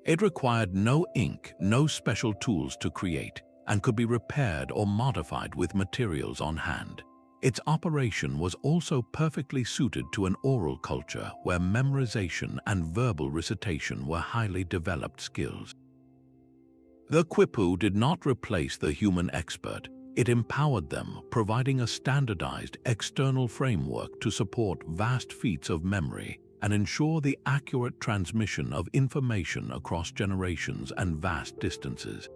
It required no ink, no special tools to create, and could be repaired or modified with materials on hand. Its operation was also perfectly suited to an oral culture where memorization and verbal recitation were highly developed skills. The quipu did not replace the human expert. It empowered them, providing a standardized external framework to support vast feats of memory and ensure the accurate transmission of information across generations and vast distances.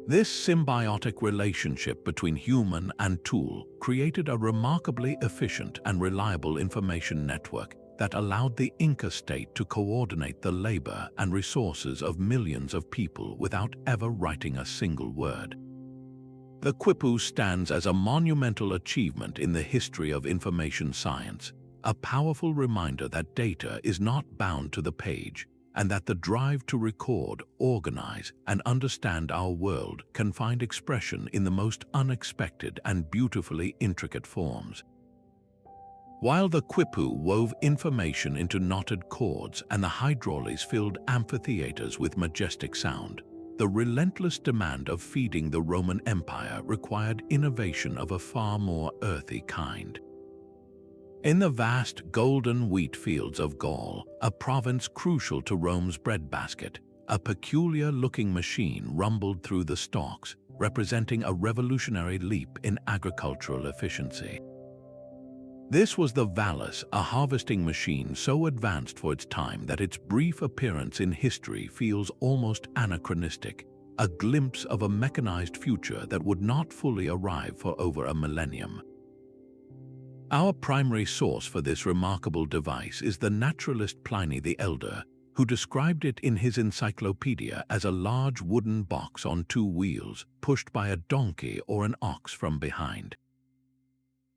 This symbiotic relationship between human and tool created a remarkably efficient and reliable information network that allowed the Inca state to coordinate the labor and resources of millions of people without ever writing a single word. The quipu stands as a monumental achievement in the history of information science, a powerful reminder that data is not bound to the page, and that the drive to record, organize, and understand our world can find expression in the most unexpected and beautifully intricate forms. While the quipu wove information into knotted cords and the hydraulics filled amphitheaters with majestic sound, the relentless demand of feeding the Roman Empire required innovation of a far more earthy kind. In the vast golden wheat fields of Gaul, a province crucial to Rome's breadbasket, a peculiar-looking machine rumbled through the stalks, representing a revolutionary leap in agricultural efficiency. This was the vallus, a harvesting machine so advanced for its time that its brief appearance in history feels almost anachronistic, a glimpse of a mechanized future that would not fully arrive for over a millennium. Our primary source for this remarkable device is the naturalist Pliny the Elder, who described it in his encyclopedia as a large wooden box on two wheels, pushed by a donkey or an ox from behind.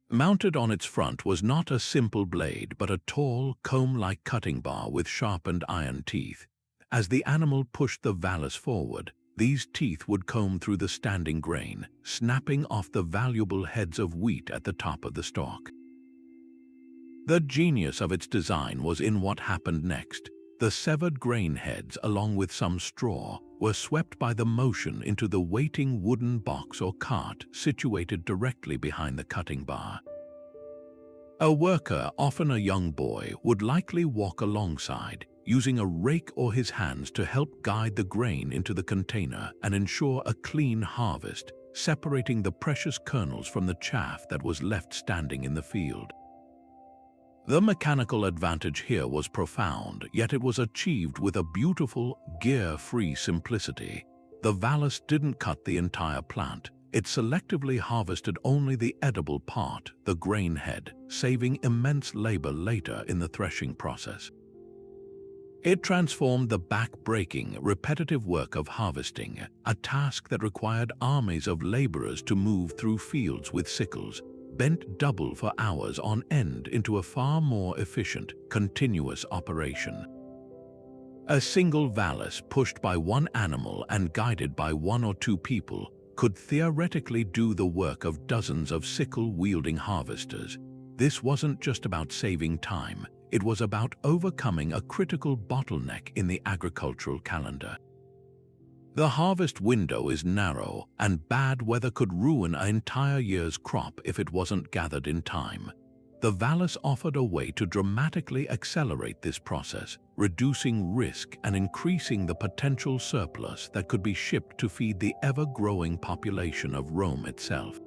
Mounted on its front was not a simple blade, but a tall, comb-like cutting bar with sharpened iron teeth. As the animal pushed the vallus forward, these teeth would comb through the standing grain, snapping off the valuable heads of wheat at the top of the stalk. The genius of its design was in what happened next. The severed grain heads, along with some straw, were swept by the motion into the waiting wooden box or cart situated directly behind the cutting bar. A worker, often a young boy, would likely walk alongside, using a rake or his hands to help guide the grain into the container and ensure a clean harvest, separating the precious kernels from the chaff that was left standing in the field. The mechanical advantage here was profound, yet it was achieved with a beautiful, gear-free simplicity. The vallus didn't cut the entire plant. It selectively harvested only the edible part, the grain head, saving immense labor later in the threshing process. It transformed the back-breaking, repetitive work of harvesting, a task that required armies of laborers to move through fields with sickles, bent double for hours on end, into a far more efficient, continuous operation. A single vallus pushed by one animal and guided by one or two people could theoretically do the work of dozens of sickle-wielding harvesters. This wasn't just about saving time, it was about overcoming a critical bottleneck in the agricultural calendar. The harvest window is narrow, and bad weather could ruin an entire year's crop if it wasn't gathered in time. The vallus offered a way to dramatically accelerate this process, reducing risk and increasing the potential surplus that could be shipped to feed the ever-growing population of Rome itself.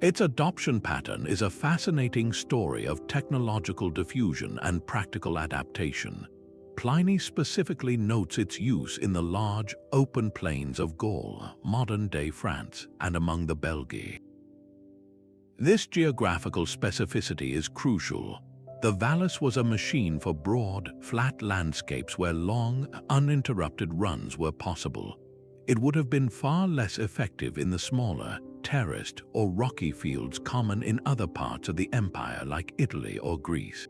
Its adoption pattern is a fascinating story of technological diffusion and practical adaptation. Pliny specifically notes its use in the large, open plains of Gaul, modern-day France, and among the Belgae. This geographical specificity is crucial. The vallus was a machine for broad, flat landscapes where long, uninterrupted runs were possible. It would have been far less effective in the smaller, terraced, or rocky fields common in other parts of the empire like Italy or Greece.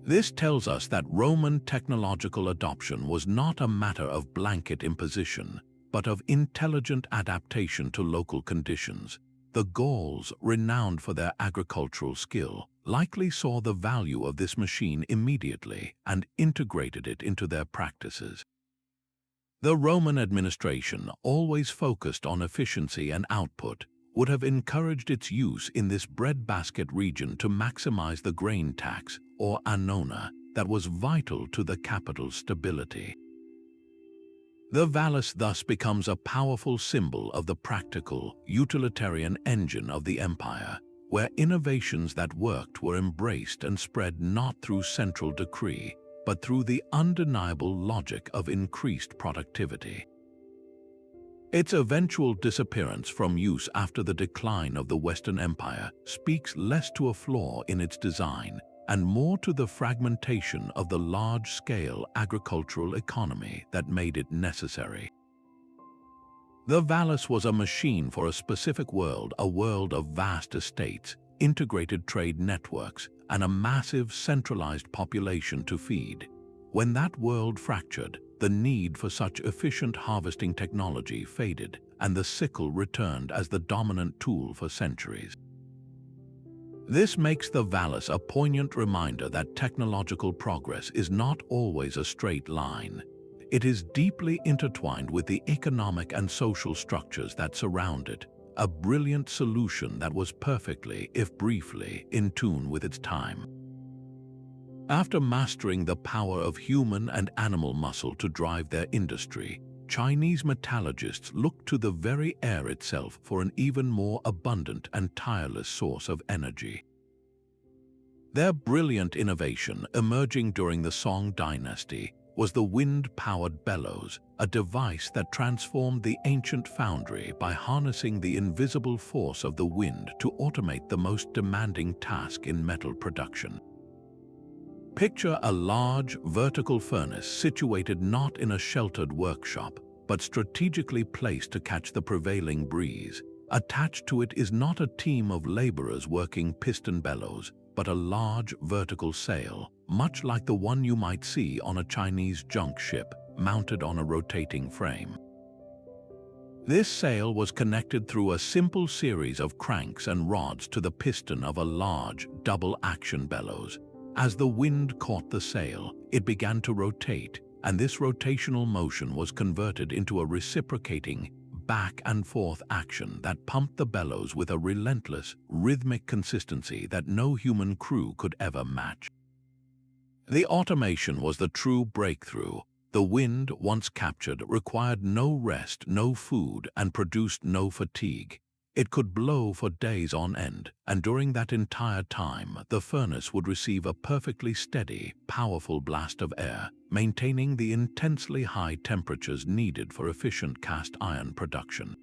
This tells us that Roman technological adoption was not a matter of blanket imposition, but of intelligent adaptation to local conditions. The Gauls, renowned for their agricultural skill, likely saw the value of this machine immediately and integrated it into their practices. The Roman administration, always focused on efficiency and output, would have encouraged its use in this breadbasket region to maximize the grain tax, or annona, that was vital to the capital's stability. The vallus thus becomes a powerful symbol of the practical, utilitarian engine of the empire, where innovations that worked were embraced and spread not through central decree, but through the undeniable logic of increased productivity. Its eventual disappearance from use after the decline of the Western Empire speaks less to a flaw in its design and more to the fragmentation of the large-scale agricultural economy that made it necessary. The vallus was a machine for a specific world, a world of vast estates, integrated trade networks, and a massive centralized population to feed. When that world fractured, the need for such efficient harvesting technology faded, and the sickle returned as the dominant tool for centuries. This makes the vallus a poignant reminder that technological progress is not always a straight line. It is deeply intertwined with the economic and social structures that surround it, a brilliant solution that was perfectly, if briefly, in tune with its time. After mastering the power of human and animal muscle to drive their industry, Chinese metallurgists looked to the very air itself for an even more abundant and tireless source of energy. Their brilliant innovation, emerging during the Song dynasty, was the wind-powered bellows, a device that transformed the ancient foundry by harnessing the invisible force of the wind to automate the most demanding task in metal production. Picture a large, vertical furnace situated not in a sheltered workshop, but strategically placed to catch the prevailing breeze. Attached to it is not a team of laborers working piston bellows, but a large vertical sail, much like the one you might see on a Chinese junk ship, mounted on a rotating frame. This sail was connected through a simple series of cranks and rods to the piston of a large, double-action bellows. As the wind caught the sail, it began to rotate, and this rotational motion was converted into a reciprocating, back-and-forth action that pumped the bellows with a relentless, rhythmic consistency that no human crew could ever match. The automation was the true breakthrough. The wind, once captured, required no rest, no food, and produced no fatigue. It could blow for days on end, and during that entire time, the furnace would receive a perfectly steady, powerful blast of air, maintaining the intensely high temperatures needed for efficient cast iron production.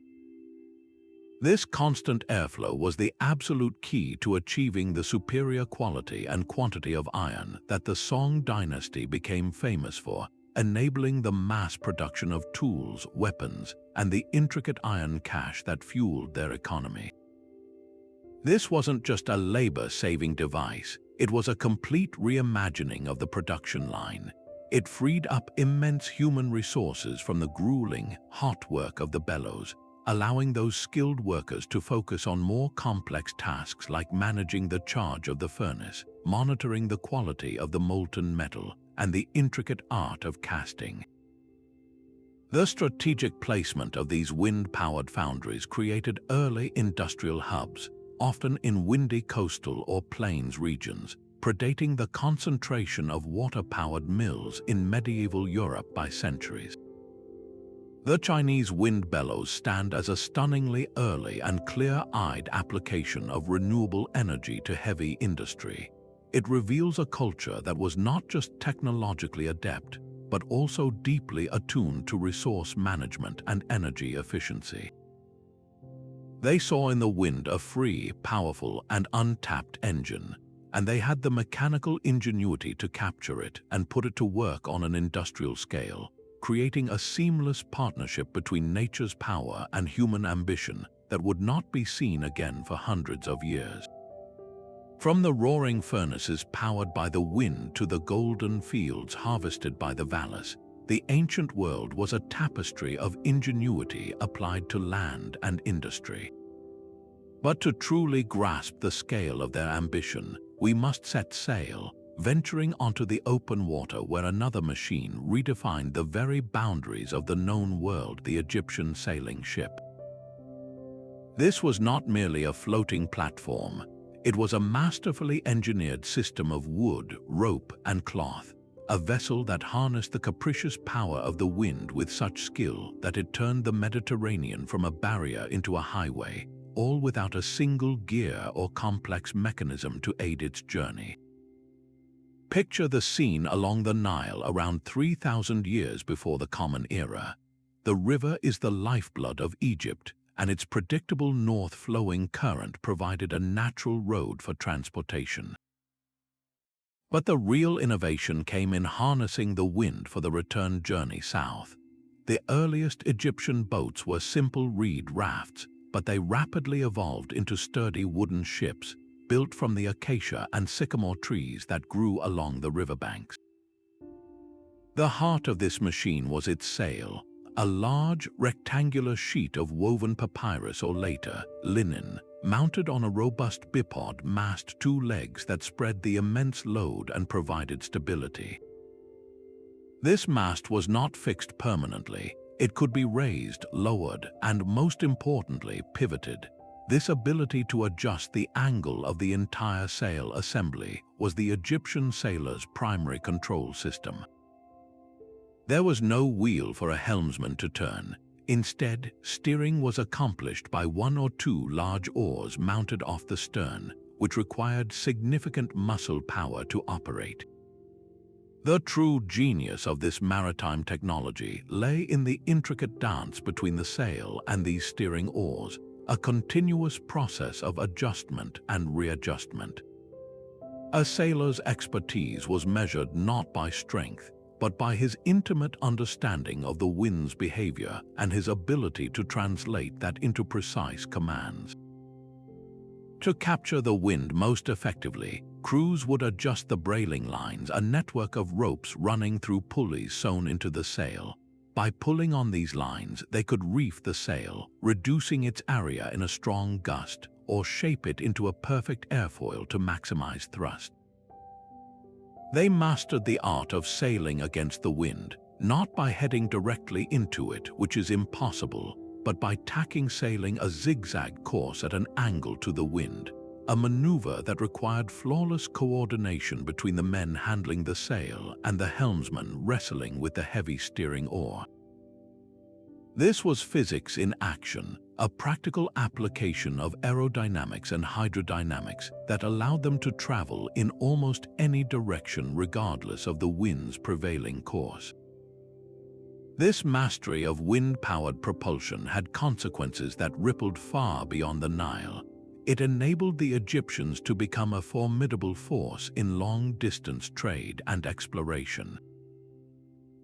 This constant airflow was the absolute key to achieving the superior quality and quantity of iron that the Song dynasty became famous for, enabling the mass production of tools, weapons, and the intricate iron cache that fueled their economy. This wasn't just a labor-saving device, it was a complete reimagining of the production line. It freed up immense human resources from the grueling, hot work of the bellows, allowing those skilled workers to focus on more complex tasks like managing the charge of the furnace, monitoring the quality of the molten metal, and the intricate art of casting. The strategic placement of these wind-powered foundries created early industrial hubs, often in windy coastal or plains regions, predating the concentration of water-powered mills in medieval Europe by centuries. The Chinese wind bellows stand as a stunningly early and clear-eyed application of renewable energy to heavy industry. It reveals a culture that was not just technologically adept, but also deeply attuned to resource management and energy efficiency. They saw in the wind a free, powerful, and untapped engine, and they had the mechanical ingenuity to capture it and put it to work on an industrial scale, creating a seamless partnership between nature's power and human ambition that would not be seen again for hundreds of years. From the roaring furnaces powered by the wind to the golden fields harvested by the vallus, the ancient world was a tapestry of ingenuity applied to land and industry. But to truly grasp the scale of their ambition, we must set sail, venturing onto the open water where another machine redefined the very boundaries of the known world, the Egyptian sailing ship. This was not merely a floating platform. It was a masterfully engineered system of wood, rope, and cloth, a vessel that harnessed the capricious power of the wind with such skill that it turned the Mediterranean from a barrier into a highway, all without a single gear or complex mechanism to aid its journey. Picture the scene along the Nile around 3,000 years before the Common Era. The river is the lifeblood of Egypt, and its predictable north-flowing current provided a natural road for transportation. But the real innovation came in harnessing the wind for the return journey south. The earliest Egyptian boats were simple reed rafts, but they rapidly evolved into sturdy wooden ships, built from the acacia and sycamore trees that grew along the riverbanks. The heart of this machine was its sail, a large rectangular sheet of woven papyrus or later, linen, mounted on a robust bipod mast 2 legs that spread the immense load and provided stability. This mast was not fixed permanently. It could be raised, lowered, and most importantly, pivoted. This ability to adjust the angle of the entire sail assembly was the Egyptian sailor's primary control system. There was no wheel for a helmsman to turn. Instead, steering was accomplished by 1 or 2 large oars mounted off the stern, which required significant muscle power to operate. The true genius of this maritime technology lay in the intricate dance between the sail and these steering oars, a continuous process of adjustment and readjustment. A sailor's expertise was measured not by strength, but by his intimate understanding of the wind's behavior and his ability to translate that into precise commands. To capture the wind most effectively, crews would adjust the brailing lines, a network of ropes running through pulleys sewn into the sail. By pulling on these lines, they could reef the sail, reducing its area in a strong gust, or shape it into a perfect airfoil to maximize thrust. They mastered the art of sailing against the wind, not by heading directly into it, which is impossible, but by tacking sailing a zigzag course at an angle to the wind, a maneuver that required flawless coordination between the men handling the sail and the helmsman wrestling with the heavy steering oar. This was physics in action, a practical application of aerodynamics and hydrodynamics that allowed them to travel in almost any direction regardless of the wind's prevailing course. This mastery of wind-powered propulsion had consequences that rippled far beyond the Nile. It enabled the Egyptians to become a formidable force in long-distance trade and exploration.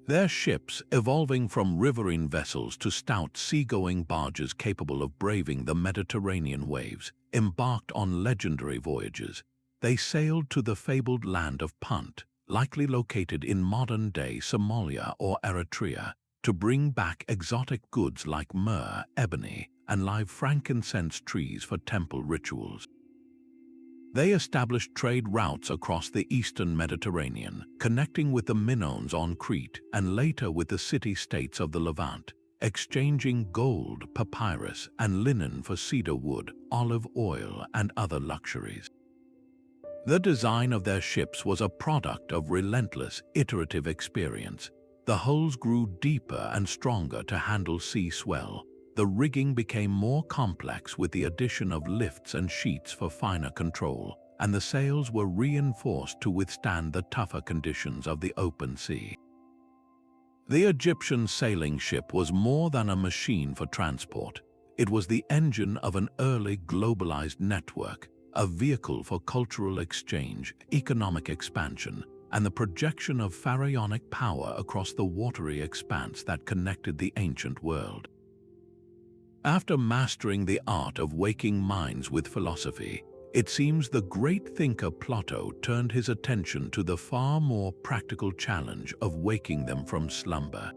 Their ships, evolving from riverine vessels to stout seagoing barges capable of braving the Mediterranean waves, embarked on legendary voyages. They sailed to the fabled land of Punt, likely located in modern-day Somalia or Eritrea, to bring back exotic goods like myrrh, ebony, and live frankincense trees for temple rituals. They established trade routes across the eastern Mediterranean, connecting with the Minoans on Crete and later with the city-states of the Levant, exchanging gold, papyrus, and linen for cedar wood, olive oil, and other luxuries. The design of their ships was a product of relentless, iterative experience. The hulls grew deeper and stronger to handle sea swell. The rigging became more complex with the addition of lifts and sheets for finer control, and the sails were reinforced to withstand the tougher conditions of the open sea. The Egyptian sailing ship was more than a machine for transport. It was the engine of an early globalized network, a vehicle for cultural exchange, economic expansion, and the projection of pharaonic power across the watery expanse that connected the ancient world. After mastering the art of waking minds with philosophy, it seems the great thinker Plato turned his attention to the far more practical challenge of waking them from slumber.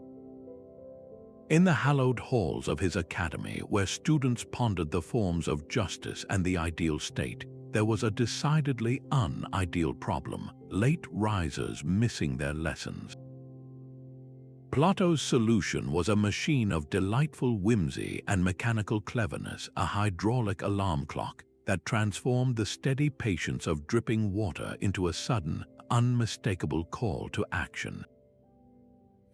In the hallowed halls of his academy, where students pondered the forms of justice and the ideal state, there was a decidedly unideal problem: late risers missing their lessons. Plato's solution was a machine of delightful whimsy and mechanical cleverness, a hydraulic alarm clock that transformed the steady patience of dripping water into a sudden, unmistakable call to action.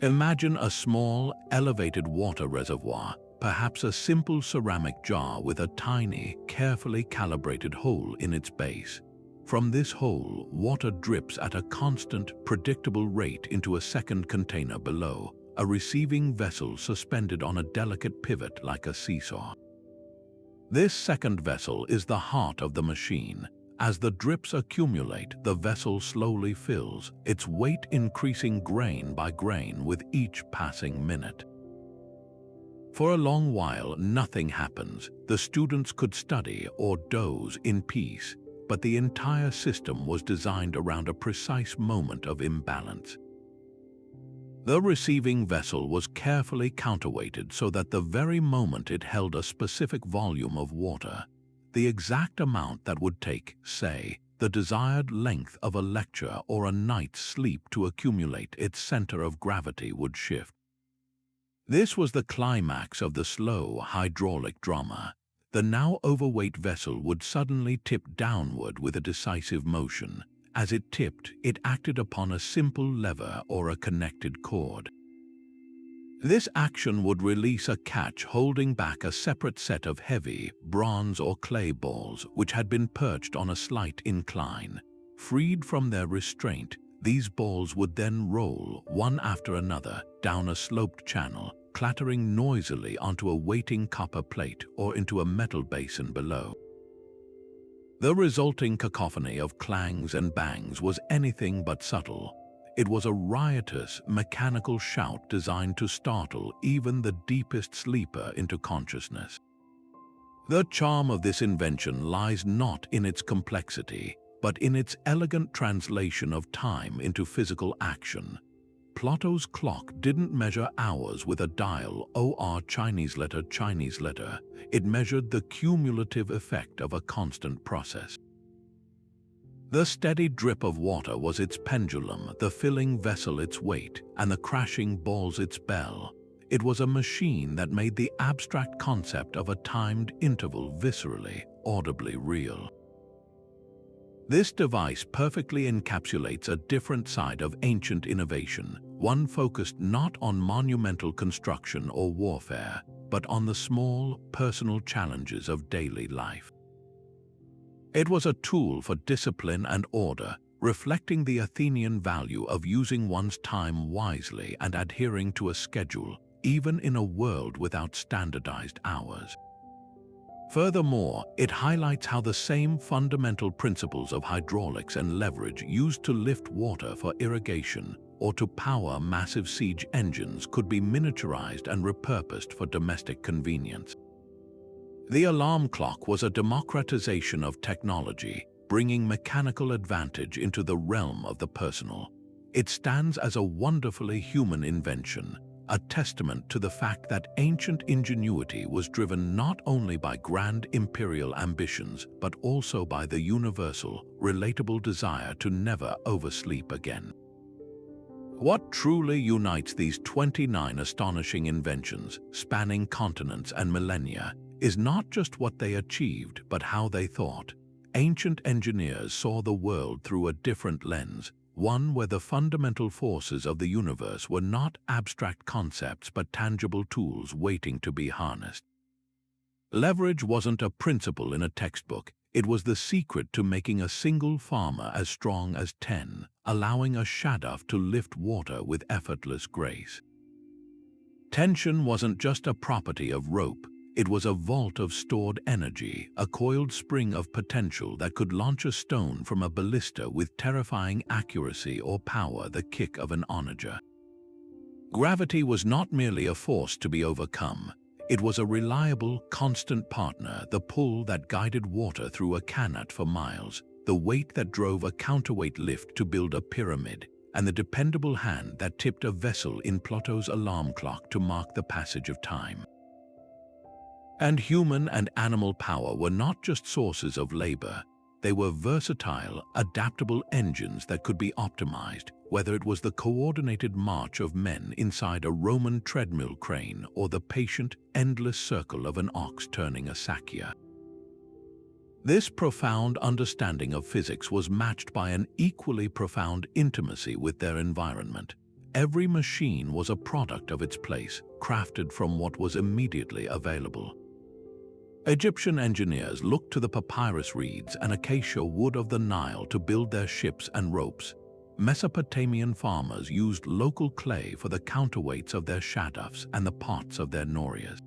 Imagine a small, elevated water reservoir, perhaps a simple ceramic jar with a tiny, carefully calibrated hole in its base. From this hole, water drips at a constant, predictable rate into a second container below, a receiving vessel suspended on a delicate pivot like a seesaw. This second vessel is the heart of the machine. As the drips accumulate, the vessel slowly fills, its weight increasing grain by grain with each passing minute. For a long while, nothing happens. The students could study or doze in peace, but the entire system was designed around a precise moment of imbalance. The receiving vessel was carefully counterweighted so that the very moment it held a specific volume of water, the exact amount that would take, say, the desired length of a lecture or a night's sleep to accumulate, its center of gravity would shift. This was the climax of the slow hydraulic drama. The now overweight vessel would suddenly tip downward with a decisive motion. As it tipped, it acted upon a simple lever or a connected cord. This action would release a catch holding back a separate set of heavy bronze or clay balls which had been perched on a slight incline. Freed from their restraint, these balls would then roll, one after another, down a sloped channel, clattering noisily onto a waiting copper plate or into a metal basin below. The resulting cacophony of clangs and bangs was anything but subtle. It was a riotous, mechanical shout designed to startle even the deepest sleeper into consciousness. The charm of this invention lies not in its complexity, but in its elegant translation of time into physical action. Plato's clock didn't measure hours with a dial or Chinese letter. It measured the cumulative effect of a constant process. The steady drip of water was its pendulum, the filling vessel its weight, and the crashing balls its bell. It was a machine that made the abstract concept of a timed interval viscerally, audibly real. This device perfectly encapsulates a different side of ancient innovation, one focused not on monumental construction or warfare, but on the small, personal challenges of daily life. It was a tool for discipline and order, reflecting the Athenian value of using one's time wisely and adhering to a schedule, even in a world without standardized hours. Furthermore, it highlights how the same fundamental principles of hydraulics and leverage used to lift water for irrigation or to power massive siege engines could be miniaturized and repurposed for domestic convenience. The alarm clock was a democratization of technology, bringing mechanical advantage into the realm of the personal. It stands as a wonderfully human invention, a testament to the fact that ancient ingenuity was driven not only by grand imperial ambitions, but also by the universal, relatable desire to never oversleep again. What truly unites these 29 astonishing inventions, spanning continents and millennia, is not just what they achieved, but how they thought. Ancient engineers saw the world through a different lens, one where the fundamental forces of the universe were not abstract concepts but tangible tools waiting to be harnessed. Leverage wasn't a principle in a textbook, it was the secret to making a single farmer as strong as 10, allowing a Shaduff to lift water with effortless grace. Tension wasn't just a property of rope, it was a vault of stored energy, a coiled spring of potential that could launch a stone from a ballista with terrifying accuracy or power the kick of an onager. Gravity was not merely a force to be overcome. It was a reliable, constant partner, the pull that guided water through a Kanat for miles, the weight that drove a counterweight lift to build a pyramid, and the dependable hand that tipped a vessel in Plato's alarm clock to mark the passage of time. And human and animal power were not just sources of labor. They were versatile, adaptable engines that could be optimized, whether it was the coordinated march of men inside a Roman treadmill crane or the patient, endless circle of an ox turning a Sakya. This profound understanding of physics was matched by an equally profound intimacy with their environment. Every machine was a product of its place, crafted from what was immediately available. Egyptian engineers looked to the papyrus reeds and acacia wood of the Nile to build their ships and ropes. Mesopotamian farmers used local clay for the counterweights of their shaduffs and the pots of their norias.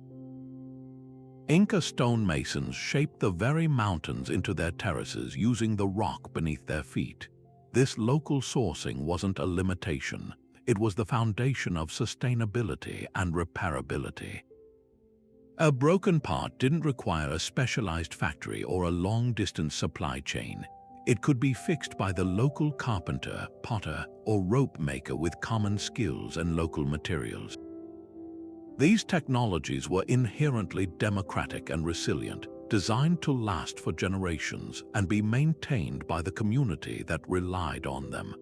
Inca stonemasons shaped the very mountains into their terraces using the rock beneath their feet. This local sourcing wasn't a limitation. It was the foundation of sustainability and repairability. A broken part didn't require a specialized factory or a long-distance supply chain. It could be fixed by the local carpenter, potter, or rope maker with common skills and local materials. These technologies were inherently democratic and resilient, designed to last for generations and be maintained by the community that relied on them.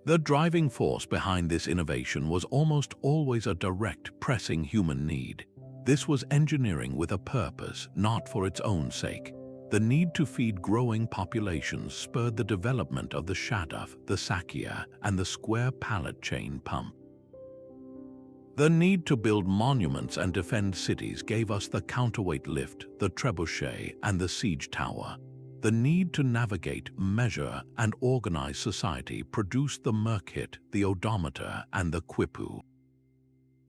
The driving force behind this innovation was almost always a direct, pressing human need. This was engineering with a purpose, not for its own sake. The need to feed growing populations spurred the development of the Shaduff, the Sakya, and the square pallet chain pump. The need to build monuments and defend cities gave us the counterweight lift, the trebuchet, and the siege tower. The need to navigate, measure, and organize society produced the Merkitt, the odometer, and the quipu.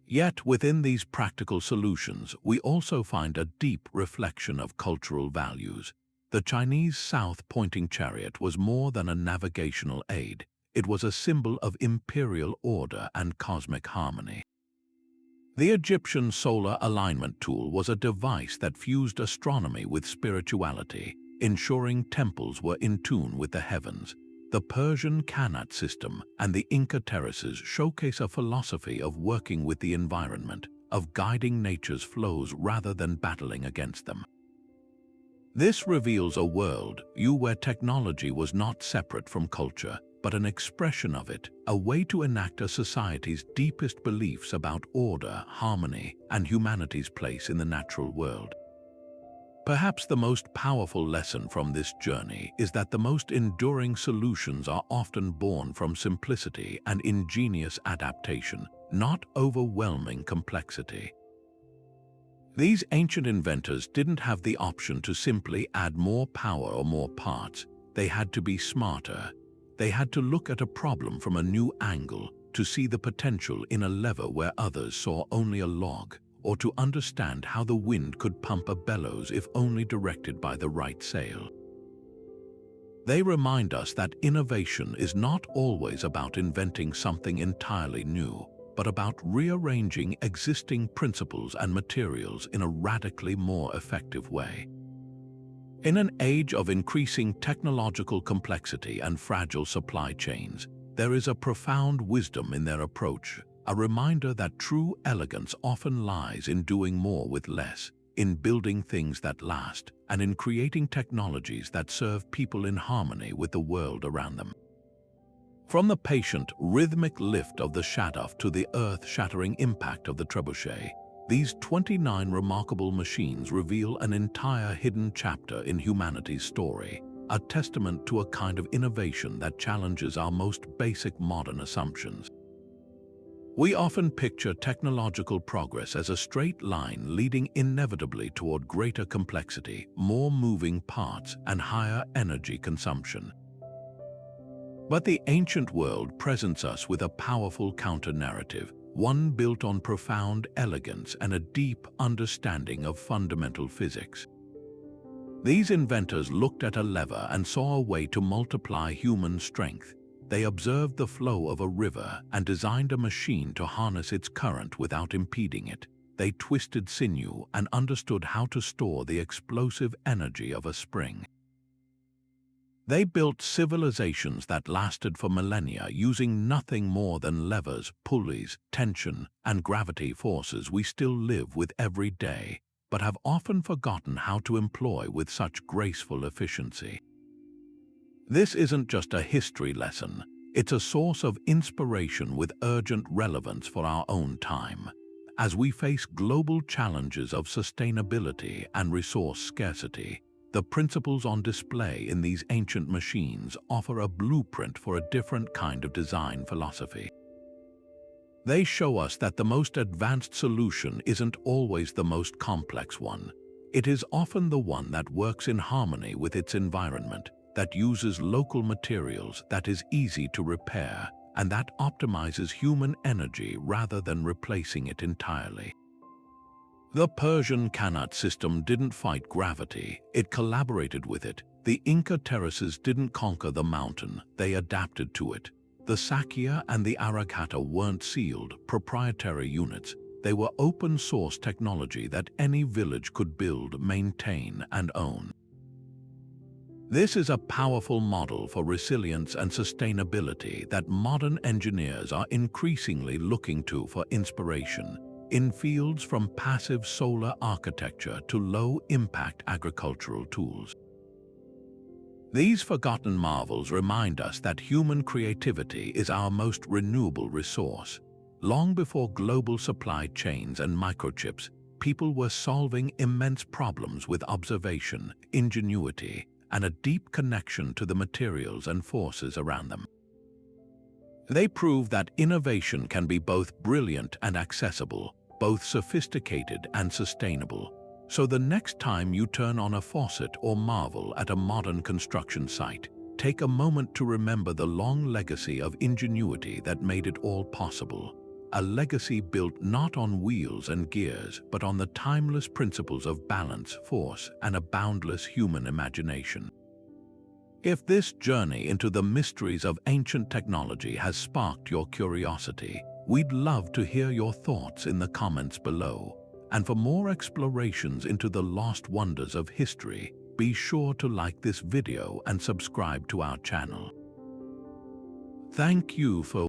Yet within these practical solutions, we also find a deep reflection of cultural values. The Chinese south-pointing chariot was more than a navigational aid. It was a symbol of imperial order and cosmic harmony. The Egyptian solar alignment tool was a device that fused astronomy with spirituality, ensuring temples were in tune with the heavens. The Persian Kanat system and the Inca terraces showcase a philosophy of working with the environment, of guiding nature's flows rather than battling against them. This reveals a world where technology was not separate from culture, but an expression of it, a way to enact a society's deepest beliefs about order, harmony, and humanity's place in the natural world. Perhaps the most powerful lesson from this journey is that the most enduring solutions are often born from simplicity and ingenious adaptation, not overwhelming complexity. These ancient inventors didn't have the option to simply add more power or more parts. They had to be smarter. They had to look at a problem from a new angle, to see the potential in a lever where others saw only a log, or to understand how the wind could pump a bellows if only directed by the right sail. They remind us that innovation is not always about inventing something entirely new, but about rearranging existing principles and materials in a radically more effective way. In an age of increasing technological complexity and fragile supply chains, there is a profound wisdom in their approach, a reminder that true elegance often lies in doing more with less, in building things that last, and in creating technologies that serve people in harmony with the world around them. From the patient, rhythmic lift of the Shaduff to the earth-shattering impact of the Trebushet, these 29 remarkable machines reveal an entire hidden chapter in humanity's story, a testament to a kind of innovation that challenges our most basic modern assumptions. We often picture technological progress as a straight line leading inevitably toward greater complexity, more moving parts, and higher energy consumption. But the ancient world presents us with a powerful counter-narrative, one built on profound elegance and a deep understanding of fundamental physics. These inventors looked at a lever and saw a way to multiply human strength. They observed the flow of a river and designed a machine to harness its current without impeding it. They twisted sinew and understood how to store the explosive energy of a spring. They built civilizations that lasted for millennia using nothing more than levers, pulleys, tension, and gravity forces we still live with every day, but have often forgotten how to employ with such graceful efficiency. This isn't just a history lesson, it's a source of inspiration with urgent relevance for our own time. As we face global challenges of sustainability and resource scarcity, the principles on display in these ancient machines offer a blueprint for a different kind of design philosophy. They show us that the most advanced solution isn't always the most complex one. It is often the one that works in harmony with its environment, that uses local materials, that is easy to repair, and that optimizes human energy rather than replacing it entirely. The Persian Kanat system didn't fight gravity, it collaborated with it. The Inca terraces didn't conquer the mountain, they adapted to it. The Sakya and the Archaeological weren't sealed, proprietary units. They were open-source technology that any village could build, maintain, and own. This is a powerful model for resilience and sustainability that modern engineers are increasingly looking to for inspiration in fields from passive solar architecture to low-impact agricultural tools. These forgotten marvels remind us that human creativity is our most renewable resource. Long before global supply chains and microchips, people were solving immense problems with observation, ingenuity, and a deep connection to the materials and forces around them. They prove that innovation can be both brilliant and accessible, both sophisticated and sustainable. So the next time you turn on a faucet or marvel at a modern construction site, take a moment to remember the long legacy of ingenuity that made it all possible. A legacy built not on wheels and gears, but on the timeless principles of balance, force, and a boundless human imagination. If this journey into the mysteries of ancient technology has sparked your curiosity, we'd love to hear your thoughts in the comments below. And for more explorations into the lost wonders of history, be sure to like this video and subscribe to our channel. Thank you for